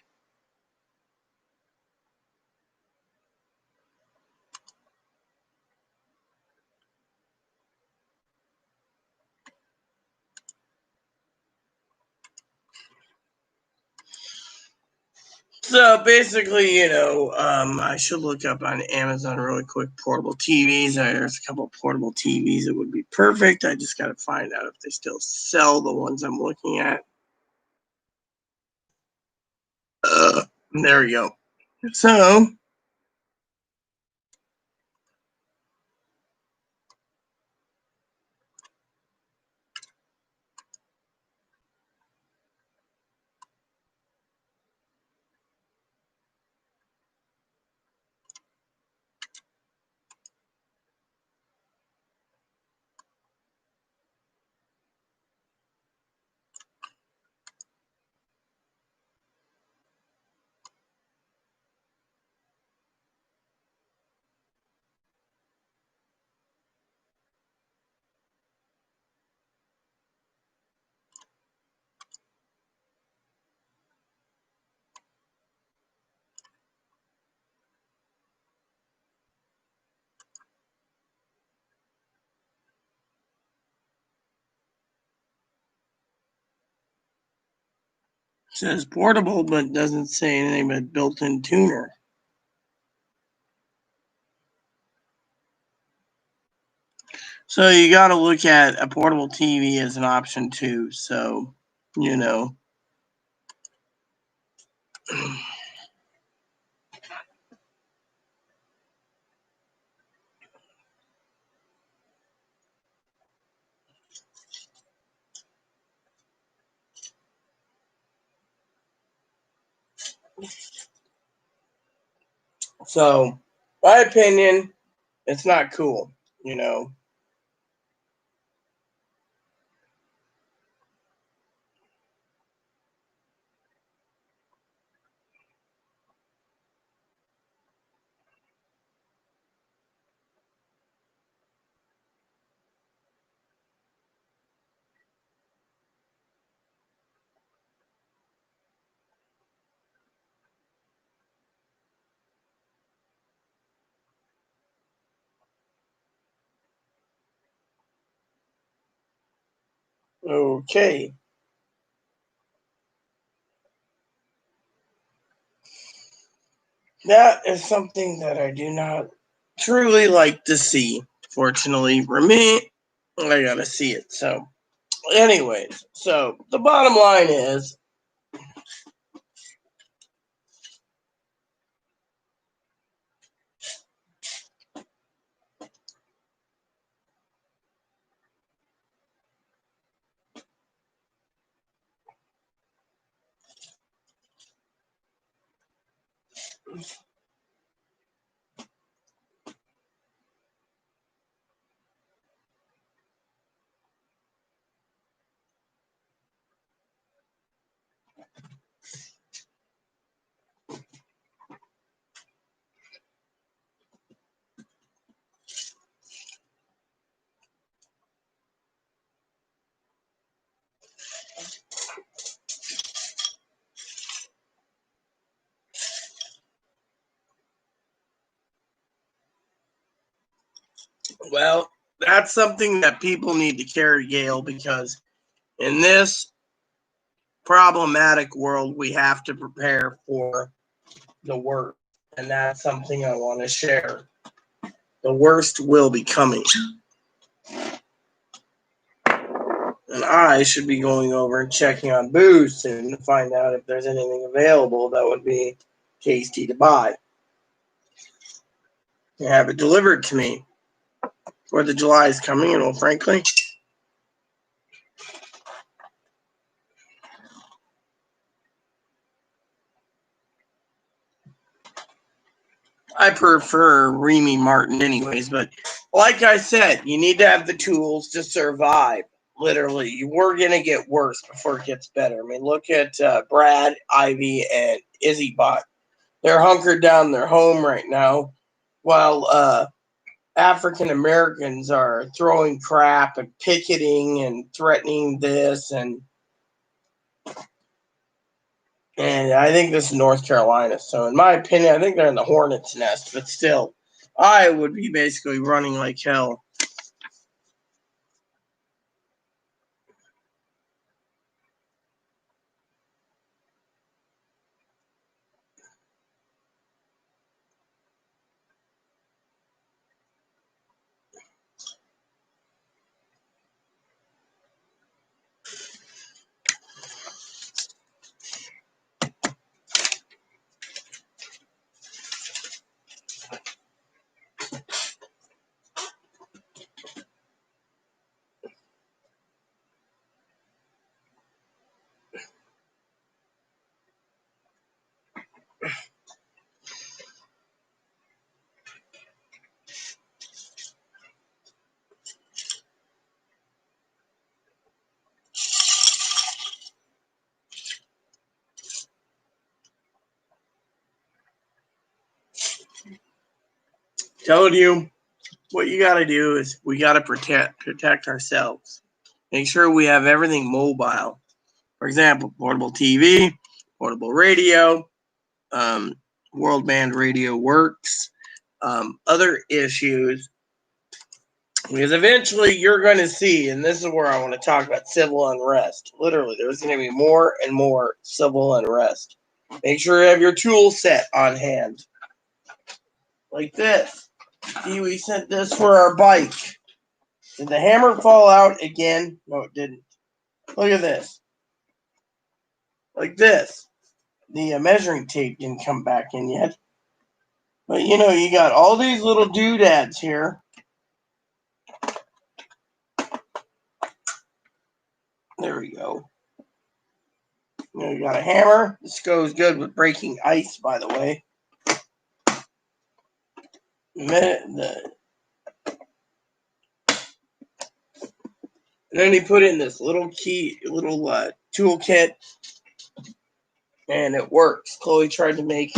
So basically, I should look up on Amazon really quick portable TVs. There's a couple of portable TVs that would be perfect. I just got to find out if they still sell the ones I'm looking at. There we go. So, it says portable, but doesn't say anything but built-in tuner. So you got to look at a portable TV as an option too. So, you know. So, my opinion, it's not cool, you know. Okay. That is something that I do not truly like to see. Fortunately for me, I gotta see it. So, anyways, so the bottom line is, well, that's something that people need to carry, Gail, because in this problematic world, we have to prepare for the worst. And that's something I want to share. The worst will be coming. And I should be going over and checking on booze soon to find out if there's anything available that would be tasty to buy. And have it delivered to me. 4th of July is coming, and well, frankly, I prefer Remy Martin anyways, but like I said, you need to have the tools to survive. Literally, we're going to get worse before it gets better. I mean, look at Brad, Ivy, and Izzy Bot. They're hunkered down their home right now, while African Americans are throwing crap and picketing and threatening this and I think this is North Carolina. So in my opinion, I think they're in the hornet's nest, but still, I would be basically running like hell. Telling you, what you got to do is we got to protect ourselves. Make sure we have everything mobile. For example, portable TV, portable radio, world band radio works, other issues. Because eventually you're going to see, and this is where I want to talk about civil unrest. Literally, there's going to be more and more civil unrest. Make sure you have your tool set on hand. Like this. See, we sent this for our bike. Did the hammer fall out again? No, it didn't. Look at this. Like this. The measuring tape didn't come back in yet. But you know, you got all these little doodads here. There we go. You got a hammer. This goes good with breaking ice, by the way. And then he put in this little toolkit, and it works. Chloe tried to make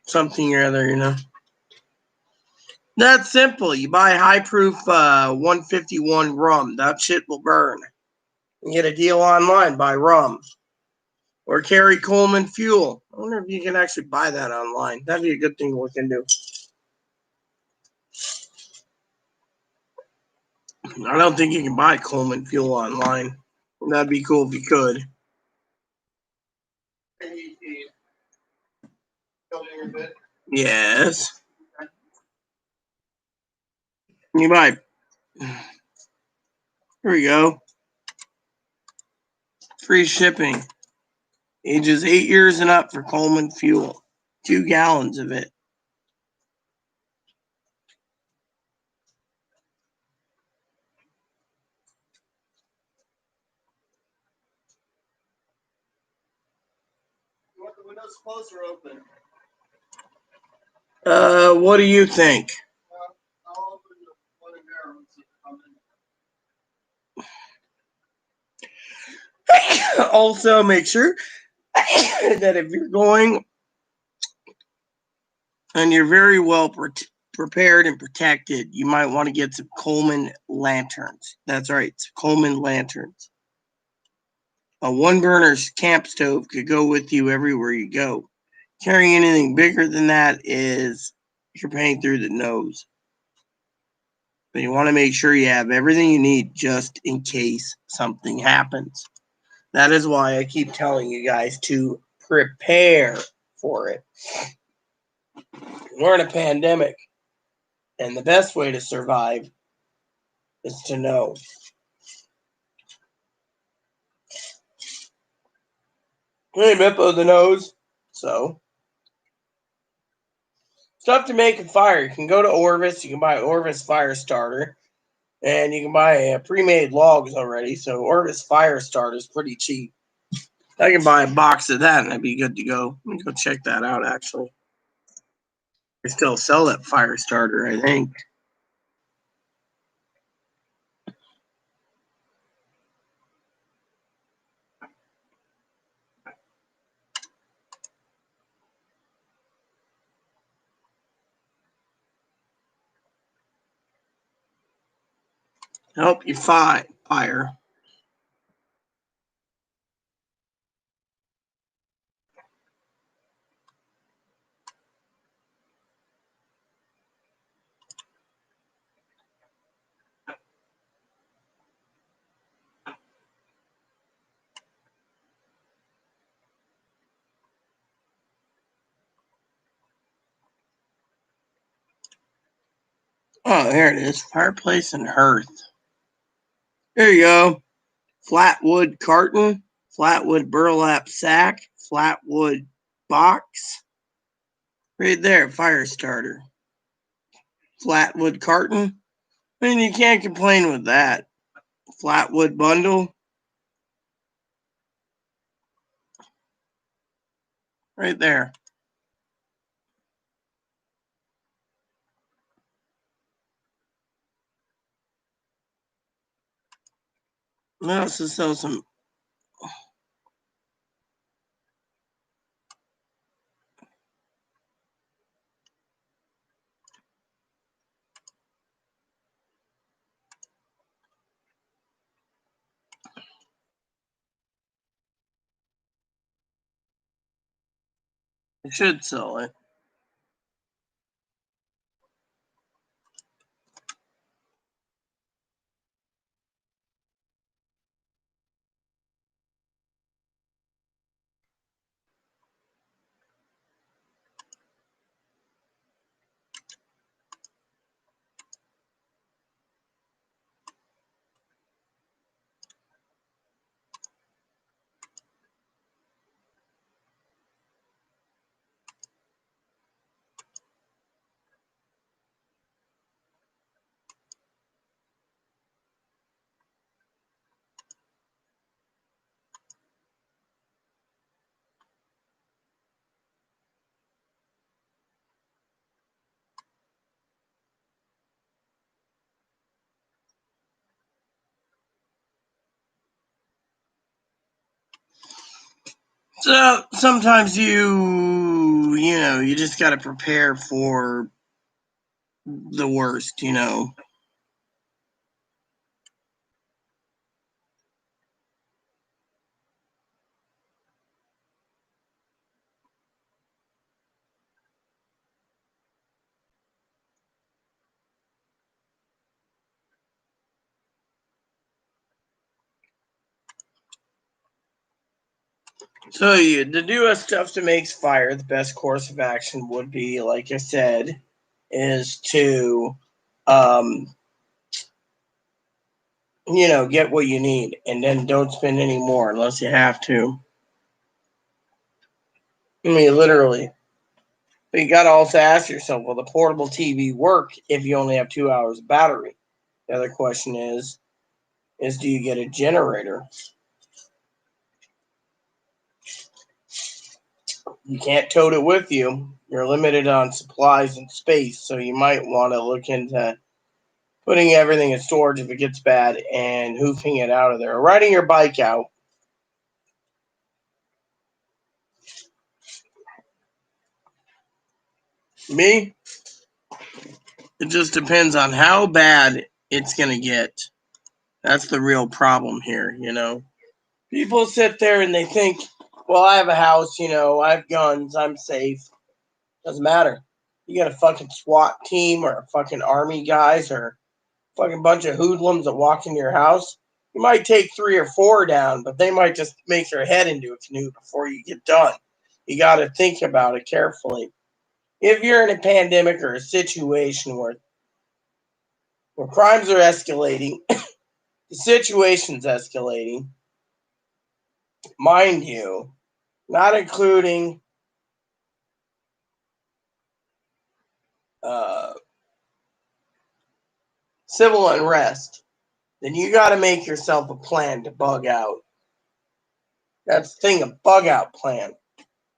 something or other, you know. That's simple. You buy high proof 151 rum. That shit will burn. You get a deal online, buy rum. Or carry Coleman fuel. I wonder if you can actually buy that online. That'd be a good thing to look into. I don't think you can buy Coleman fuel online. That'd be cool if you could. Yes. You might. Here we go. Free shipping. Ages 8 years and up for Coleman fuel. 2 gallons of it. You want the windows closed or open? What do you think? I'll open the one in there and see if it comes in. Also, make sure that if you're going and you're very well prepared and protected, you might want to get some Coleman lanterns. That's right, Coleman lanterns. A one burner camp stove could go with you everywhere you go. Carrying anything bigger than that is you're paying through the nose. But you want to make sure you have everything you need just in case something happens. That is why I keep telling you guys to prepare for it. We're in a pandemic, and the best way to survive is to know. Hey, Mippo the nose. So, stuff to make a fire. You can go to Orvis. You can buy Orvis fire starter. And you can buy pre-made logs already. So, Orvis fire starter is pretty cheap. I can buy a box of that and I'd be good to go. Let me go check that out, actually. They still sell that fire starter, I think. Help you fire. Oh, there it is. Fireplace and hearth. There you go. Flatwood carton, flatwood burlap sack, flatwood box. Right there, fire starter. Flatwood carton. I mean, you can't complain with that. Flatwood bundle. Right there. They also sell some. I should sell it. So sometimes you just got to prepare for the worst, So the newest stuff to make fire, the best course of action would be, like I said, is to, um, get what you need, and then don't spend any more unless you have to. I mean, literally. But you got to also ask yourself, will the portable TV work if you only have 2 hours of battery? The other question is do you get a generator? You can't tote it with you. You're limited on supplies and space, so you might want to look into putting everything in storage if it gets bad and hoofing it out of there. Or riding your bike out. Me? It just depends on how bad it's going to get. That's the real problem here. People sit there and they think, well, I have a house, I have guns, I'm safe. Doesn't matter. You got a fucking SWAT team or a fucking army guys or a fucking bunch of hoodlums that walk into your house. You might take 3 or 4 down, but they might just make your head into a canoe before you get done. You got to think about it carefully. If you're in a pandemic or a situation where crimes are escalating, the situation's escalating, mind you, not including civil unrest, then you got to make yourself a plan to bug out. That's the thing, a bug out plan.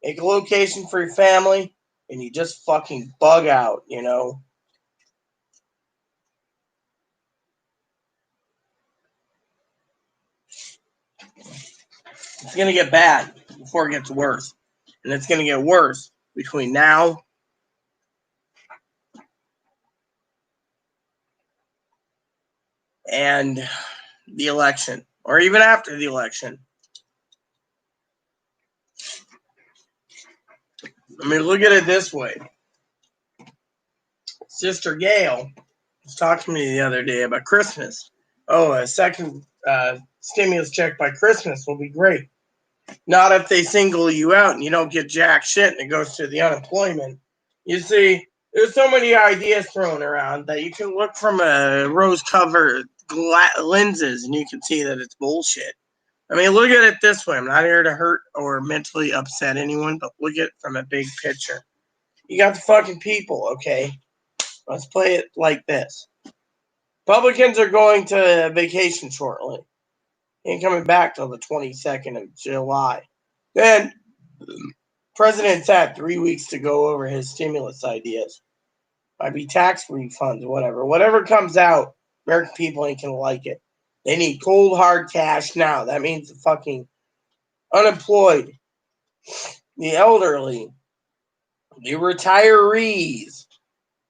Make a location for your family, and you just fucking bug out, It's going to get bad before it gets worse. And it's going to get worse between now and the election, or even after the election. I mean, look at it this way. Sister Gail was talking to me the other day about Christmas. Oh, a second stimulus check by Christmas will be great. Not if they single you out and you don't get jack shit and it goes to the unemployment. You see, there's so many ideas thrown around that you can look from a rose-covered lenses and you can see that it's bullshit. I mean, look at it this way. I'm not here to hurt or mentally upset anyone, but look at it from a big picture. You got the fucking people, okay? Let's play it like this. Republicans are going to vacation shortly. Ain't coming back till the 22nd of July. Then, President's had 3 weeks to go over his stimulus ideas. Might be tax refunds, whatever. Whatever comes out, American people ain't gonna like it. They need cold, hard cash now. That means the fucking unemployed, the elderly, the retirees,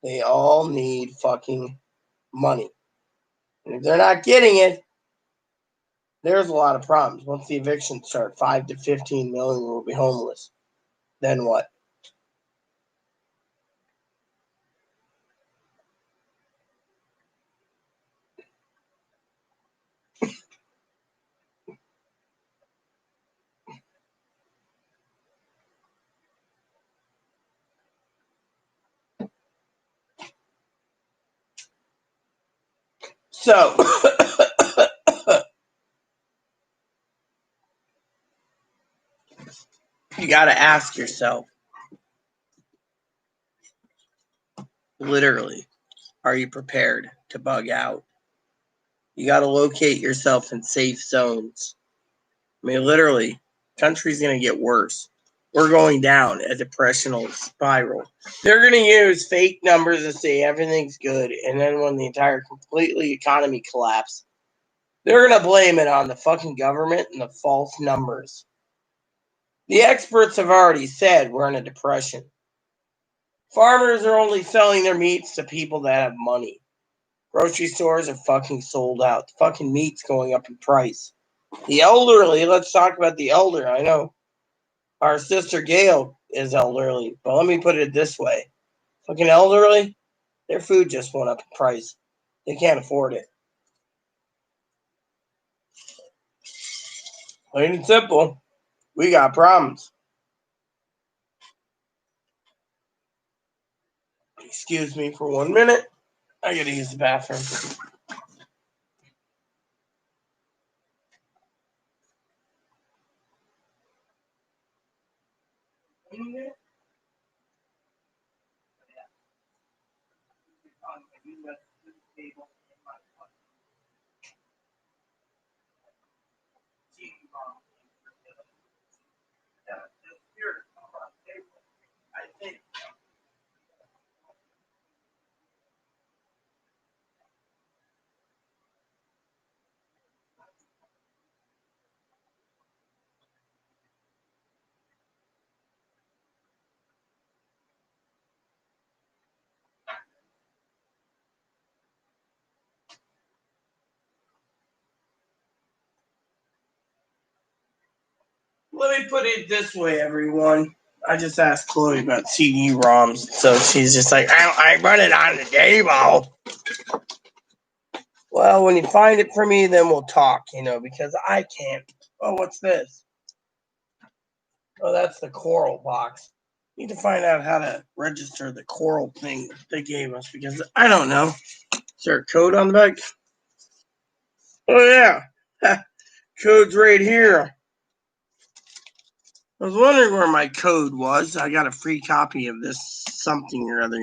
they all need fucking money. And if they're not getting it, there's a lot of problems. Once the evictions start, 5 to 15 million will be homeless. Then what? So, you got to ask yourself, literally, are you prepared to bug out? You got to locate yourself in safe zones. I mean, literally, country's going to get worse. We're going down a depressional spiral. They're going to use fake numbers to say everything's good, and then when the entire completely economy collapses, they're going to blame it on the fucking government and the false numbers. The experts have already said we're in a depression. Farmers are only selling their meats to people that have money. Grocery stores are fucking sold out. The fucking meat's going up in price. The elderly, let's talk about the elder. I know our sister Gail is elderly, but let me put it this way. Fucking elderly, their food just went up in price. They can't afford it. Plain and simple. We got problems. Excuse me for 1 minute. I gotta use the bathroom. Let me put it this way, everyone. I just asked Chloe about CD-ROMs, so she's just like, I run it on the table. Well, when you find it for me, then we'll talk, because I can't. Oh, what's this? Oh, that's the Coral box. Need to find out how to register the Coral thing they gave us, because I don't know. Is there a code on the back? Oh, yeah. Code's right here. I was wondering where my code was. I got a free copy of this something or other.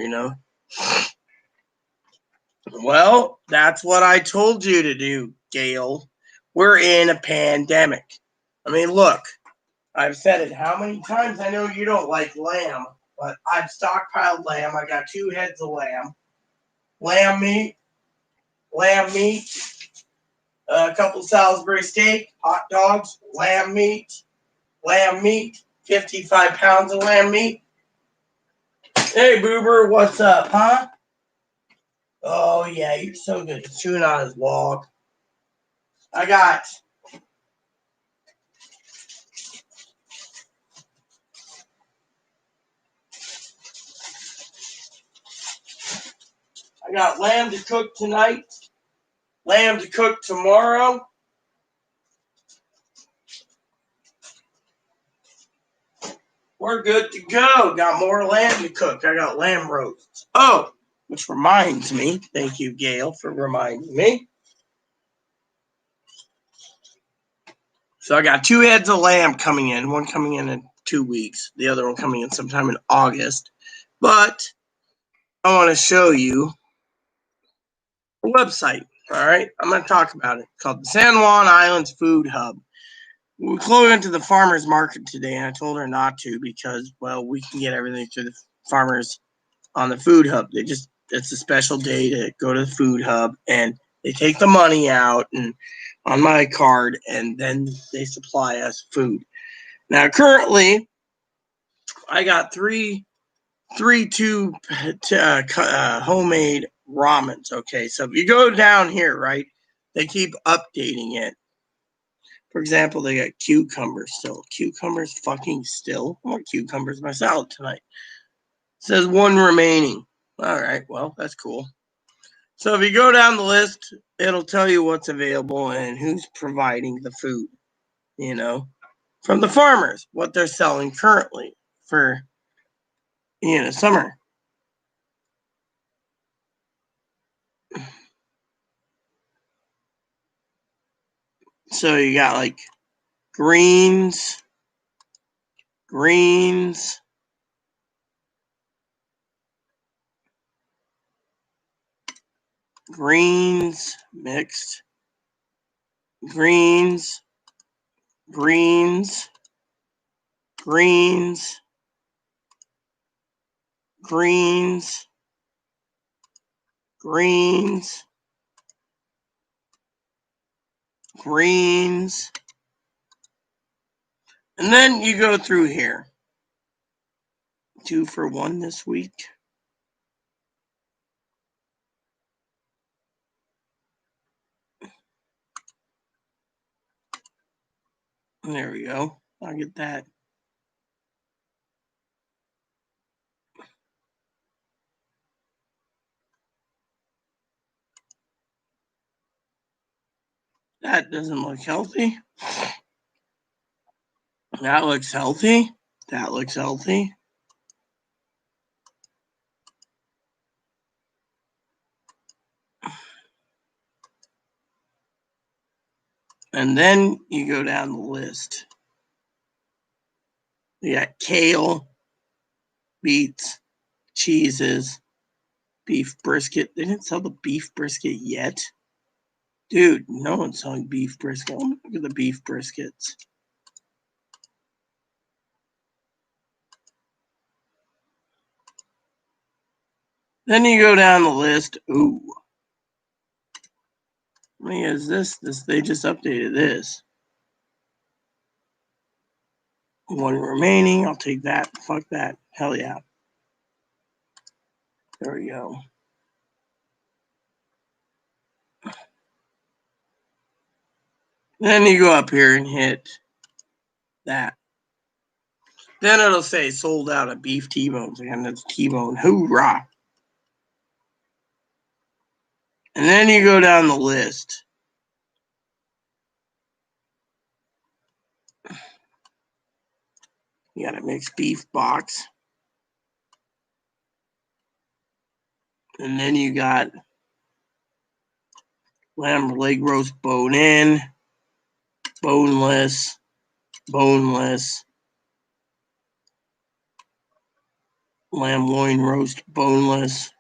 Well, that's what I told you to do, Gail. We're in a pandemic. I mean, look, I've said it how many times? I know you don't like lamb, but I've stockpiled lamb. I got 2 heads of lamb. Lamb meat, a couple Salisbury steak, hot dogs, lamb meat, 55 pounds of lamb meat. Hey, Boober, what's up, huh? Oh, yeah, you're so good. He's chewing on his log. I got lamb to cook tonight, lamb to cook tomorrow. We're good to go. Got more lamb to cook. I got lamb roasts. Oh, which reminds me. Thank you, Gail, for reminding me. So I got 2 heads of lamb coming in. One coming in 2 weeks. The other one coming in sometime in August. But I want to show you a website. All right, I'm going to talk about it. It's called the San Juan Islands Food Hub. Chloe went to the farmer's market today, and I told her not to because, well, we can get everything through the farmers on the food hub. It's a special day to go to the food hub, and they take the money out and on my card, and then they supply us food. Now, currently, I got three homemade ramens. Okay, so if you go down here, right, they keep updating it. For example, they got cucumbers still. Cucumbers fucking still. I want cucumbers in my salad tonight. It says 1 remaining. All right, well, that's cool. So if you go down the list, it'll tell you what's available and who's providing the food, from the farmers, what they're selling currently for, summer. So you got like greens, greens, greens, mixed, greens, greens, greens, greens, greens, greens, and then you go through here. 2 for 1 this week. There we go. I'll get that. That doesn't look healthy. That looks healthy. That looks healthy. And then you go down the list. You got kale, beets, cheeses, beef brisket. They didn't sell the beef brisket yet. Dude, no one's selling beef brisket. Look at the beef briskets. Then you go down the list. Ooh. What is this? They just updated this. 1 remaining. I'll take that. Fuck that. Hell yeah. There we go. Then you go up here and hit that. Then it'll say sold out of beef T-bones. And it's T-bone. Hoorah. And then you go down the list. You got a mixed beef box. And then you got lamb leg roast bone in, boneless, boneless, lamb loin roast boneless,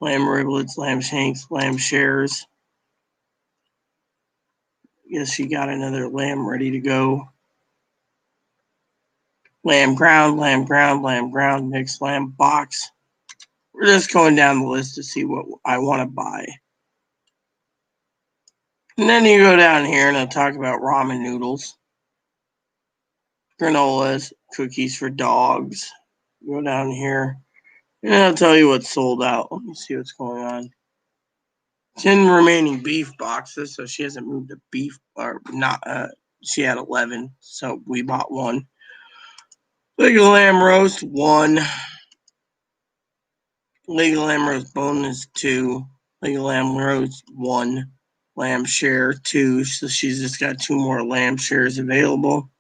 lamb riblets, lamb shanks, lamb shares. Guess you got another lamb ready to go. Lamb ground, lamb ground, lamb ground, mixed lamb box. We're just going down the list to see what I want to buy. And then you go down here and I'll talk about ramen noodles, granolas, cookies for dogs. Go down here and I'll tell you what's sold out. Let me see what's going on. 10 remaining beef boxes, so she hasn't moved a beef, or not. She had 11, so we bought 1. Leg of lamb roast, 1. Leg of lamb roast boneless, 2. Leg of lamb roast, 1. Lamb share, 2. So she's just got 2 more lamb shares available.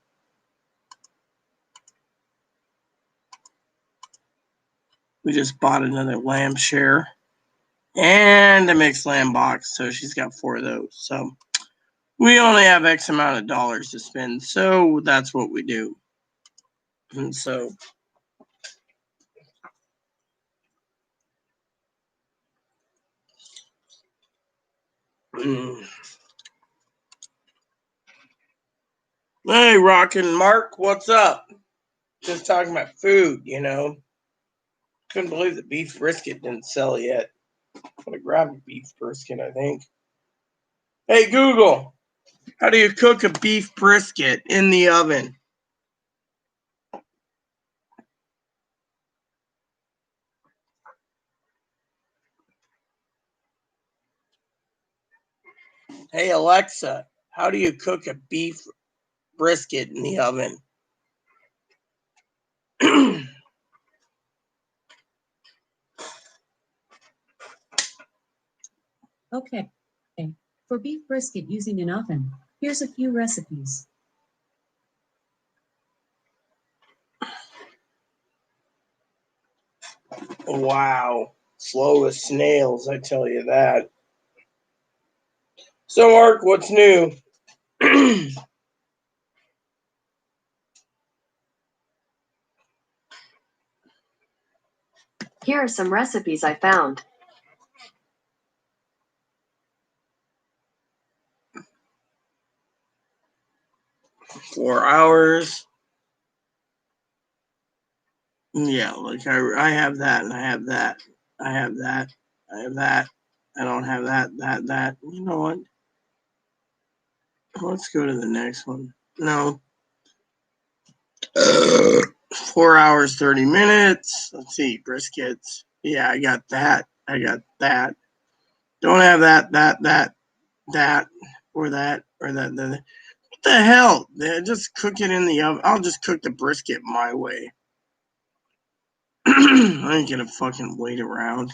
We just bought another lamb share and a mixed lamb box, so she's got 4 of those. So we only have X amount of dollars to spend, so that's what we do. And so hey, Rockin' Mark, what's up? Just talking about food, you know. Couldn't believe the beef brisket didn't sell yet. I'm gonna grab a beef brisket, I think. Hey, Google, how do you cook a beef brisket in the oven? Hey, Alexa, how do you cook a beef brisket in the oven? Okay. For beef brisket using an oven, here's a few recipes. Wow. Slow as snails, I tell you that. So, Mark, what's new? Here are some recipes I found. Four hours. Yeah, like I have that, and I have that. I have that. I have that. I don't have that. You know what? Let's go to the next one. No. 4 hours, 30 minutes. Let's see. Briskets. Yeah, I got that. I got that. Don't have that, or that. What the hell? Just cook it in the oven. I'll just cook the brisket my way. I ain't gonna fucking wait around.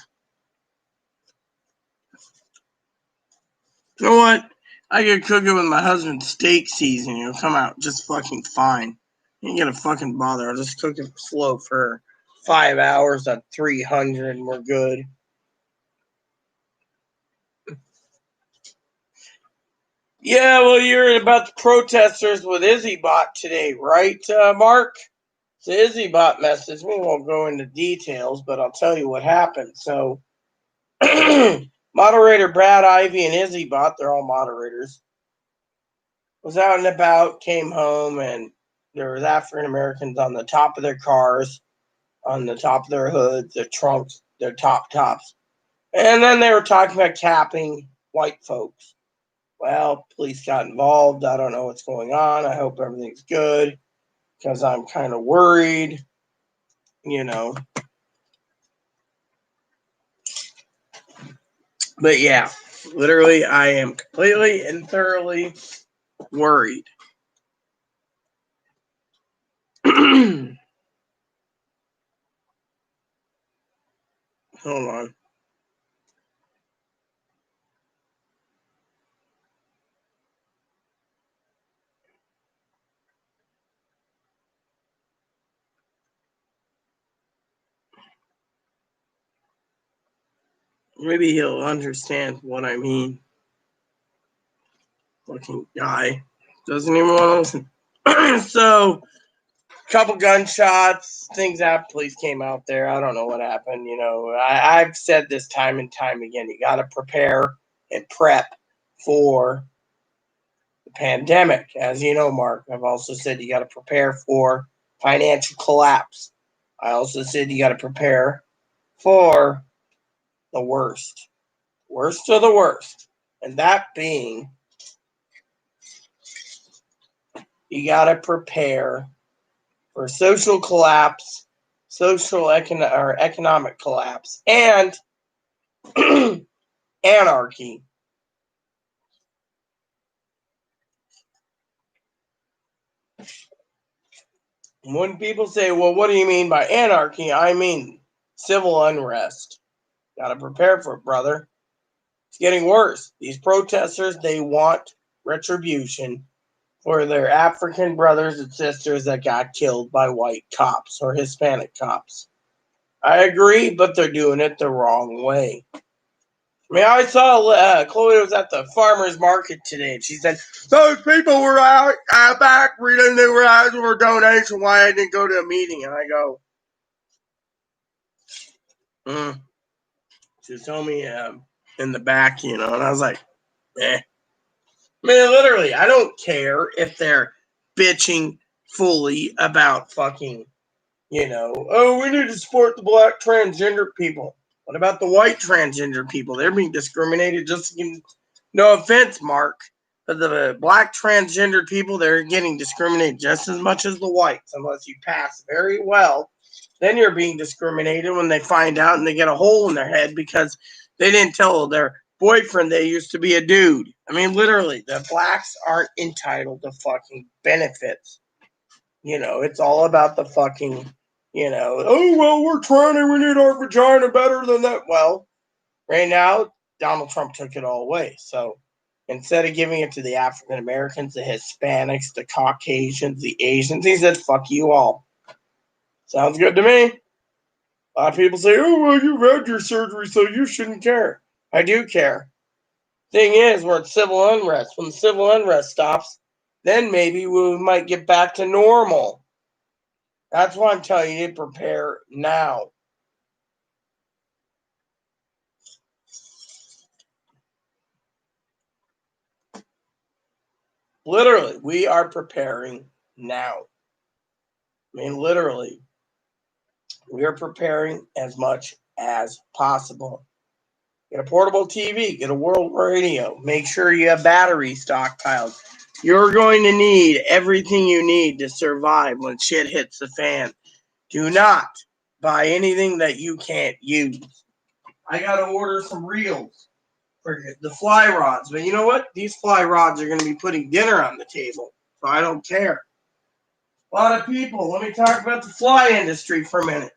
You know what? I could cook it with my husband's steak seasoning. It'll come out just fucking fine. Ain't gonna fucking bother. I'll just cook it slow for 5 hours at 300 and we're good. Yeah, well, you're about the protesters with IzzyBot today, right, Mark? The IzzyBot message. We won't go into details, but I'll tell you what happened. So, moderator Brad Ivy and IzzyBot, they're all moderators, was out and about, came home, and there was African Americans on the top of their cars, on the top of their hoods, their trunks, their tops. And then they were talking about capping white folks. Well, police got involved. I don't know what's going on. I hope everything's good because I'm kind of worried, you know. But yeah, literally, I am completely and thoroughly worried. Hold on. Maybe he'll understand what I mean. Fucking guy. Doesn't even want to listen. So, couple gunshots, things happened. Police came out there. I don't know what happened. You know, I've said this time and time again. You got to prepare and prep for the pandemic. As you know, Mark, I've also said you got to prepare for financial collapse. I also said you got to prepare for the worst of the worst. And that being, you got to prepare for social collapse, economic collapse, and anarchy. When people say, well, what do you mean by anarchy? I mean civil unrest. Got to prepare for it, brother. It's getting worse. These protesters, they want retribution for their African brothers and sisters that got killed by white cops or Hispanic cops. I agree, but they're doing it the wrong way. I mean, I saw Chloe was at the farmer's market today, and she said, those people were out back reading they were asking for donation. Why I didn't go to a meeting? And I go, She told me in the back, you know, and I was like, eh. I mean, literally, I don't care if they're bitching fully about fucking, you know, oh, we need to support the black transgender people. What about the white transgender people? They're being discriminated just against, no offense, Mark, but the black transgender people, they're getting discriminated just as much as the whites, unless you pass very well. Then you're being discriminated when they find out and they get a hole in their head because they didn't tell their boyfriend they used to be a dude. I mean, literally, the blacks aren't entitled to fucking benefits. You know, it's all about the fucking, you know, oh, well, we're trying and we need our vagina better than that. Well, right now, Donald Trump took it all away. So instead of giving it to the African Americans, the Hispanics, the Caucasians, the Asians, he said, fuck you all. Sounds good to me. A lot of people say, oh, well, you've had your surgery, so you shouldn't care. I do care. Thing is, we're in civil unrest. When the civil unrest stops, then maybe we might get back to normal. That's why I'm telling you to prepare now. Literally, we are preparing now. I mean, literally, we are preparing as much as possible. Get a portable TV, get a world radio. Make sure you have battery stockpiled. You're going to need everything you need to survive when shit hits the fan. Do not buy anything that you can't use. I got to order some reels for the fly rods. But you know what? These fly rods are going to be putting dinner on the table. So I don't care. A lot of people, let me talk about the fly industry for a minute.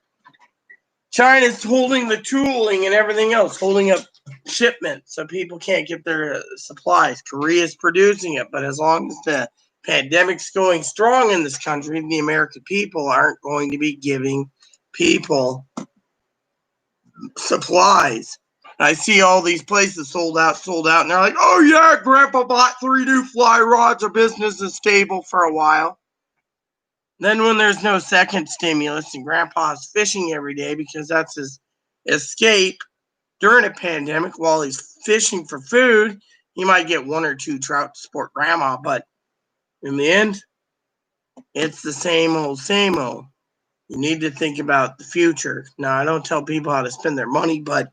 China's holding the tooling and everything else, holding up shipments so people can't get their supplies. Korea's producing it, but as long as the pandemic's going strong in this country, the American people aren't going to be giving people supplies. I see all these places sold out, and they're like, oh yeah, Grandpa bought 3 new fly rods, our business is stable for a while. Then when there's no second stimulus and Grandpa's fishing every day because that's his escape during a pandemic while he's fishing for food, he might get 1 or 2 trout to support Grandma, but in the end, it's the same old, same old. You need to think about the future. Now, I don't tell people how to spend their money, but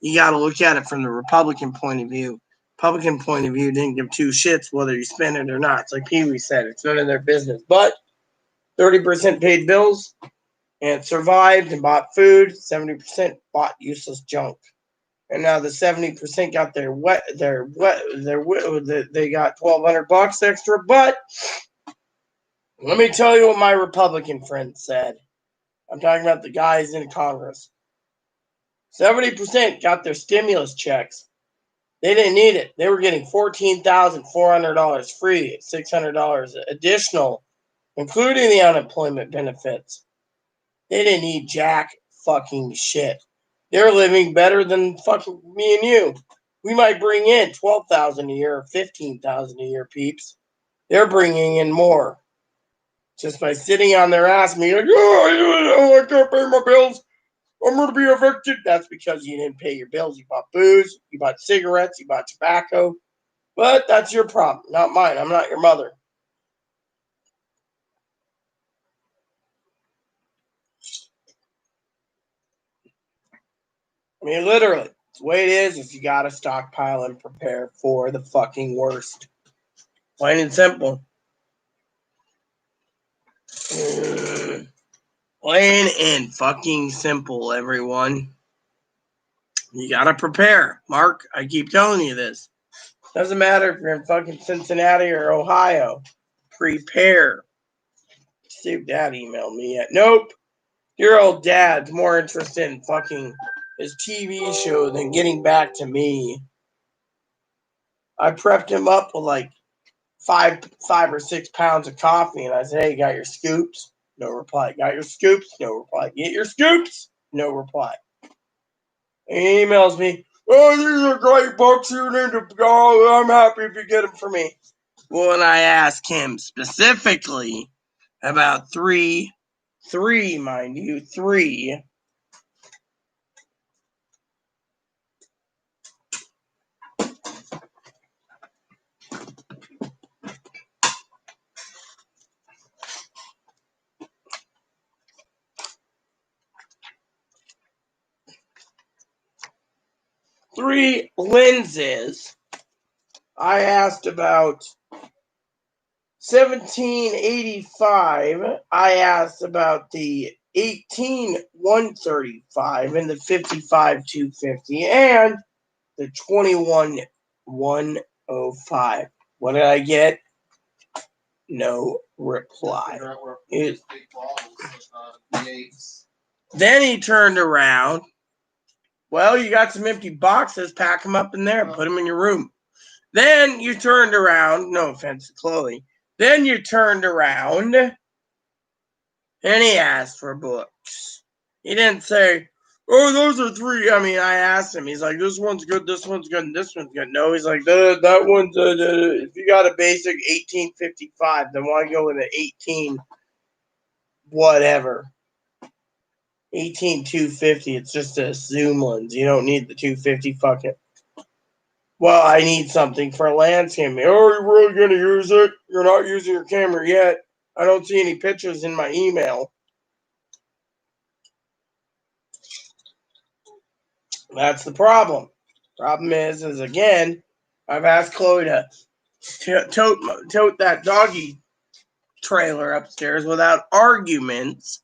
you got to look at it from the Republican point of view. Republican point of view didn't give 2 shits whether you spend it or not. It's like Pee Wee said, it's none of their business. But 30% paid bills and survived and bought food. 70% bought useless junk. And now the 70% got they got $1,200 extra. But let me tell you what my Republican friend said. I'm talking about the guys in Congress. 70% got their stimulus checks. They didn't need it. They were getting $14,400 free, $600 additional, including the unemployment benefits. They didn't need jack fucking shit. They're living better than fucking me and you. We might bring in $12,000 a year or $15,000 a year, peeps. They're bringing in more just by sitting on their ass and being like, oh, I can't pay my bills. I'm going to be evicted. That's because you didn't pay your bills. You bought booze, you bought cigarettes, you bought tobacco. But that's your problem, not mine. I'm not your mother. I mean, literally, the way it is you got to stockpile and prepare for the fucking worst. Plain and simple. Plain and fucking simple, everyone. You got to prepare. Mark, I keep telling you this. Doesn't matter if you're in fucking Cincinnati or Ohio. Prepare. See if Dad emailed me yet. Nope. Your old dad's more interested in fucking his TV show than getting back to me. I prepped him up with like five or 6 pounds of coffee, and I said, hey, you got your scoops? No reply. Got your scoops? No reply. Get your scoops? No reply. And he emails me, oh, these are great books. You need to go. I'm happy if you get them for me. Well, and I asked him specifically about three, mind you, 3 lenses. I asked about 1785. I asked about the 18-135 and the 55-250 and the 21-105. What did I get? No reply. Then he turned around. Well, you got some empty boxes. Pack them up in there and put them in your room. Then you turned around. No offense to Chloe. Then you turned around and he asked for books. He didn't say, Oh, those are three. I mean, I asked him. He's like, this one's good, this one's good, and this one's good. No, he's like, that one's, if you got a basic 1855, then why go with an 18 whatever? 18250. It's just a zoom lens. You don't need the 250 fucking. Well, I need something for landscaping. Oh, you're really going to use it? You're not using your camera yet. I don't see any pictures in my email. That's the problem. Problem is again, I've asked Chloe to tote that doggy trailer upstairs without arguments.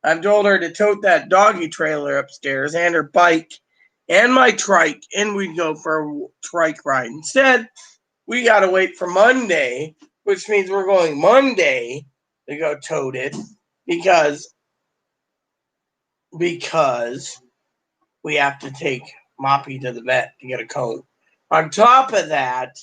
I've told her to tote that doggy trailer upstairs and her bike and my trike, and we'd go for a trike ride. Instead, we got to wait for Monday, which means we're going Monday to go tote it because we have to take Moppy to the vet to get a cone. On top of that,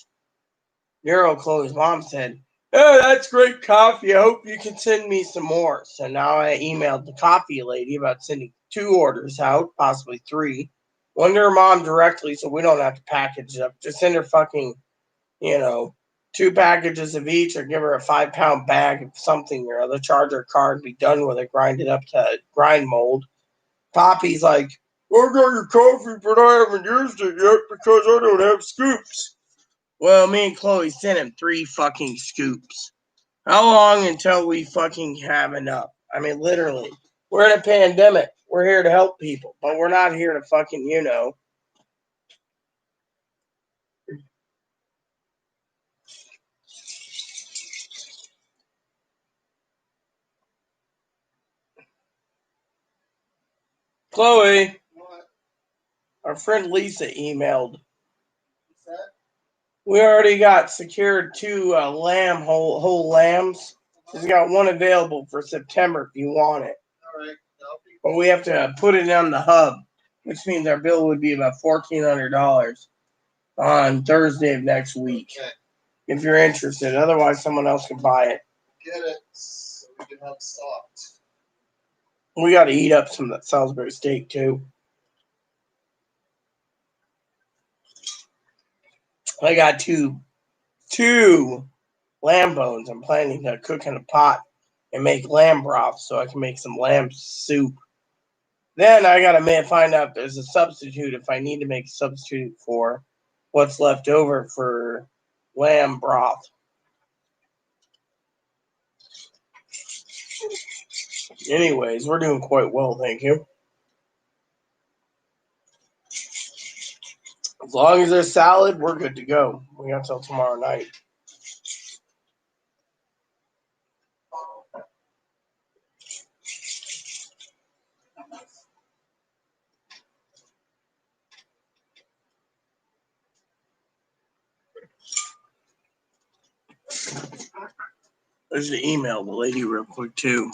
Nero, Chloe's mom, said, "Oh, that's great coffee. I hope you can send me some more." So now I emailed the coffee lady about sending 2 orders out, possibly 3. One to her mom directly so we don't have to package it up. Just send her fucking, 2 packages of each, or give her a 5-pound bag of something or other, charge her card, be done with it, grind it up to grind mold. Poppy's like, "I got your coffee, but I haven't used it yet because I don't have scoops." Well, me and Chloe sent him 3 fucking scoops. How long until we fucking have enough? I mean, literally. We're in a pandemic. We're here to help people, but we're not here to fucking, Chloe, What? our friend Lisa emailed. What's that? We already got secured 2 whole lambs. She's got 1 available for September if you want it. All right. That'll be But we have to put it on the hub, which means our bill would be about $1,400 on Thursday of next week. okay. If you're interested. Otherwise, someone else can buy it. Get it so we can have stocked. We got to eat up some of that Salisbury steak, too. I got two lamb bones. I'm planning to cook in a pot and make lamb broth so I can make some lamb soup. Then I got to find out if there's a substitute if I need to make a substitute for what's left over for lamb broth. Anyways, we're doing quite well, thank you. As long as there's salad, we're good to go. We got till tomorrow night. There's the email the lady real quick too.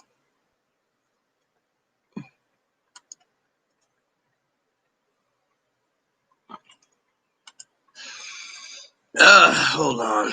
Hold on.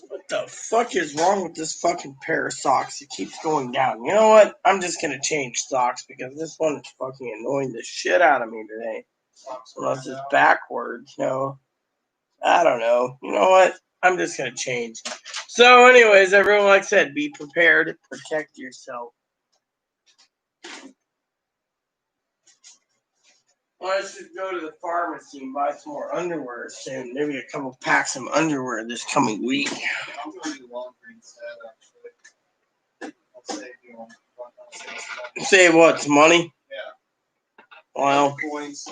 What the fuck is wrong with this fucking pair of socks? It keeps going down. You know what? I'm just gonna change socks because this one is fucking annoying the shit out of me today. Unless it's backwards, I don't know. You know what? I'm just gonna change. So, anyways, everyone, like I said, be prepared, protect yourself. I should go to the pharmacy and buy some more underwear soon. Maybe a couple packs of underwear this coming week. I'm going to do laundry instead, actually. I'll save you on Save what? Some money? Yeah. Well, Coins.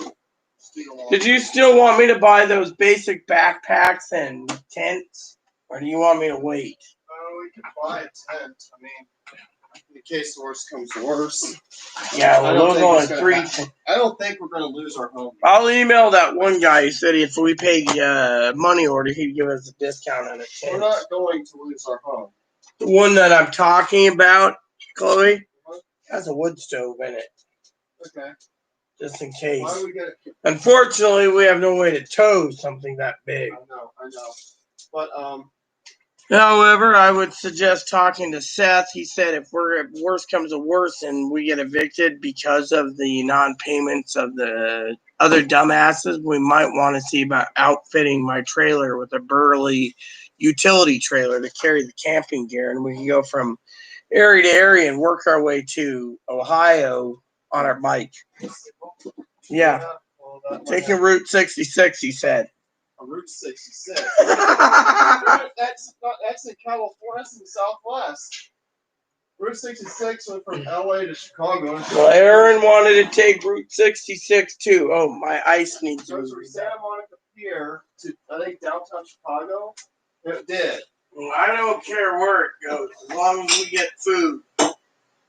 did you still want me to buy those basic backpacks and tents? Or do you want me to wait? Oh, we could buy a tent. I mean, in case the worst comes to worst. Yeah, I well, don't those think only it's gonna three. happen. I don't think we're going to lose our home. I'll email that one guy who said if we pay money order, he'd give us a discount on a tent. We're not going to lose our home. The one that I'm talking about, Chloe, has a wood stove in it, Okay. just in Why case. would we get it? Unfortunately, we have no way to tow something that big. I know. But, However, I would suggest talking to Seth. He said if worst comes to worst and we get evicted because of the non-payments of the other dumbasses, we might want to see about outfitting my trailer with a Burley utility trailer to carry the camping gear, and we can go from area to area and work our way to Ohio on our bike. Yeah, well, taking Route 66, he said. Route 66. That's in California. That's in the Southwest. Route 66 went from LA to Chicago. Well, Aaron wanted to take Route 66 too. Oh, my ice needs to goes from Santa Monica Pier to, I think, downtown Chicago. It did. Well, I don't care where it goes, as long as we get food.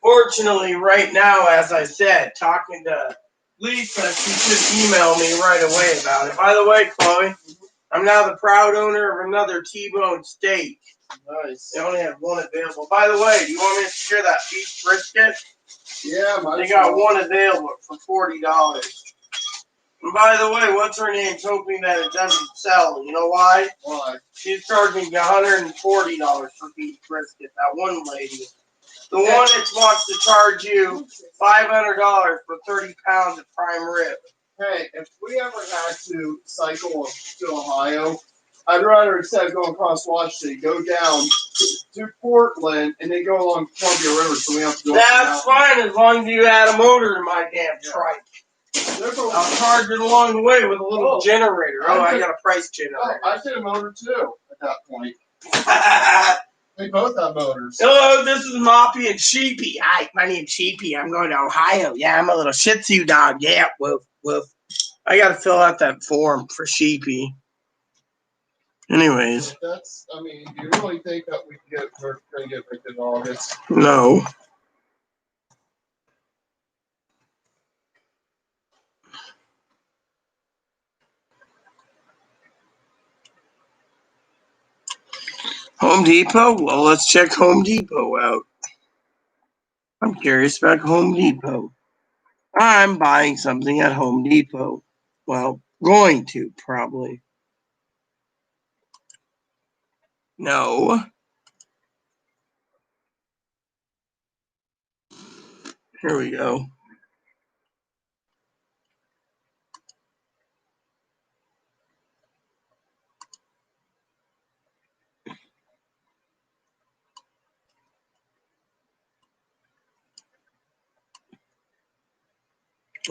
Fortunately, right now, as I said, talking to Lisa, she should email me right away about it. By the way, Chloe, I'm now the proud owner of another T-bone steak. Nice. They only have one available. By the way, do you want me to share that beef brisket? Yeah, They got one available for $40. And by the way, what's her name's hoping that it doesn't sell. You know why? Why? She's charging $140 for beef brisket. That one lady. The one that wants to charge you $500 for 30 pounds of prime rib. Hey, if we ever had to cycle to Ohio, I'd rather, instead of going across Washington, go down to Portland and then go along Columbia River, so we have to go. That's fine as long as you add a motor in my damn trike. I'll charge it along the way with a little generator. I got a price generator. I did a motor too at that point. They both have motors. Hello, this is Moppy and Sheepy. Hi, my name's Sheepy. I'm going to Ohio. Yeah, I'm a little Shih Tzu dog. Yeah, woof, woof. I got to fill out that form for Sheepy. Anyways. That's, I mean, do you really think that we're going to get evicted in August? No. Home Depot? Well, let's check Home Depot out. I'm curious about Home Depot. I'm buying something at Home Depot. Well, going to, probably. No. Here we go.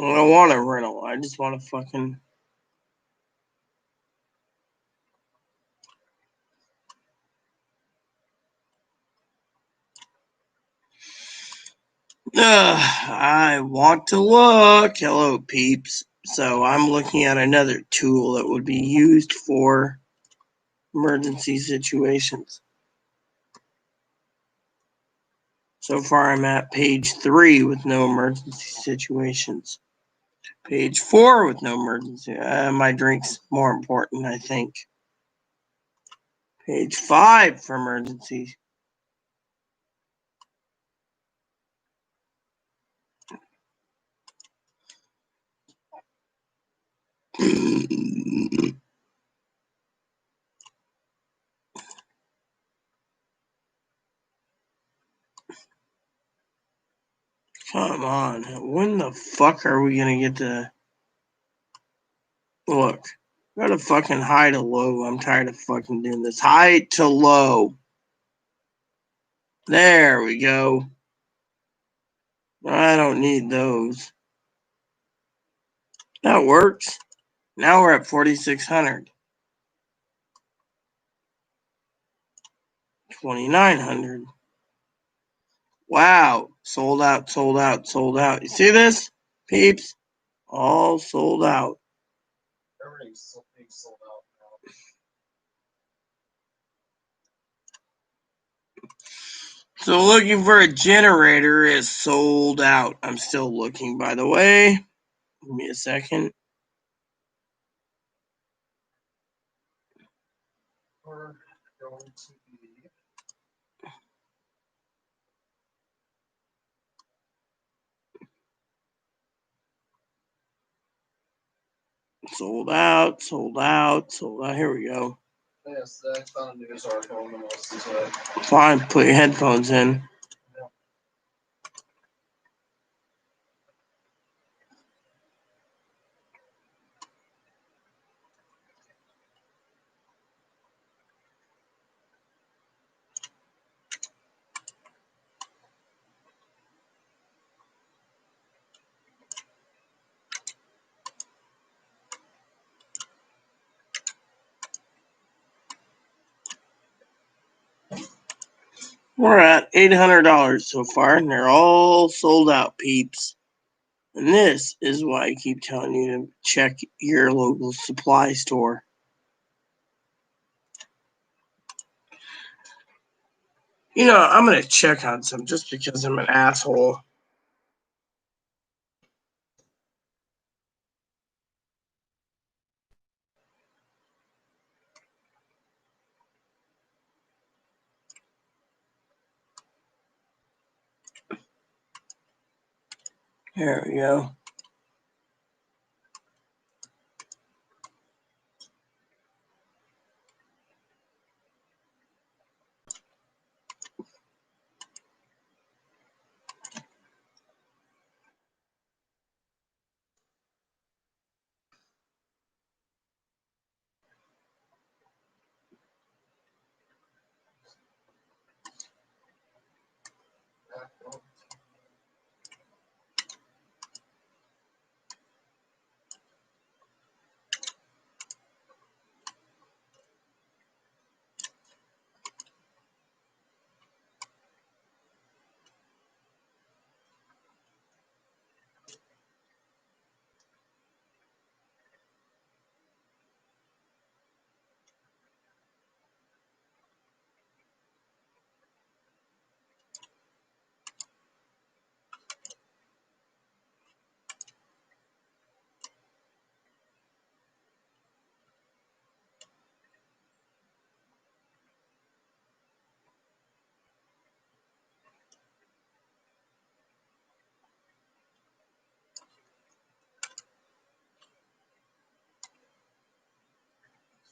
I don't want a rental. I just want to fucking... I want to look. Hello, peeps. So I'm looking at another tool that would be used for emergency situations. So far, I'm at page 3 with no emergency situations. Page 4 with no emergency. My drink's more important, I think. Page 5 for emergencies. Come on. When the fuck are we gonna get to... Look. Go to fucking high to low. I'm tired of fucking doing this. High to low. There we go. I don't need those. That works. Now we're at 4,600. 2,900. Wow. Sold out, sold out, sold out. You see this, peeps? All sold out. Everything's being sold out now. So looking for a generator is sold out. I'm still looking, by the way. Give me a second. We're going to be Sold out, sold out, sold out. Here we go. yes, I found a news article on the most is what Fine, put your headphones in. We're at $800 so far, and they're all sold out, peeps. And this is why I keep telling you to check your local supply store. You know, I'm going to check on some just because I'm an asshole. There we go.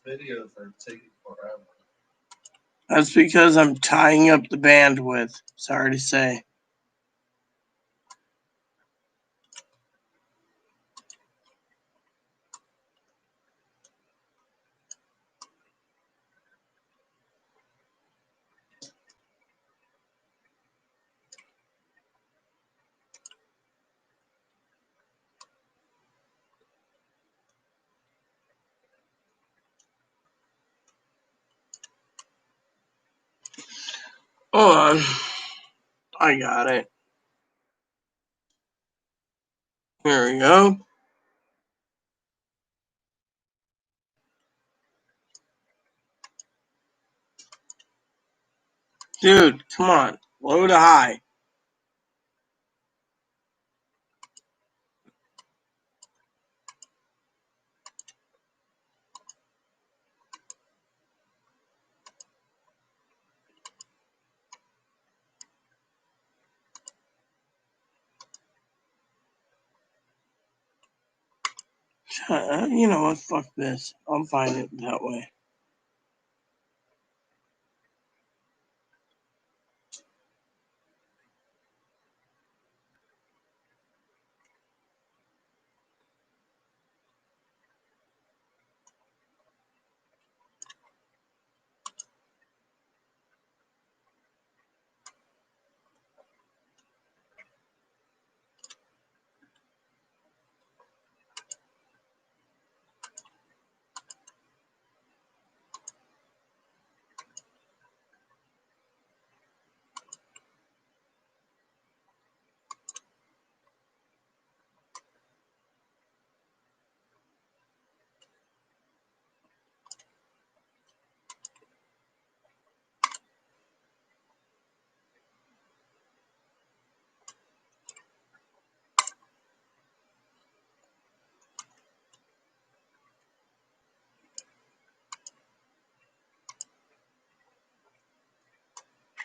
videos are taking forever. That's because I'm tying up the bandwidth. Sorry to say. Hold on. I got it. Here we go. Dude, come on. Low to high. You know what? Fuck this. I'll find it that way.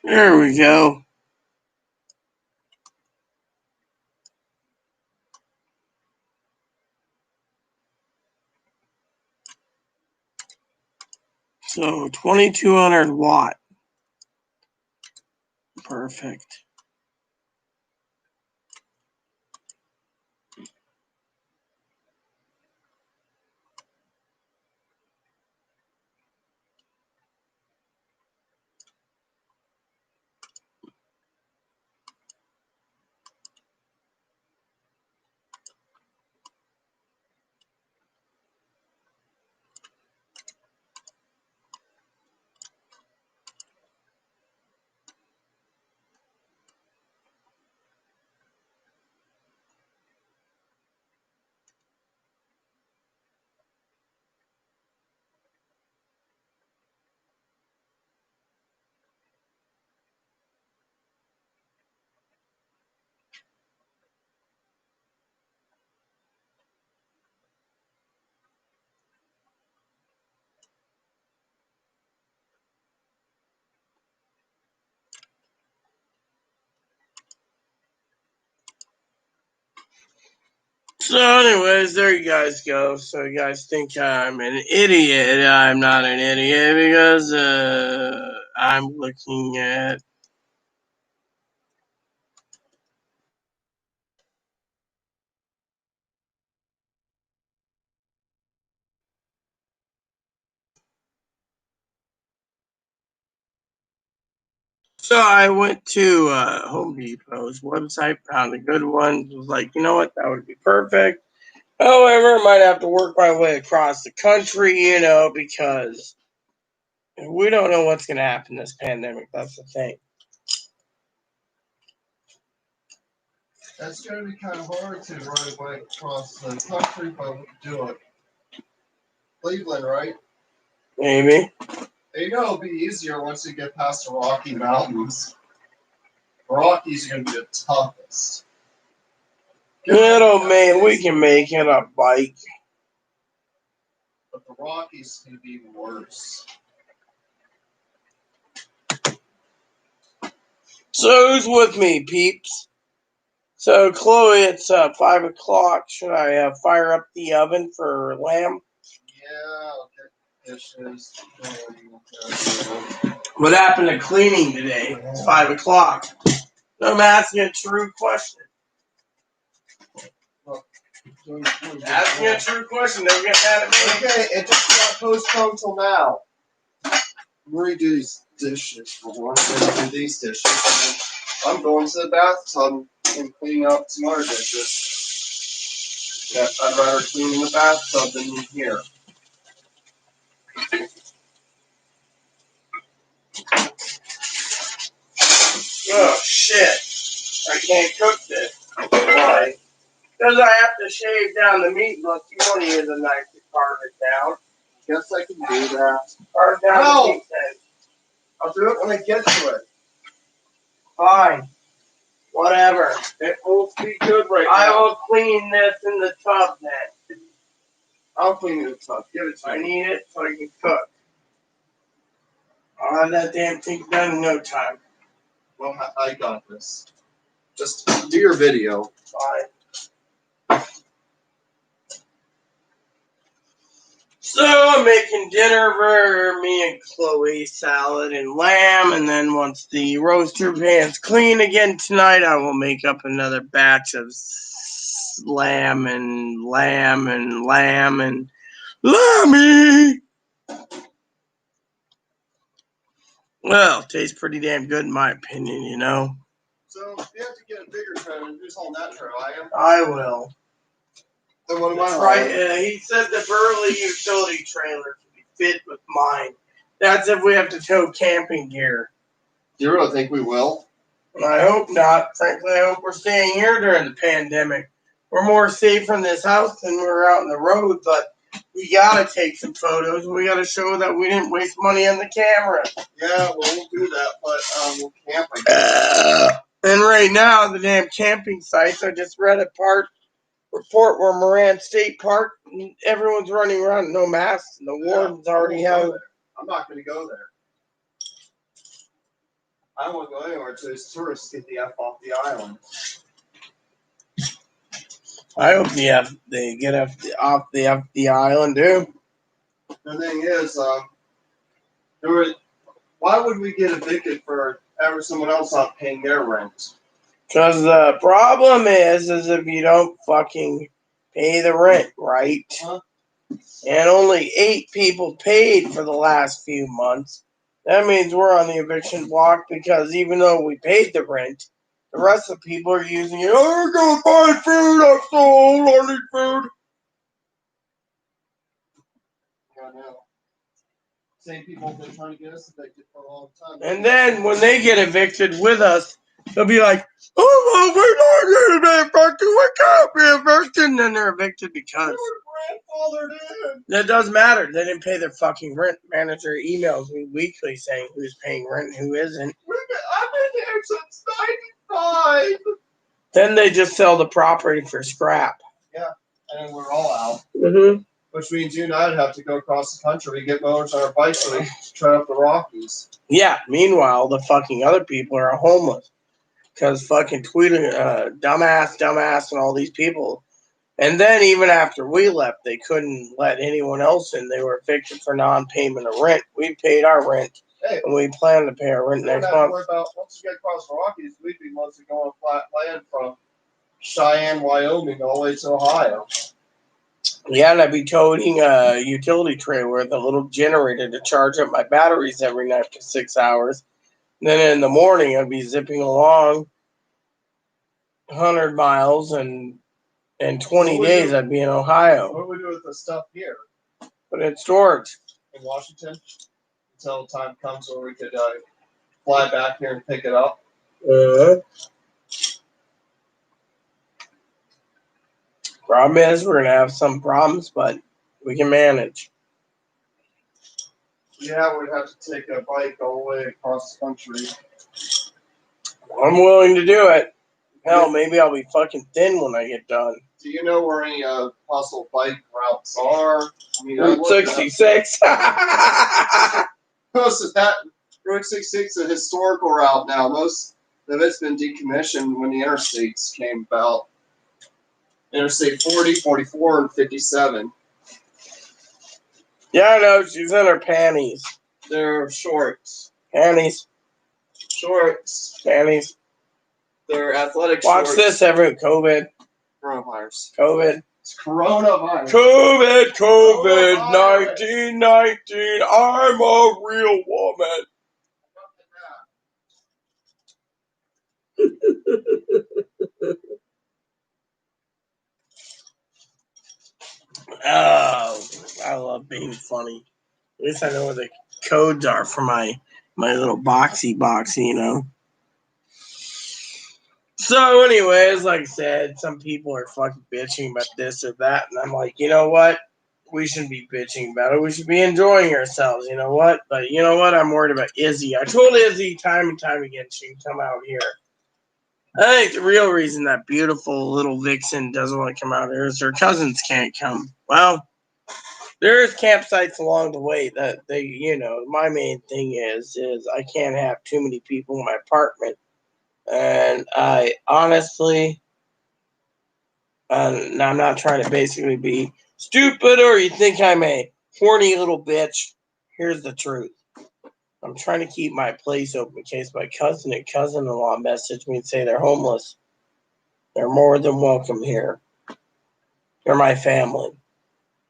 There we go. So 2200 watt. Perfect. So, anyways, there you guys go. So, you guys think I'm an idiot. I'm not an idiot because I'm looking at. So, I went to Home Depot's website, found a good one. Was like, you know what? That would be perfect. However, I might have to work my way across the country, because we don't know what's going to happen this pandemic. That's the thing. That's going to be kind of hard to run away across the country, but we can do it. Cleveland, right? Maybe. It'll be easier once you get past the Rocky Mountains. The Rockies are going to be the toughest. Man, we can make it a bike. But the Rockies can be even worse. So who's with me, peeps? So Chloe, it's 5 o'clock. Should I fire up the oven for lamb? Yeah, okay. Dishes. What happened to cleaning today? It's 5 o'clock. No, I'm asking a true question. Asking a true question. Don't get mad at me. Okay, it just got postponed till now. I'm going to do these dishes for one. I'm going to do these dishes. And I'm going to the bathtub and clean up some other dishes. Yeah, I'd rather clean in the bathtub than in here. Oh, shit. I can't cook this. Why? Because I have to shave down the meat. Look, you want to use a knife to carve it down. Guess I can do that. Carve down No! the meat then. I'll do it when I get to it. Fine. Whatever. It won't be good right I now. will clean this in the tub then. I'll clean the tub. Give it to I me. need it so I can cook. I'll have that damn thing done in no time. Well, I got this. Just do your video. Fine. So I'm making dinner for me and Chloe, salad and lamb, and then once the roaster pan's clean again tonight, I will make up another batch of lamb and lammy. Well, tastes pretty damn good in my opinion. So, if you have to get a bigger trailer, who's on that trailer? I am. I will. Then what am I He said the Burley utility trailer can be fit with mine. That's if we have to tow camping gear. Do you really think we will? I hope not. Frankly, I hope we're staying here during the pandemic. We're more safe from this house than we're out on the road, but we gotta take some photos. We gotta show that we didn't waste money on the camera. Yeah, we'll do that, but we'll camp, I guess. And right now, the damn camping sites, I just read a report where Moran State Park, everyone's running around no masks, and the wardens already have. I'm not going to go there. I don't want to go anywhere until these tourists get the F off the island. I hope they get off the island too. The thing is, why would we get evicted for ever someone else not paying their rent? Because the problem is if you don't fucking pay the rent, right? Huh? And only 8 people paid for the last few months. That means we're on the eviction block because even though we paid the rent, the rest of the people are using it. Oh, I'm gonna buy food. I'm so old. I need food. I know. Same people have been trying to get us evicted for a long time. And then when they get evicted with us, they'll be like, "Oh, we're not getting evicted. We can't be evicted." And then they're evicted because Grandfathered in. that doesn't matter. They didn't pay their fucking rent. Manager emails me weekly saying who's paying rent and who isn't. I've been here since '95. Then they just sell the property for scrap. And we're all out. Mm-hmm. Which means you and I'd have to go across the country to get mowers on our bikes so we can try up the Rockies. Yeah. Meanwhile, the fucking other people are homeless because fucking tweeting, dumbass, and all these people. And then even after we left, they couldn't let anyone else in. They were evicted for non-payment of rent. We paid our rent, and we plan to pay our rent We don't next have to month. worry about, once you get across the Rockies, we'd be mostly going flat land from Cheyenne, Wyoming, all the way to Ohio. Yeah, and I'd be toting a utility trailer with a little generator to charge up my batteries every night for 6 hours. And then in the morning, I'd be zipping along 100 miles, and in 20 days, I'd be in Ohio. What do we do with the stuff here But in storage. in Washington until the time comes where we could fly back here and pick it up? Problem is, we're going to have some problems, but we can manage. Yeah, we'd have to take a bike all the way across the country. I'm willing to do it. Hell, maybe I'll be fucking thin when I get done. Do you know where any possible bike routes are? I mean, Route 66. Most of that, Route 66 is a historical route now. Most of it's been decommissioned when the interstates came about. Interstate 40, 44, and 57. Yeah, I know. She's in her panties. They're shorts. Panties. Shorts. Panties. They're athletic Watch shorts. this, everyone. COVID. Coronavirus. COVID. It's coronavirus. COVID. 1919. I'm a real woman. Oh, I love being funny. At least I know where the codes are for my little boxy, you know. So, anyways, like I said, some people are fucking bitching about this or that, and I'm like, you know what? We shouldn't be bitching about it. We should be enjoying ourselves, you know what? But you know what? I'm worried about Izzy. I told Izzy time and time again she can come out here. I think the real reason that beautiful little vixen doesn't want to come out here is her cousins can't come. Well, there's campsites along the way that they, you know, my main thing is I can't have too many people in my apartment. And I honestly, and I'm not trying to basically be stupid or you think I'm a horny little bitch. Here's the truth. I'm trying to keep my place open in case my cousin and cousin-in-law message me and say they're homeless. They're more than welcome here. They're my family.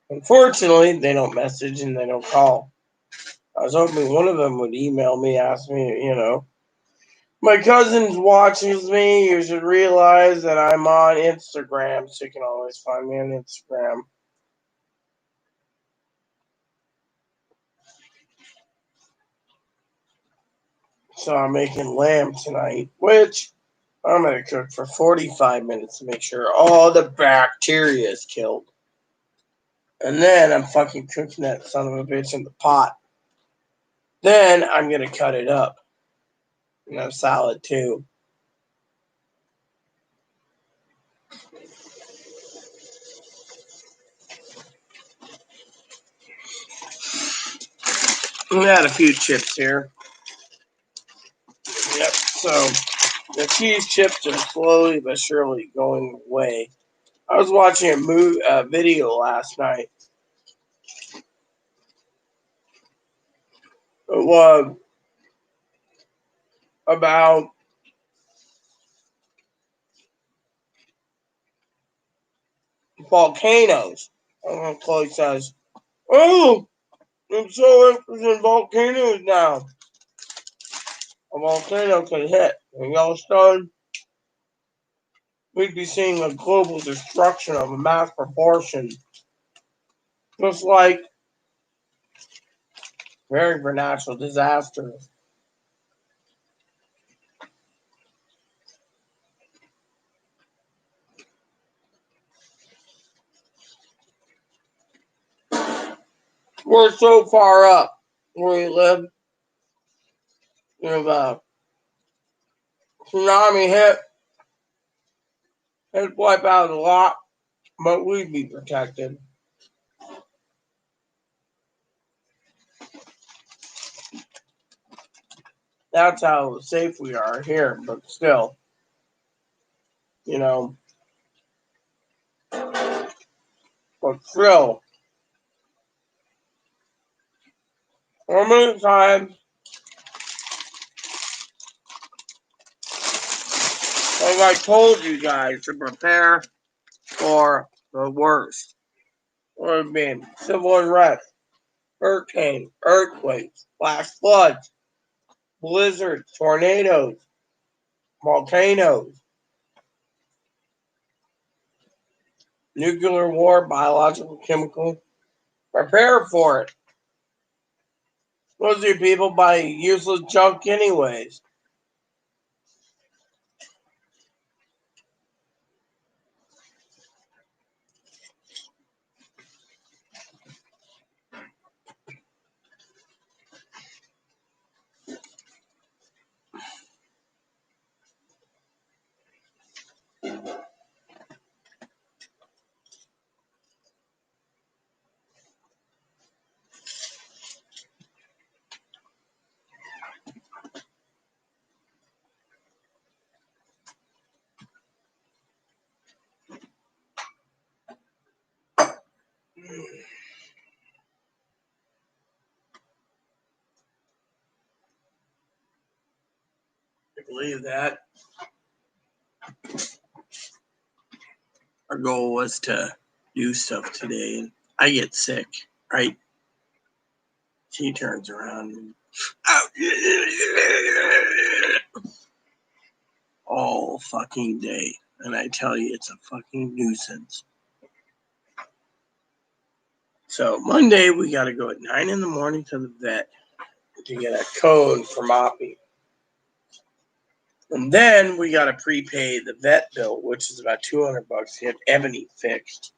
Unfortunately, they don't message and they don't call. I was hoping one of them would email me, ask me, you know, my cousin watches me. You should realize that I'm on Instagram, so you can always find me on Instagram. So I'm making lamb tonight, which I'm going to cook for 45 minutes to make sure all the bacteria is killed. And then I'm fucking cooking that son of a bitch in the pot. Then I'm going to cut it up. And have salad too. We had a few chips here. Yep. So the cheese chips are slowly but surely going away. I was watching a video last night. It was about volcanoes. And Chloe says, "Oh, I'm so interested in volcanoes now. A volcano could hit in Yellowstone. We'd be seeing a global destruction of a mass proportion, just like very for natural disasters." We're so far up where we live. If a tsunami hit, it'd wipe out a lot, but we'd be protected. That's how safe we are here, but still, you know, but still, how many times have I told you guys to prepare for the worst? What it mean? Civil unrest, hurricane, earthquakes, flash floods, blizzards, tornadoes, volcanoes, nuclear war, biological, chemical. Prepare for it. Most of you people buy useless junk anyways. I believe that. Our goal was to do stuff today, and I get sick, right? She turns around and all fucking day. And I tell you, it's a fucking nuisance. So Monday, we got to go at 9 in the morning to the vet to get a cone for Moppy. And then we got to prepay the vet bill, which is about $200 to get Ebony fixed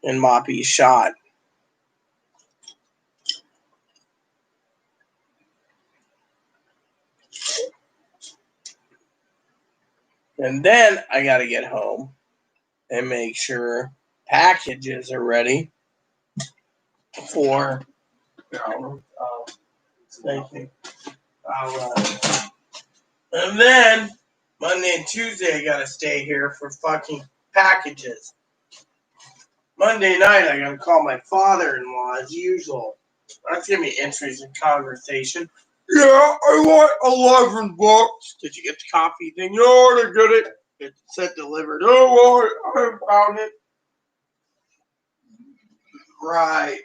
and Moppy's shot. And then I got to get home and make sure packages are ready for thank you. And then Monday and Tuesday I gotta stay here for fucking packages. Monday night I gotta call my father-in-law as usual. That's gonna be interesting conversation. Yeah, I want 11 bucks. Did you get the coffee thing? No, they're good. It said delivered. Oh, I found it. Right.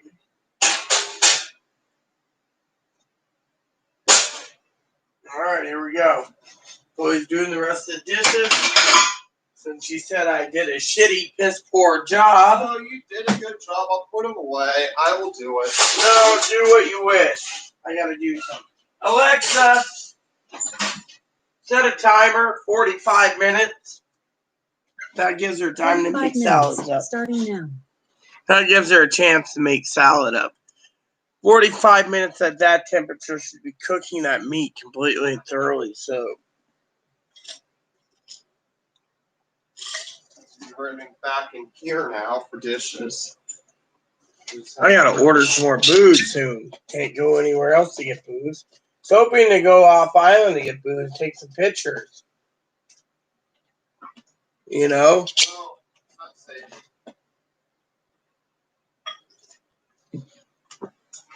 All right, here we go. Chloe's doing the rest of the dishes. Since she said I did a shitty, piss poor job. Oh, you did a good job. I'll put them away. I will do it. No, do what you wish. I gotta do something. Alexa, set a timer, 45 minutes. That gives her time to 45 make minutes, salads up. starting now. That gives her a chance to make salad up. 45 minutes at that temperature should be cooking that meat completely and thoroughly. So You're running back in here now for dishes. I gotta order some more booze soon. Can't go anywhere else to get booze. was hoping to go off island to get booze and take some pictures. You know? Well, not safe.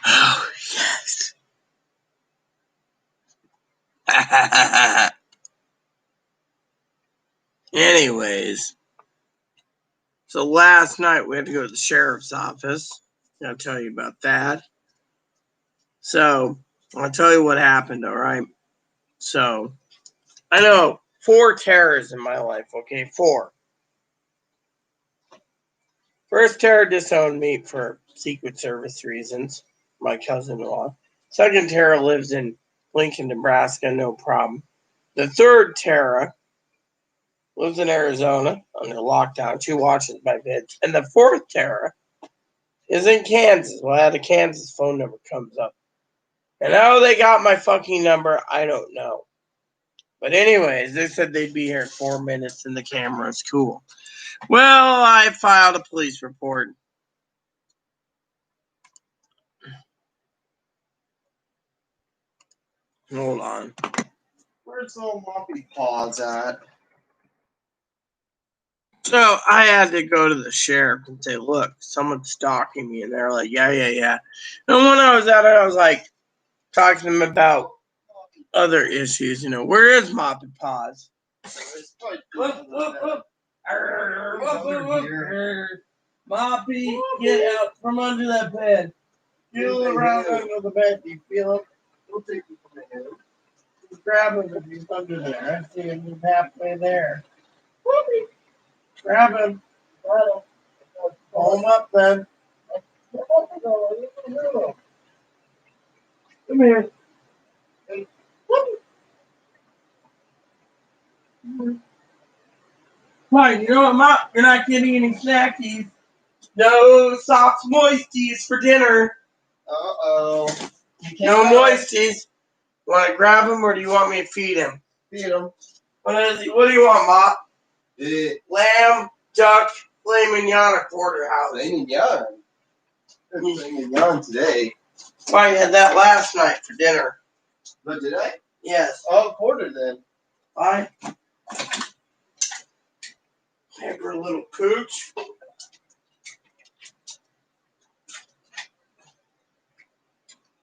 Oh, yes. Anyways, so last night we had to go to the sheriff's office. I'll tell you about that. So, I'll tell you what happened, all right? So, I know 4 terrors in my life, okay? 4. First terror disowned me for Secret Service reasons, my cousin-in-law. Second terror lives in Lincoln, Nebraska, no problem. The third terror lives in Arizona under lockdown. She watches my vids. And the fourth terror is in Kansas. Well, I had a Kansas phone number comes up. And how they got my fucking number, I don't know. But anyways, they said they'd be here in 4 minutes and the camera's cool. Well, I filed a police report. Hold on. Where's the old Moppy Paws at? So I had to go to the sheriff and say, look, someone's stalking me. And they're like, yeah. And when I was at it, I was like, talking to them about other issues. You know, where is Moppy Paws? It's probably Whoop. Under here. Moppy, get out from under that bed. Feel around under the bed. Do you feel it? We'll take you from the head. Just grab him if he's under there. I see him. He's halfway there. Whoopee. Grab him. Pull him up then. Come here. Fine, you know what, Mop? You're not getting any snackies. No soft moisties for dinner. Uh-oh. No moisties. You want to grab him or do you want me to feed him? Feed him. What do you want, Mop? Yeah. Lamb, duck, filet mignon, or porterhouse? Filet mignon. Good filet mignon today. Well, you had that last night for dinner. But did I? Yes. Oh, porter then. Fine. Have her little pooch.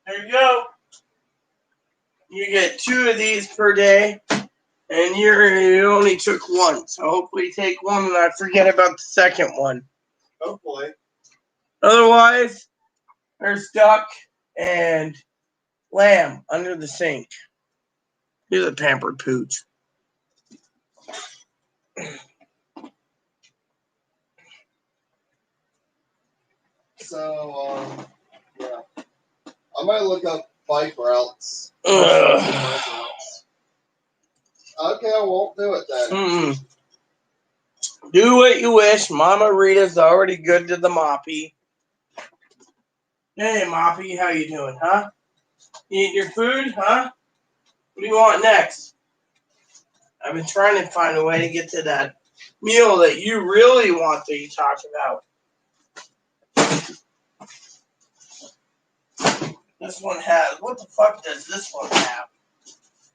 There you go. You get 2 of these per day, and you only took 1. So hopefully you take 1 and I forget about the second one. Hopefully. Otherwise, there's duck and lamb under the sink. Here's a pampered pooch. So, yeah. I might look up bike routes. Ugh. Okay, I won't do it then. Mm-mm. Do what you wish. Mama Rita's already good to the Moppy. Hey, Moppy, how you doing, huh? You eat your food, huh? What do you want next? I've been trying to find a way to get to that meal that you really want that you talked about. This one has, what the fuck does this one have?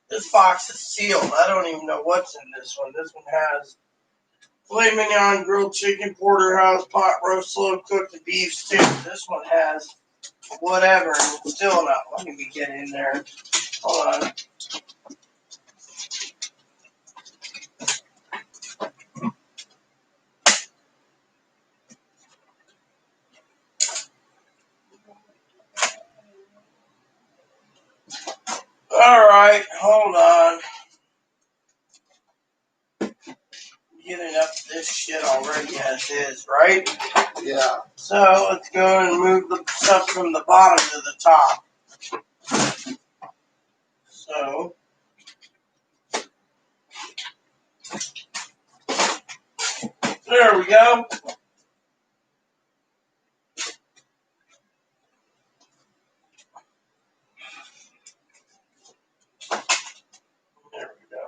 This box is sealed. I don't even know what's in this one. This one has filet mignon, grilled chicken, porterhouse, pot roast, slow cooked beef stew. This one has whatever. It's still not letting me get in there. Hold on. All right, hold on. Getting up to this shit already as is, right? Yeah. So let's go and move the stuff from the bottom to the top. So there we go. There we go.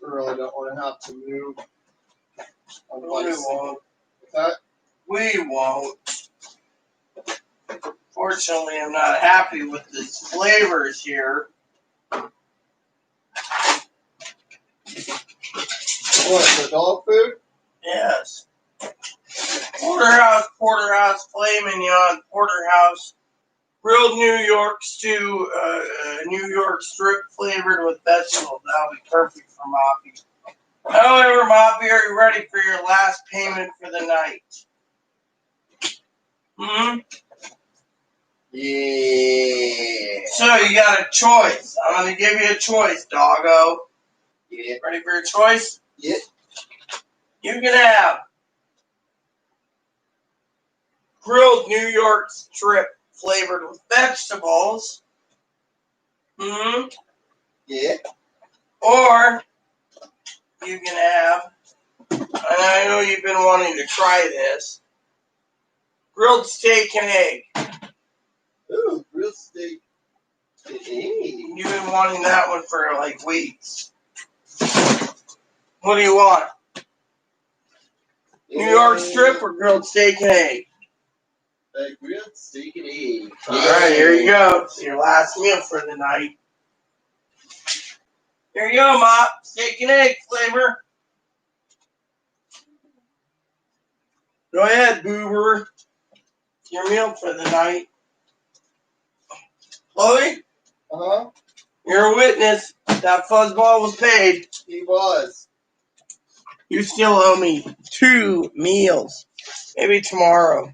I really don't want to have to move. On We bicycle. won't. What's that? We won't. Fortunately, I'm not happy with these flavors here. What, the dog food? Yes. Porterhouse, filet mignon, porterhouse, grilled New York stew, New York strip flavored with vegetables. That'll be perfect for Moppy. However, Moppy, are you ready for your last payment for the night? Hmm? Yeah. So you got a choice. I'm gonna give you a choice, doggo. Yeah. Ready for your choice? Yeah. You can have grilled New York strip flavored with vegetables. Hmm? Yeah. Or you can have, and I know you've been wanting to try this, grilled steak and egg. Ooh, grilled steak. Hey. You've been wanting that one for like weeks. What do you want? New York strip or grilled steak and egg? Grilled steak and egg. Alright, here you go. It's your last meal for the night. Here you go, Mop. Steak and egg flavor. Go ahead, Boober. Your meal for the night. Chloe, Uh-huh. you're a witness. That fuzzball was paid. He was. You still owe me 2 meals. Maybe tomorrow.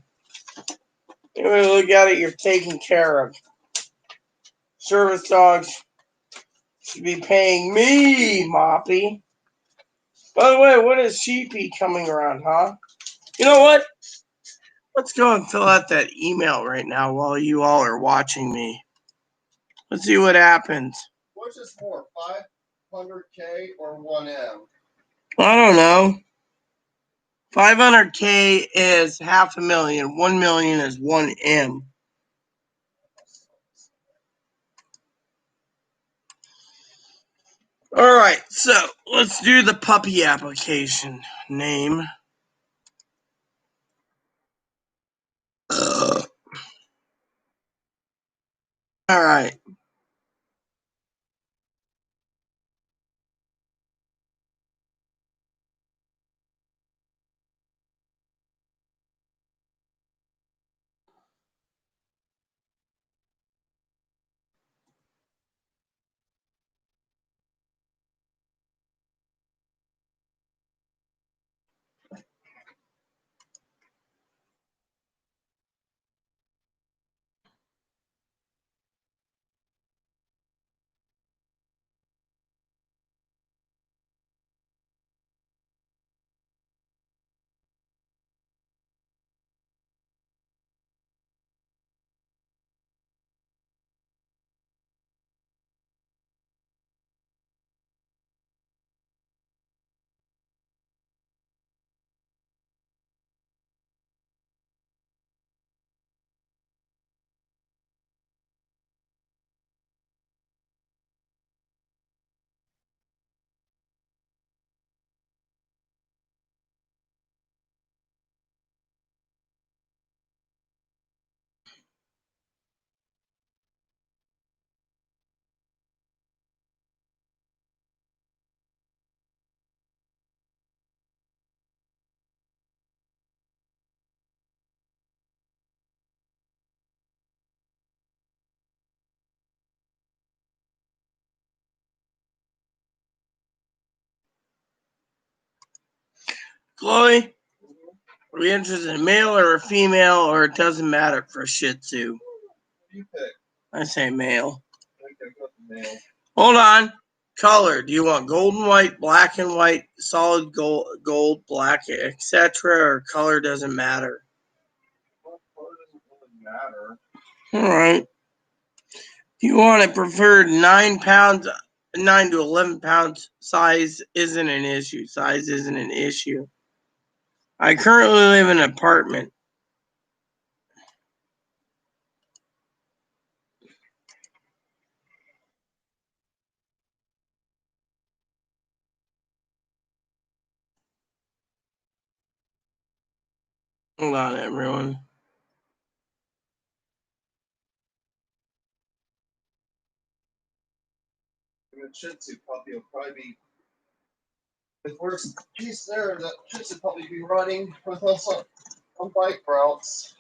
Maybe look at it, you're taken care of. Service dogs should be paying me, Moppy. By the way, what is Sheepy coming around, huh? You know what? Let's go and fill out that email right now while you all are watching me. Let's see what happens. Which is more, 500K or 1M? I don't know. 500K is $500,000. 1 million is 1M. All right, so let's do the puppy application. Name. All right. Chloe, are we interested in a male or a female, or it doesn't matter for Shih Tzu? What do you pick? I say male. I think I got the male. Hold on. Color. Do you want gold and white, black and white, solid gold, black, etc., or color doesn't matter? Well, color doesn't really matter. All right. If you want it preferred 9 pounds, 9 to 11 pounds, size isn't an issue. Size isn't an issue. I currently live in an apartment. Hold on, everyone. The Shih Tzu puppy will probably be the first piece there. That Shih Tzu probably be running with us on bike routes.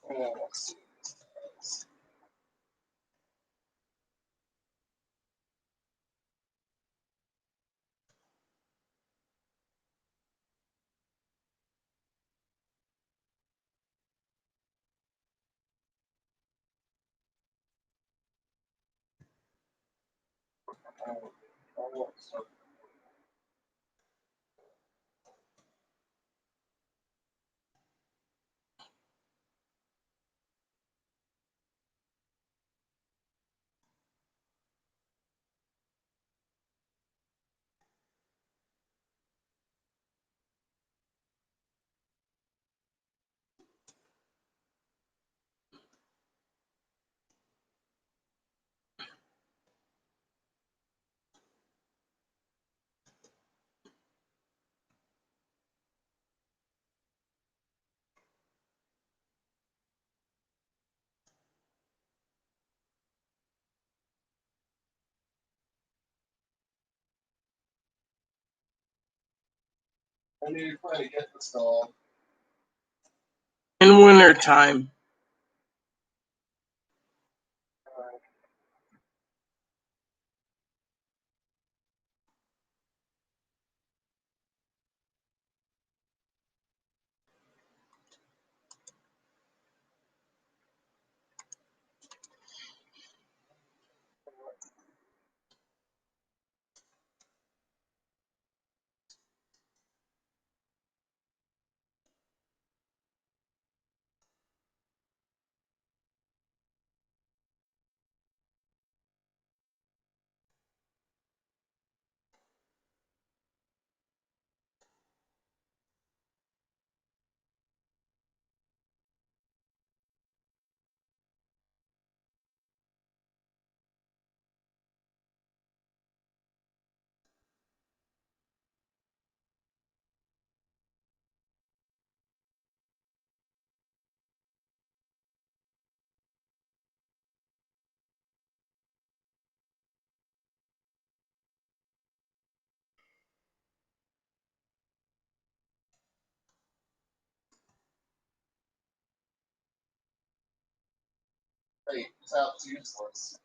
Oh, let's see. I knew you're trying to get this dog. In winter time. Hey, this app's useless.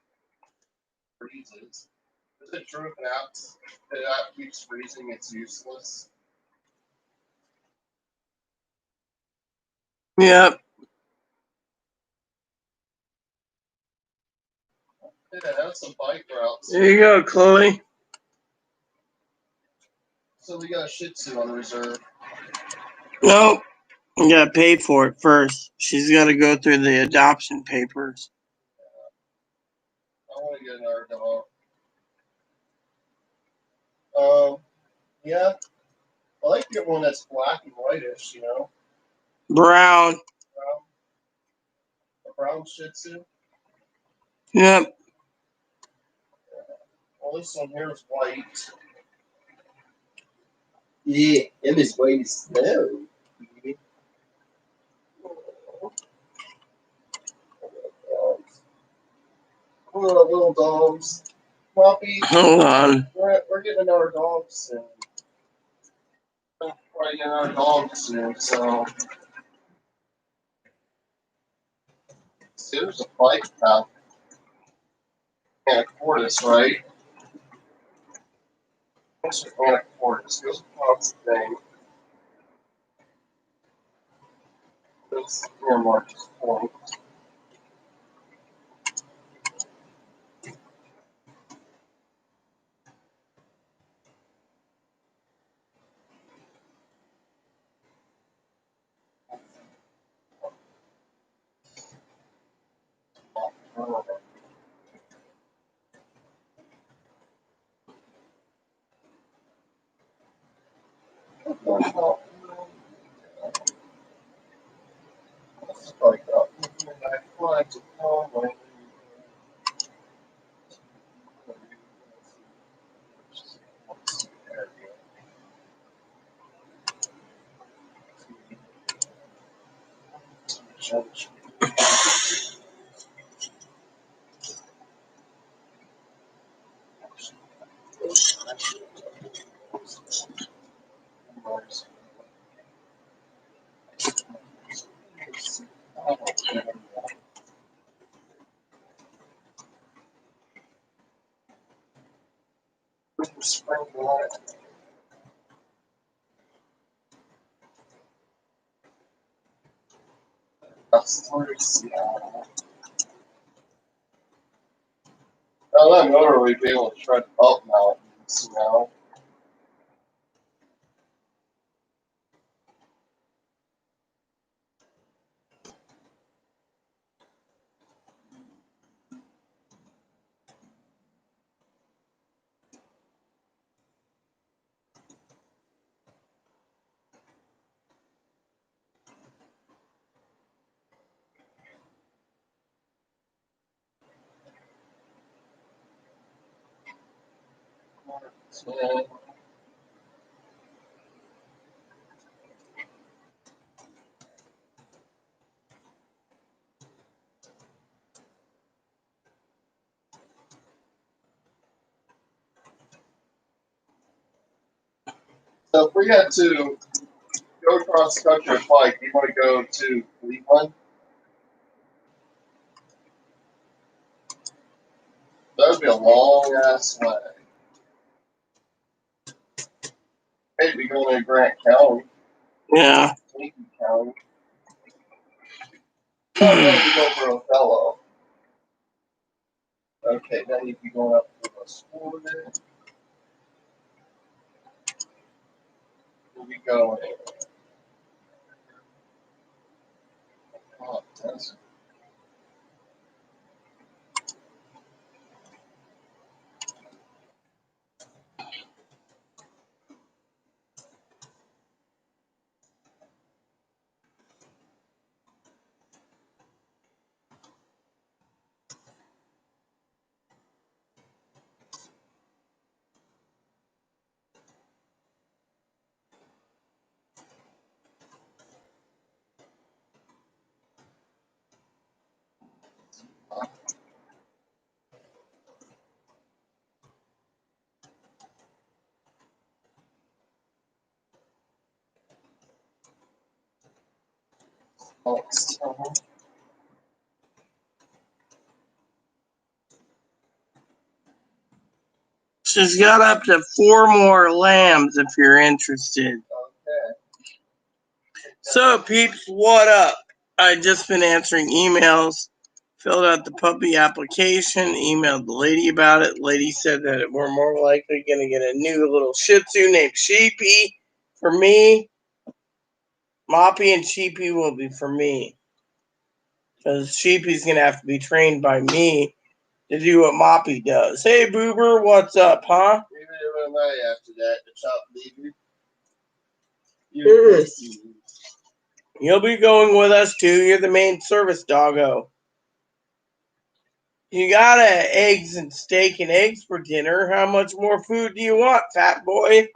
Freezes. Is it true if the app keeps freezing, it's useless? Yep. Yeah, that's some bike routes. There you go, Chloe. So we got a Shih Tzu on reserve. Nope. You gotta pay for it first. She's gotta go through the adoption papers. I want to get another dog. Yeah. I like to get one that's black and whitish, Brown. Brown, a brown Shih Tzu. Yep. Well, this one here is white. Yeah, them is white as snow. Little dogs. Poppy, Hold on. we're getting another dog soon. Probably getting another dog soon, so. See, there's a bike path. Anacortes, right? What's Anacortes? Goes across the thing. That's near March's point. Oh, that motor would be able to tread up mountains, you know. So if we had to go cross country or bike, you want to go to Cleveland? That would be a long ass way. Maybe going to Grant County, Yeah. Lincoln County. Oh no, we go for Othello. Okay, then you'd be going up to the school there. We'll be going. Oh, that's She's got up to 4 more lambs if you're interested. okay. So, peeps, what up? I just been answering emails, filled out the puppy application, emailed the lady about it. Lady said that we're more likely going to get a new little Shih Tzu named Sheepy for me. Moppy and Sheepy will be for me. Because Sheepy's going to have to be trained by me to do what Moppy does. Hey, Boober, what's up, huh? Maybe MMA after that, the chop leader. You'll be going with us, too. You're the main service doggo. You got eggs and steak and eggs for dinner. How much more food do you want, fat boy?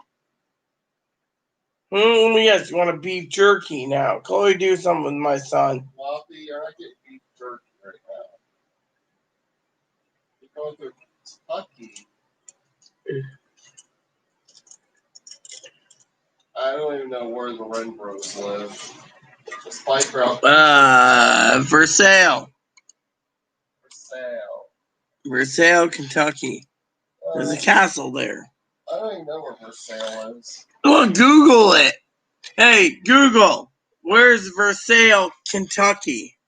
Yes, you want a beef jerky now. Chloe, do something with my son. Floppy, you're not getting beef jerky right now. You're going through Kentucky. I don't even know where the Renbros live. Just bike route Versailles. for sale. Versailles, Kentucky. There's a castle there. I don't even know where Versailles is. Well, Google it. Hey, Google. Where's Versailles, Kentucky?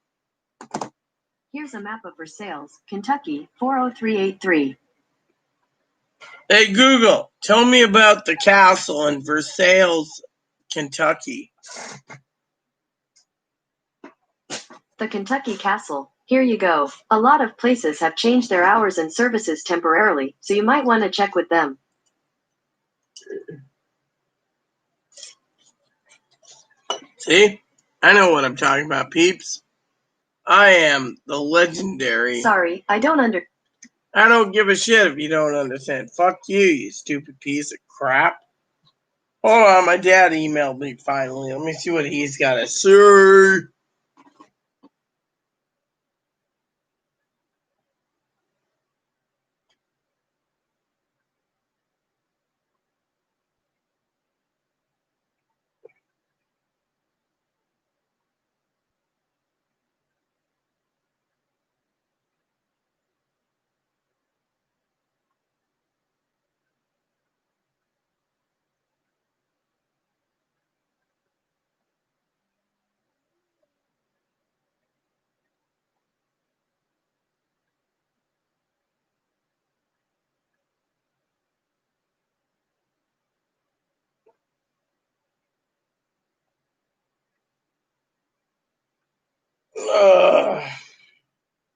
Here's a map of Versailles, Kentucky, 40383. Hey Google, tell me about the castle in Versailles, Kentucky. The Kentucky Castle. Here you go. A lot of places have changed their hours and services temporarily, so you might want to check with them. See? I know what I'm talking about, peeps. I am the legendary. Sorry, I don't give a shit if you don't understand. Fuck you, you stupid piece of crap. Hold on, my dad emailed me finally. Let me see what he's got to say.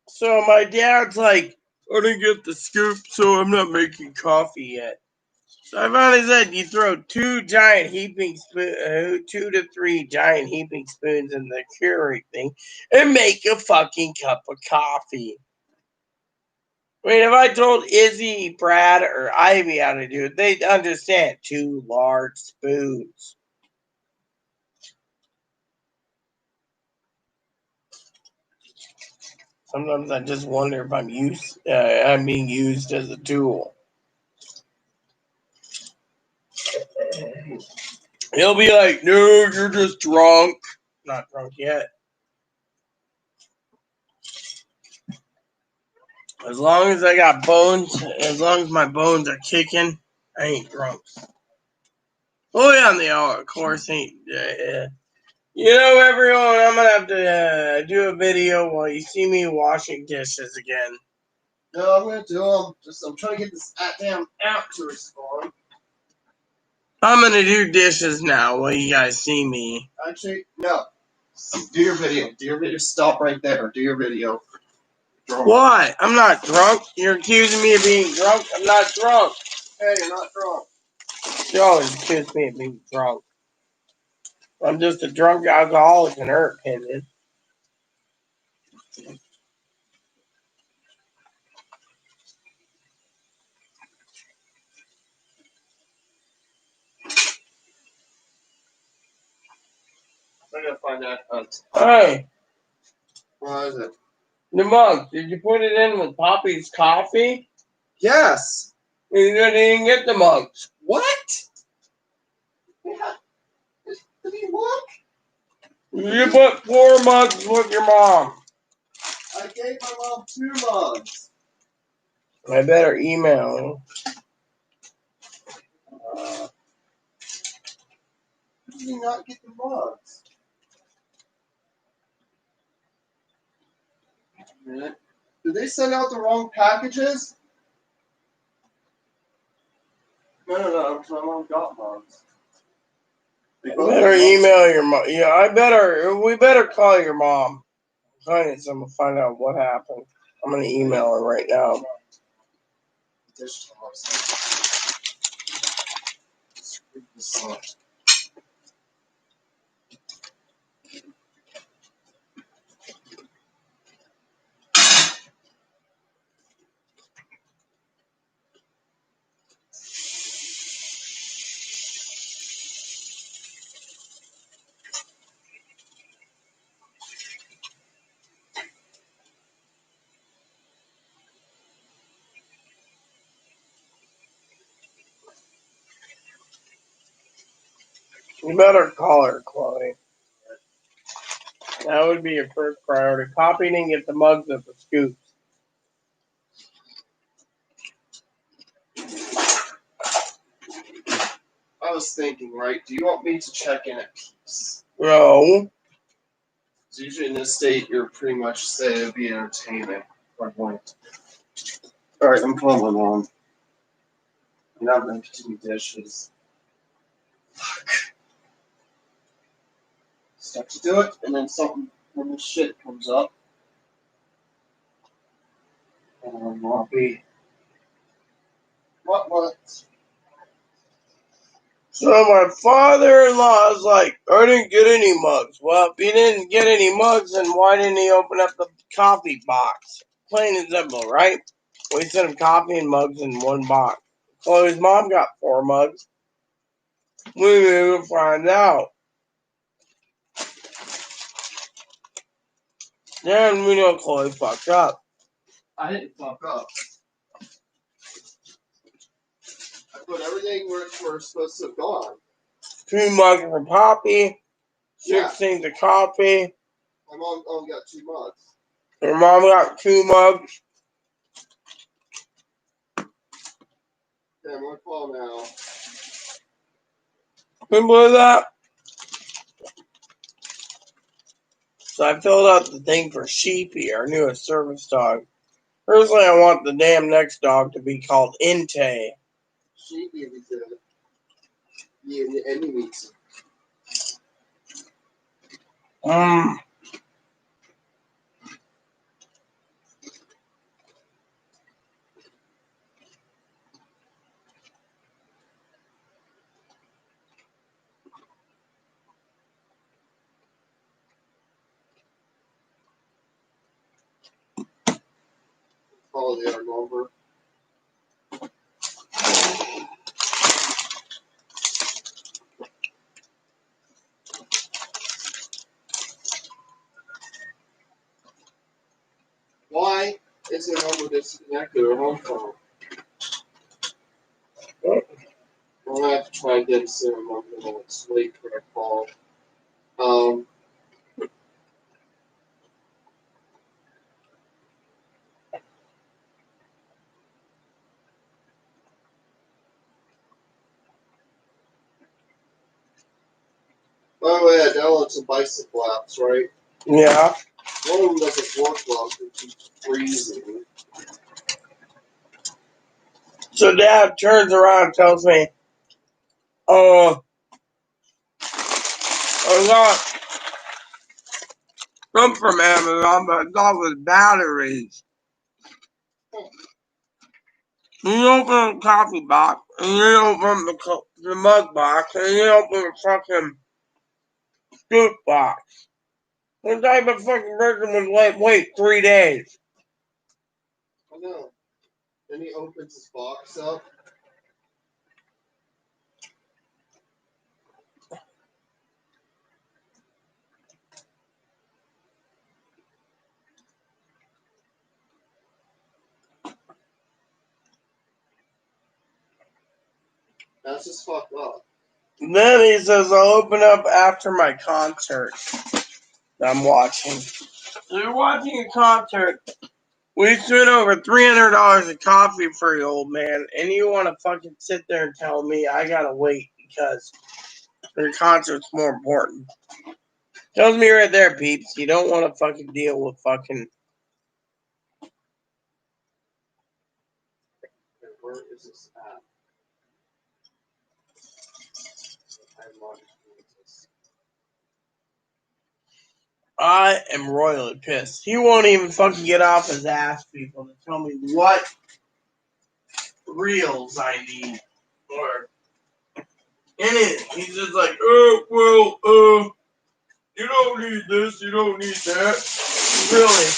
So my dad's like, I didn't get the scoop, so I'm not making coffee yet. So I finally said, you throw 2 to 3 giant heaping spoons in the Keurig thing and make a fucking cup of coffee. I mean, if I told Izzy, Brad, or Ivy how to do it, they'd understand. 2 large spoons. Sometimes I just wonder if I'm being used as a tool. He'll be like, no, you're just drunk. Not drunk yet. As long as I got bones, as long as my bones are kicking, I ain't drunk. Oh yeah, and they all, of course, ain't. You know, everyone, I'm gonna have to do a video while you see me washing dishes again. No, I'm gonna do them. I'm trying to get this damn app to respond. I'm gonna do dishes now while you guys see me. Actually, no. Do your video. Do your video. Stop right there. Do your video. Why? I'm not drunk. You're accusing me of being drunk. I'm not drunk. Hey, you're not drunk. You always accuse me of being drunk. I'm just a drunk alcoholic in her opinion. I'm gonna find that out. Hey, What is it? the mug, did you put it in with Poppy's coffee? Yes. You didn't get the mugs. What? Yeah. Did he look? You put 4 mugs with your mom. I gave my mom 2 mugs. I better email. How did he not get the mugs? Did they send out the wrong packages? No, because my mom got mugs. I better email your mom. Yeah, we better call your mom. I'm gonna find out what happened. I'm gonna email her right now. You better call her, Chloe. That would be your first priority. Poppy didn't get the mugs of the scoops. I was thinking, right? Do you want me to check in at Peace? No. So usually in this state, you're pretty much say it'd be entertainment. Alright, I'm calling my mom. And I'm gonna do dishes. Fuck. Stuff to do it, and then something, when this shit comes up, I'll be. What? So my father-in-law is like, I didn't get any mugs. Well, if he didn't get any mugs, then why didn't he open up the coffee box? Plain and simple, right? We sent him coffee and mugs in one box. Chloe's mom got 4 mugs. We didn't even find out. Then we know Chloe fucked up. I didn't fuck up. I put everything where we're supposed to have gone. 2 mugs for Poppy. Yeah. 16 of coffee. My mom only got 2 mugs. Her mom got 2 mugs. Okay, I'm gonna call now. Can you believe that? So I filled out the thing for Sheepy, our newest service dog. Personally, I want the damn next dog to be called Inte. She gave me the enemies. Call the other number. Why is their number disconnected or home phone? I'm gonna have to try and get a certain number when it's late for a call. By the way, I downloaded some bicycle apps, right? Yeah. One of them doesn't work well because it's freezing. So Dad turns around and tells me, I got some from Amazon, but it's all with batteries. You open the coffee box, and you open the mug box, and you open the fucking scoop box. What type of fucking person would wait 3 days? I know. Then he opens his box up. That's just fucked up. Then he says, I'll open up after my concert that I'm watching. So you're watching a concert. We spent over $300 of coffee for you, old man, and you want to fucking sit there and tell me I gotta wait because your concert's more important. Tells me right there, peeps, you don't want to fucking deal with fucking. Okay, where is this app? I'm not doing this. I am royally pissed. He won't even fucking get off his ass, people, to tell me what reels I need or anything. He's just like, you don't need this, you don't need that. Really?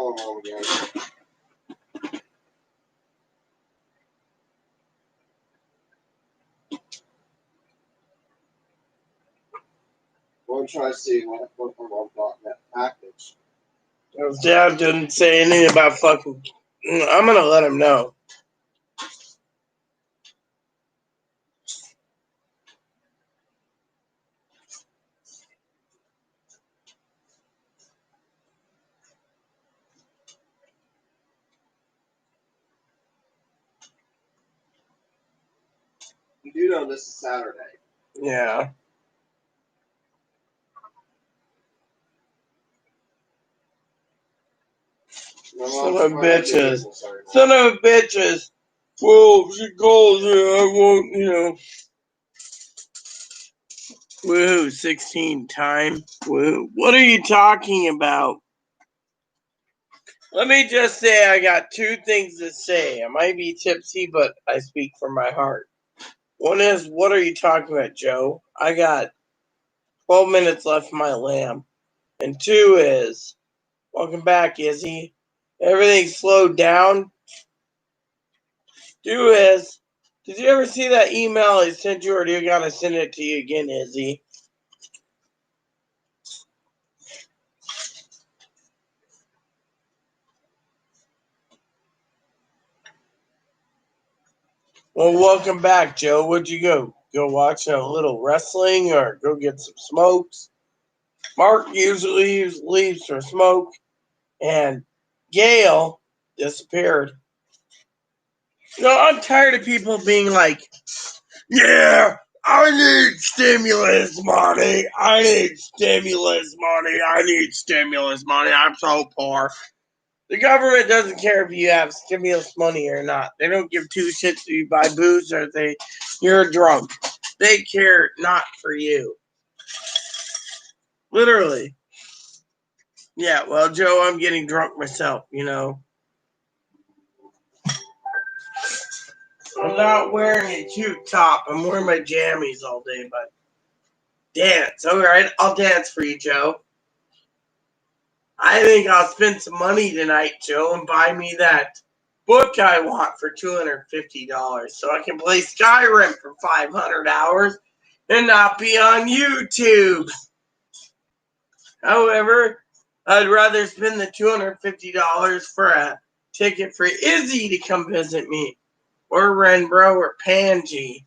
call my mom again. We'll try to see what my mom got in that package. His dad didn't say anything about fucking. I'm gonna let him know. You do know this is Saturday. Yeah. My Son mom's of trying to get bitches. people Saturday. Son of bitches. Well, she calls you. I won't, you know. Woohoo, 16 time. Woohoo. What are you talking about? Let me just say I got two things to say. I might be tipsy, but I speak from my heart. One is, what are you talking about, Joe? I got 12 minutes left in my lamb. And two is, welcome back, Izzy. Everything slowed down. Two is, did you ever see that email I sent you, or do you gotta send it to you again, Izzy? Well, welcome back, Joe. Where'd you go? Go watch a little wrestling or go get some smokes? Mark usually leaves for smoke, and Gail disappeared. You know, I'm tired of people being like, yeah, I need stimulus money. I need stimulus money. I need stimulus money. I'm so poor. The government doesn't care if you have stimulus money or not. They don't give two shits if you buy booze or if you're drunk. They care not for you. Literally. Yeah, well, Joe, I'm getting drunk myself, you know. I'm not wearing a cute top. I'm wearing my jammies all day, but dance. All right, I'll dance for you, Joe. I think I'll spend some money tonight, Joe, and buy me that book I want for $250 so I can play Skyrim for 500 hours and not be on YouTube. However, I'd rather spend the $250 for a ticket for Izzy to come visit me, or Renbro, or Pangy.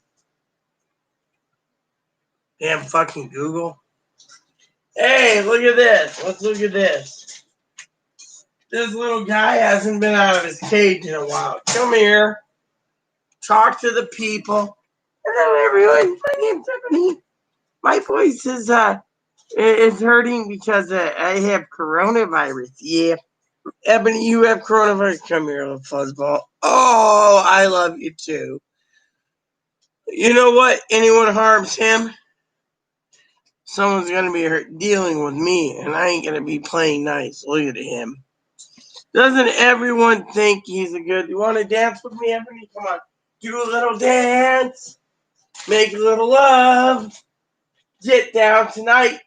Damn fucking Google. Hey, look at this. Let's look at this. This little guy hasn't been out of his cage in a while. Come here. Talk to the people. Hello, everyone. My name's Ebony. My voice is hurting because I have coronavirus. Yeah. Ebony, you have coronavirus. Come here, little fuzzball. Oh, I love you too. You know what? Anyone harms him, someone's going to be dealing with me, and I ain't going to be playing nice. Look at him. Doesn't everyone think he's a good... You want to dance with me, Ebony? Come on. Do a little dance. Make a little love. Get down tonight.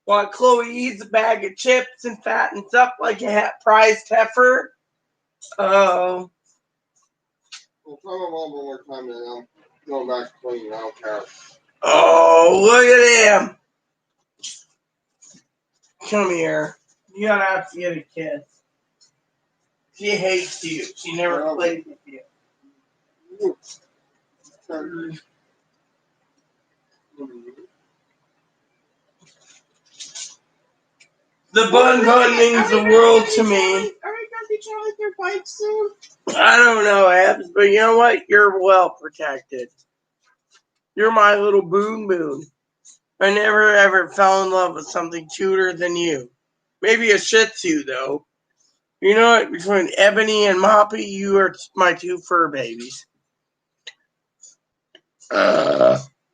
While Chloe eats a bag of chips and fattens up like a prized heifer. Oh. Well, tell my mom one more time and I'm going back to cleaning. I don't care. Oh, look at him. Come here. You gotta have to get a kiss. She hates you. She never plays with you. The bun means the world to me. Are we gonna be done with your bike soon? I don't know, Abs, but you know what? You're well protected. You're my little boon. I never ever fell in love with something cuter than you. Maybe a Shih Tzu, though. You know what? Between Ebony and Moppy, you are my two fur babies.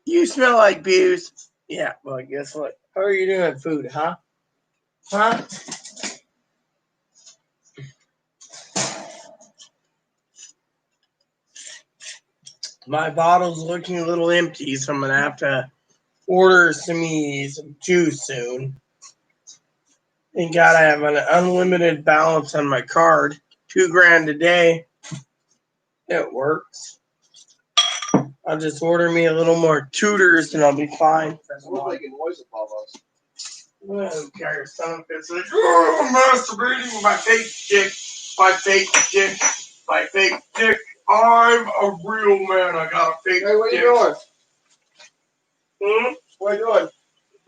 You smell like booze. Yeah, well, guess what? How are you doing food, huh? Huh? My bottle's looking a little empty, so I'm going to have to order some juice soon. Thank God I have an unlimited balance on my card. $2,000 a day. It works. I'll just order me a little more tutors and I'll be fine. Someone's making noise above us. Well, who cares? Some it's like, oh, I'm masturbating my fake dick, my fake dick, my fake dick. I'm a real man. I got a fake Hey, what are dick. you doing? Hmm? What are you doing?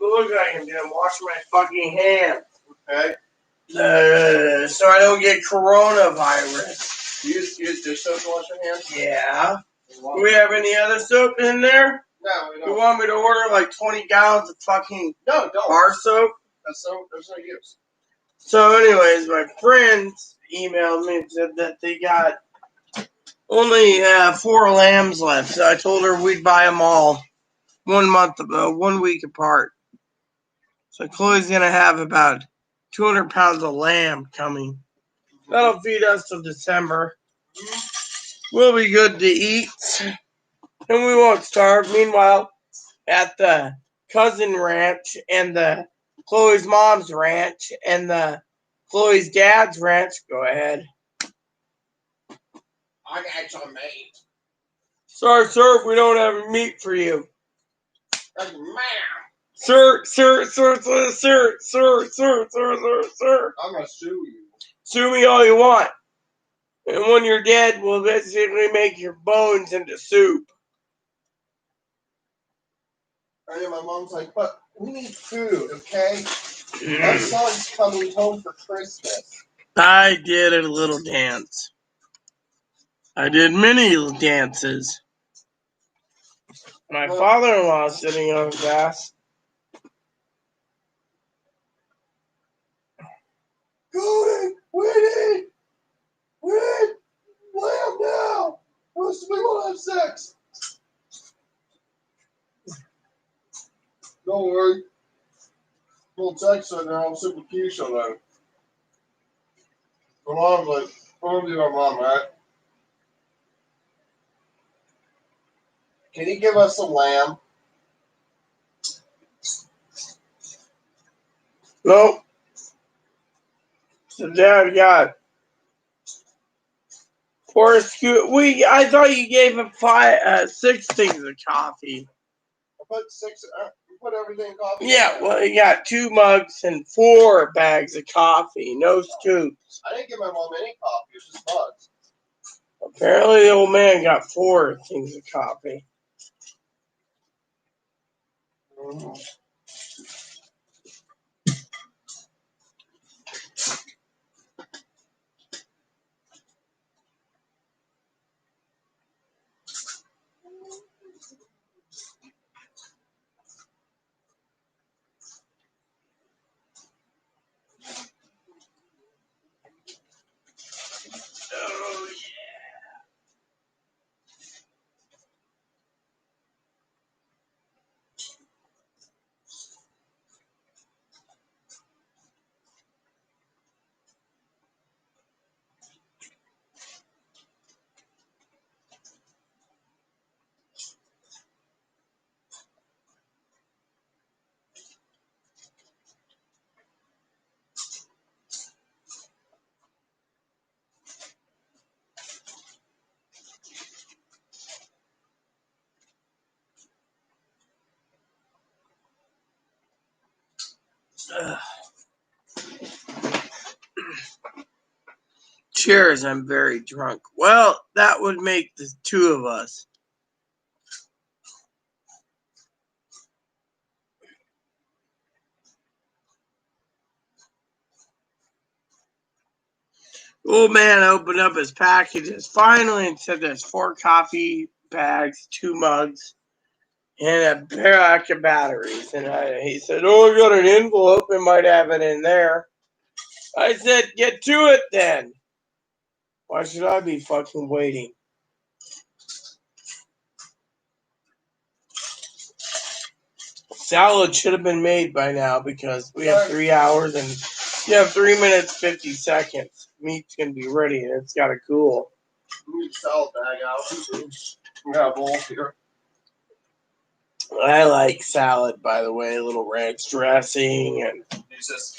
Look like I'm doing. Washing my fucking hands. Okay. So I don't get coronavirus. You use dish soap to wash your hands? Yeah. Do we have any other soap in there? No, we You don't. want me to order like 20 gallons of fucking No, don't. bar soap? There's no use. So, anyways, my friends emailed me and said that they got only 4 lambs left. So I told her we'd buy them all 1 week apart. So Chloe's gonna have about 200 pounds of lamb coming. That'll feed us till December. We'll be good to eat, and we won't starve. Meanwhile, at the cousin ranch and the Chloe's mom's ranch and the Chloe's dad's ranch, go ahead. I got some meat. Sorry, sir, we don't have meat for you. That's man. Sir. I'm gonna sue you. Sue me all you want. And when you're dead, we'll basically make your bones into soup. And my mom's like, but we need food, okay? Our son's coming home for Christmas. I did a little dance. I did many dances. My father-in-law is sitting on his ass. Cody, we need lamb now. We won't have sex. Don't worry. We'll text her now. I'm super cute on that. My mom's like, I'm gonna be my mom, right? Can you give us some lamb? Nope. So Dad got 4 SKU. I thought you gave him 6 things of coffee. I put put everything in coffee. Yeah, well, he got 2 mugs and 4 bags of coffee. No scoops. I didn't give my mom any coffee. It's just mugs. Apparently, the old man got 4 things of coffee. Mm-hmm. Oh, yeah. Cheers, I'm very drunk. Well, that would make the 2 of us. Old man opened up his packages finally and said there's 4 coffee bags, 2 mugs, and a pack of batteries. And he said, oh, I got an envelope. It might have it in there. I said, get to it then. Why should I be fucking waiting? Salad should have been made by now because we have 3 hours and you have 3 minutes 50 seconds. Meat's gonna be ready and it's gotta cool. Move the salad bag out. We got a bowl here. I like salad, by the way, a little ranch dressing, and Use this.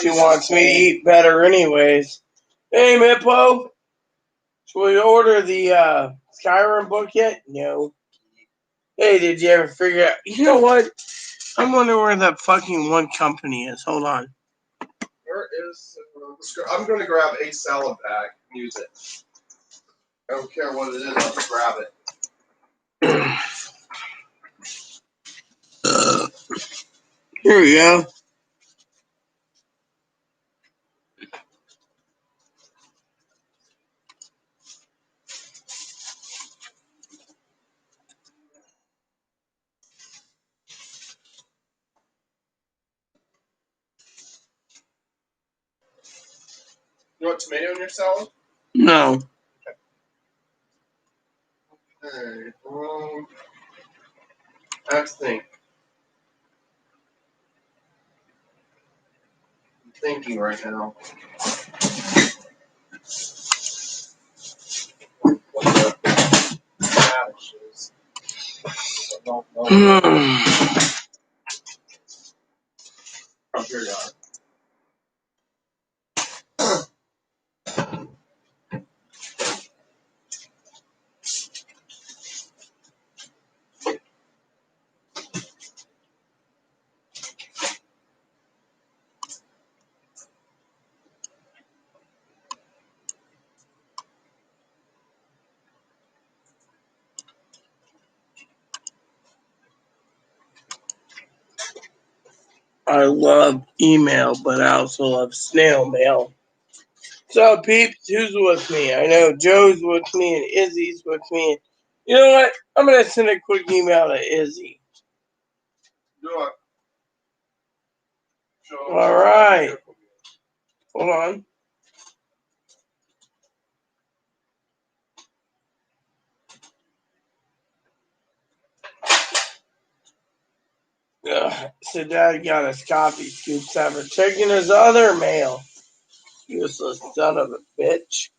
she wants me to eat better anyways. Hey, Mippo, should we order the Skyrim book yet? No. Hey, did you ever figure out? You know what? I'm wondering where that fucking one company is. Hold on. Where is? I'm going to grab a salad bag and use it. I don't care what it is. I'll just grab it. Here we go. You want tomato in your salad? No. Okay. I have to think. I'm thinking right now. What the radishes? I don't know. Oh, here you are. I love email, but I also love snail mail. So, peeps, who's with me? I know Joe's with me and Izzy's with me. You know what? I'm going to send a quick email to Izzy. Do it. All right. Hold on. So Dad got his coffee scoops after checking his other mail. Useless son of a bitch.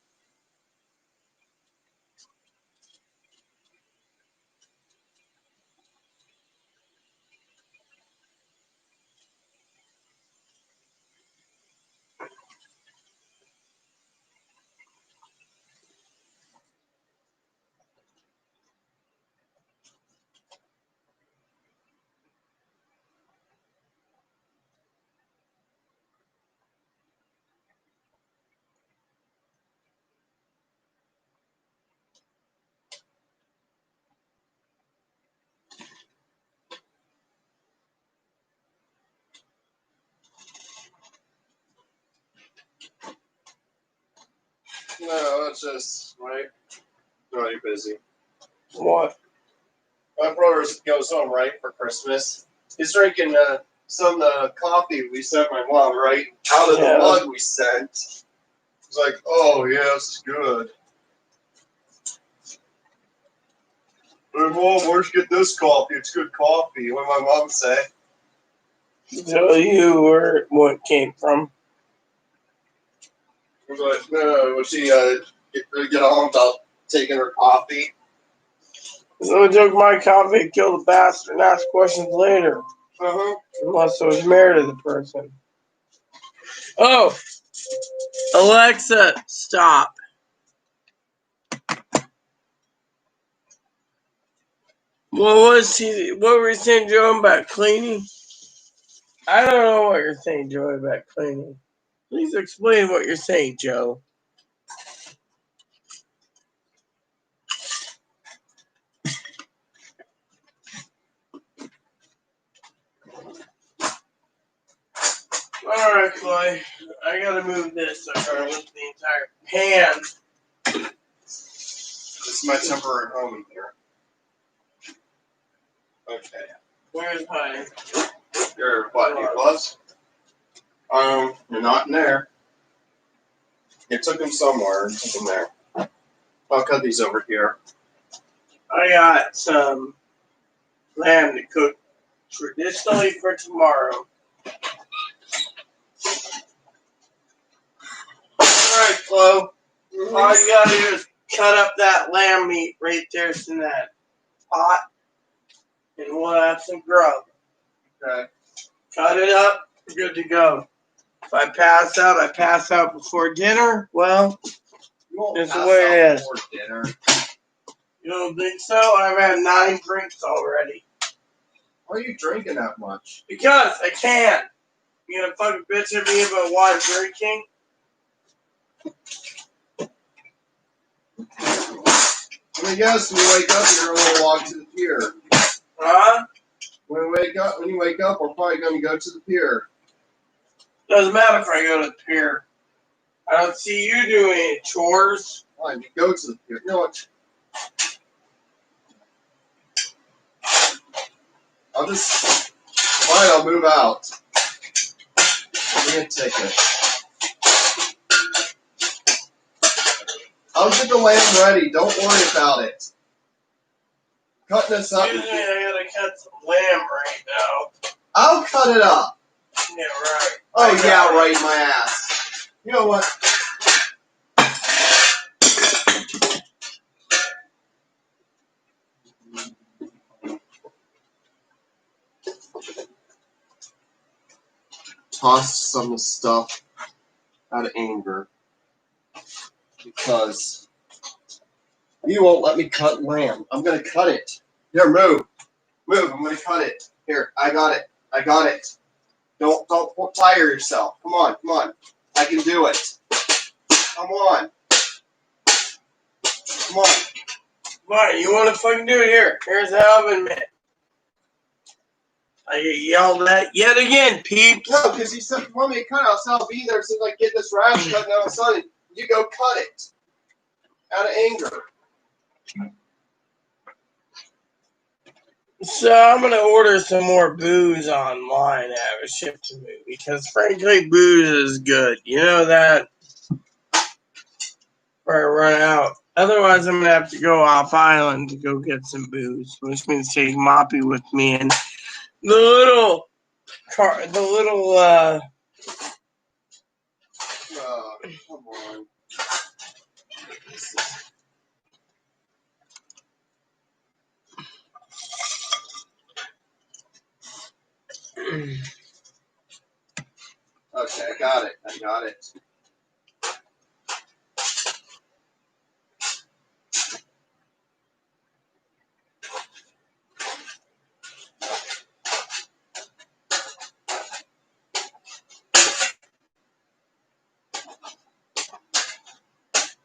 No, that's just right. No, you're busy. What? My brother goes home, right, for Christmas. He's drinking some coffee we sent my mom, right, out of the mug we sent. He's like, oh, yeah, it's good. Hey, Mom, where'd you get this coffee? It's good coffee. What did my mom say? Tell you where what came from. I was like, no, when she get on about taking her coffee. So I took my coffee, killed the bastard, and asked questions later. Uh-huh. Unless I was married to the person. Oh! Alexa, stop. What were you saying, Joe, about cleaning? I don't know what you're saying, Joe, about cleaning. Please explain what you're saying, Joe. Alright, Chloe. I gotta move this so I can lift the entire pan. This is my temporary home in here. Okay. Where's my... Your what, new gloves? You're not in there. You took them somewhere. Took them there. I'll cut these over here. I got some lamb to cook traditionally for tomorrow. Alright, Chloe. All you gotta do is cut up that lamb meat right there in that pot. and we'll have some grub. Okay. Cut it up, we're good to go. If I pass out before dinner. Well, You won't It's the pass way it out is. before dinner. you don't think so? I've had 9 drinks already. Why are you drinking that much? Because I can. You gonna fucking bitch at me about why I'm drinking? I guess when you wake up, you're gonna walk to the pier. Huh? When you wake up, we're probably gonna go to the pier. Doesn't matter if I go to the pier. I don't see you doing any chores. Fine, you go to the pier. You know what? I'll move out. Give me a ticket. I'll get the lamb ready. Don't worry about it. Cutting this up. Excuse me, I gotta cut some lamb right now. I'll cut it up. Yeah, right. Oh, I got yeah, it. right, my ass. You know what? Toss some stuff out of anger. Because you won't let me cut lamb. I'm going to cut it. Here, move. Move. I'm going to cut it. Here, I got it. I got it. Don't tire yourself. Come on, come on. I can do it. Come on. Come on. What, you wanna fucking do it here? Here's the oven mitt. I get yelled at yet again, peeps. No, because you said you want me to cut it. I'll be there as soon as I get this rash cut, and all of a sudden you go cut it. Out of anger. So I'm gonna order some more booze online and have it shipped to me because frankly booze is good. You know that before I run out. Otherwise I'm gonna have to go off island to go get some booze, which means take Moppy with me and the little car Come on. Okay, I got it. I got it.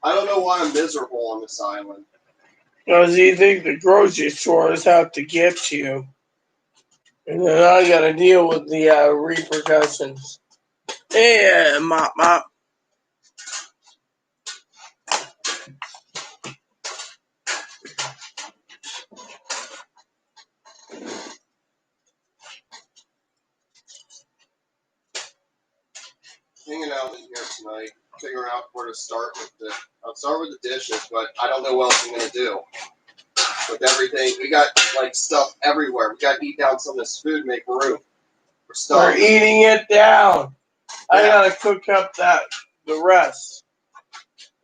I don't know why I'm miserable on this island. because you think the grocery stores have to get to you. And then I gotta deal with the repercussions. Yeah, mop. Hanging out in here tonight, figuring out where to start with I'll start with the dishes, but I don't know what else I'm gonna do. With everything, we got like stuff everywhere. We got to eat down some of this food, make room for stuff. We're eating it down. I Yeah. gotta cook up the rest.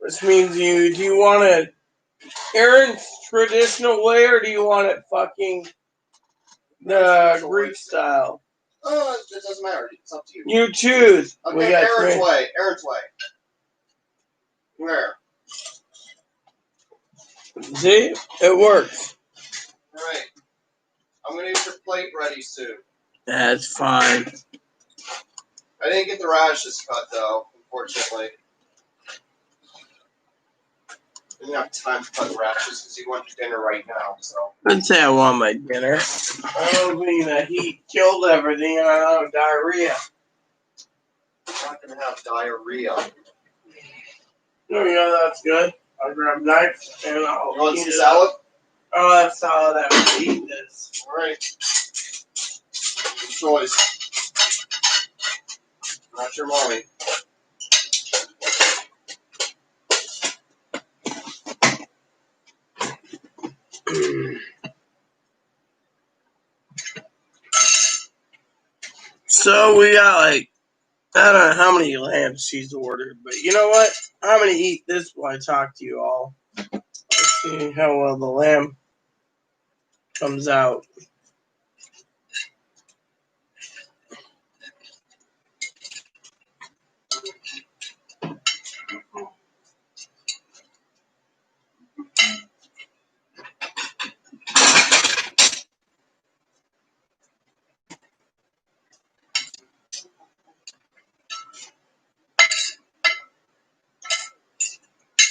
Which means do you want it Aaron's traditional way or do you want it fucking the Greek style? It doesn't matter. It's up to you. You choose. Okay, We got Aaron's three. way. Aaron's way. Where? See? It works. Alright. I'm gonna get your plate ready soon. That's fine. I didn't get the radishes cut though, unfortunately. I didn't have time to cut the radishes because you want your dinner right now, so. Let's say I want my dinner. I don't think the heat killed everything and I don't have diarrhea. I'm not gonna have diarrhea. Oh yeah, that's good. I'll grab a knife and I'll You want eat some it salad? up. Oh, that's salad. I would eat this. Alright. Good choice. Not your mommy. So we got like, I don't know how many lambs she's ordered, but you know what? I'm going to eat this while I talk to you all. Let's see how well the lamb comes out.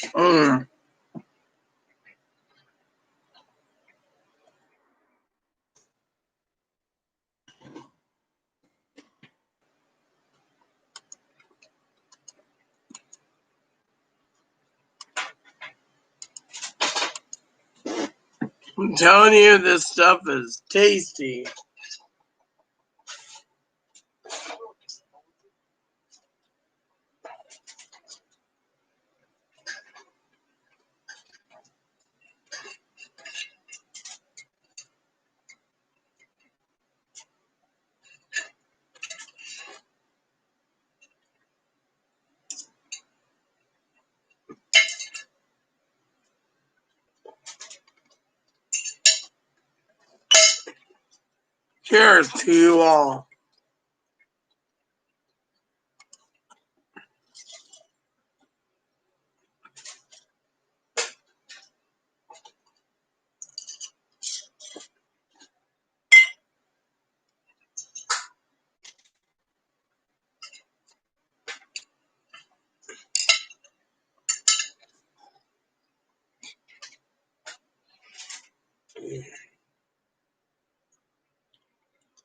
Mm. I'm telling you, this stuff is tasty. Cheers to you all.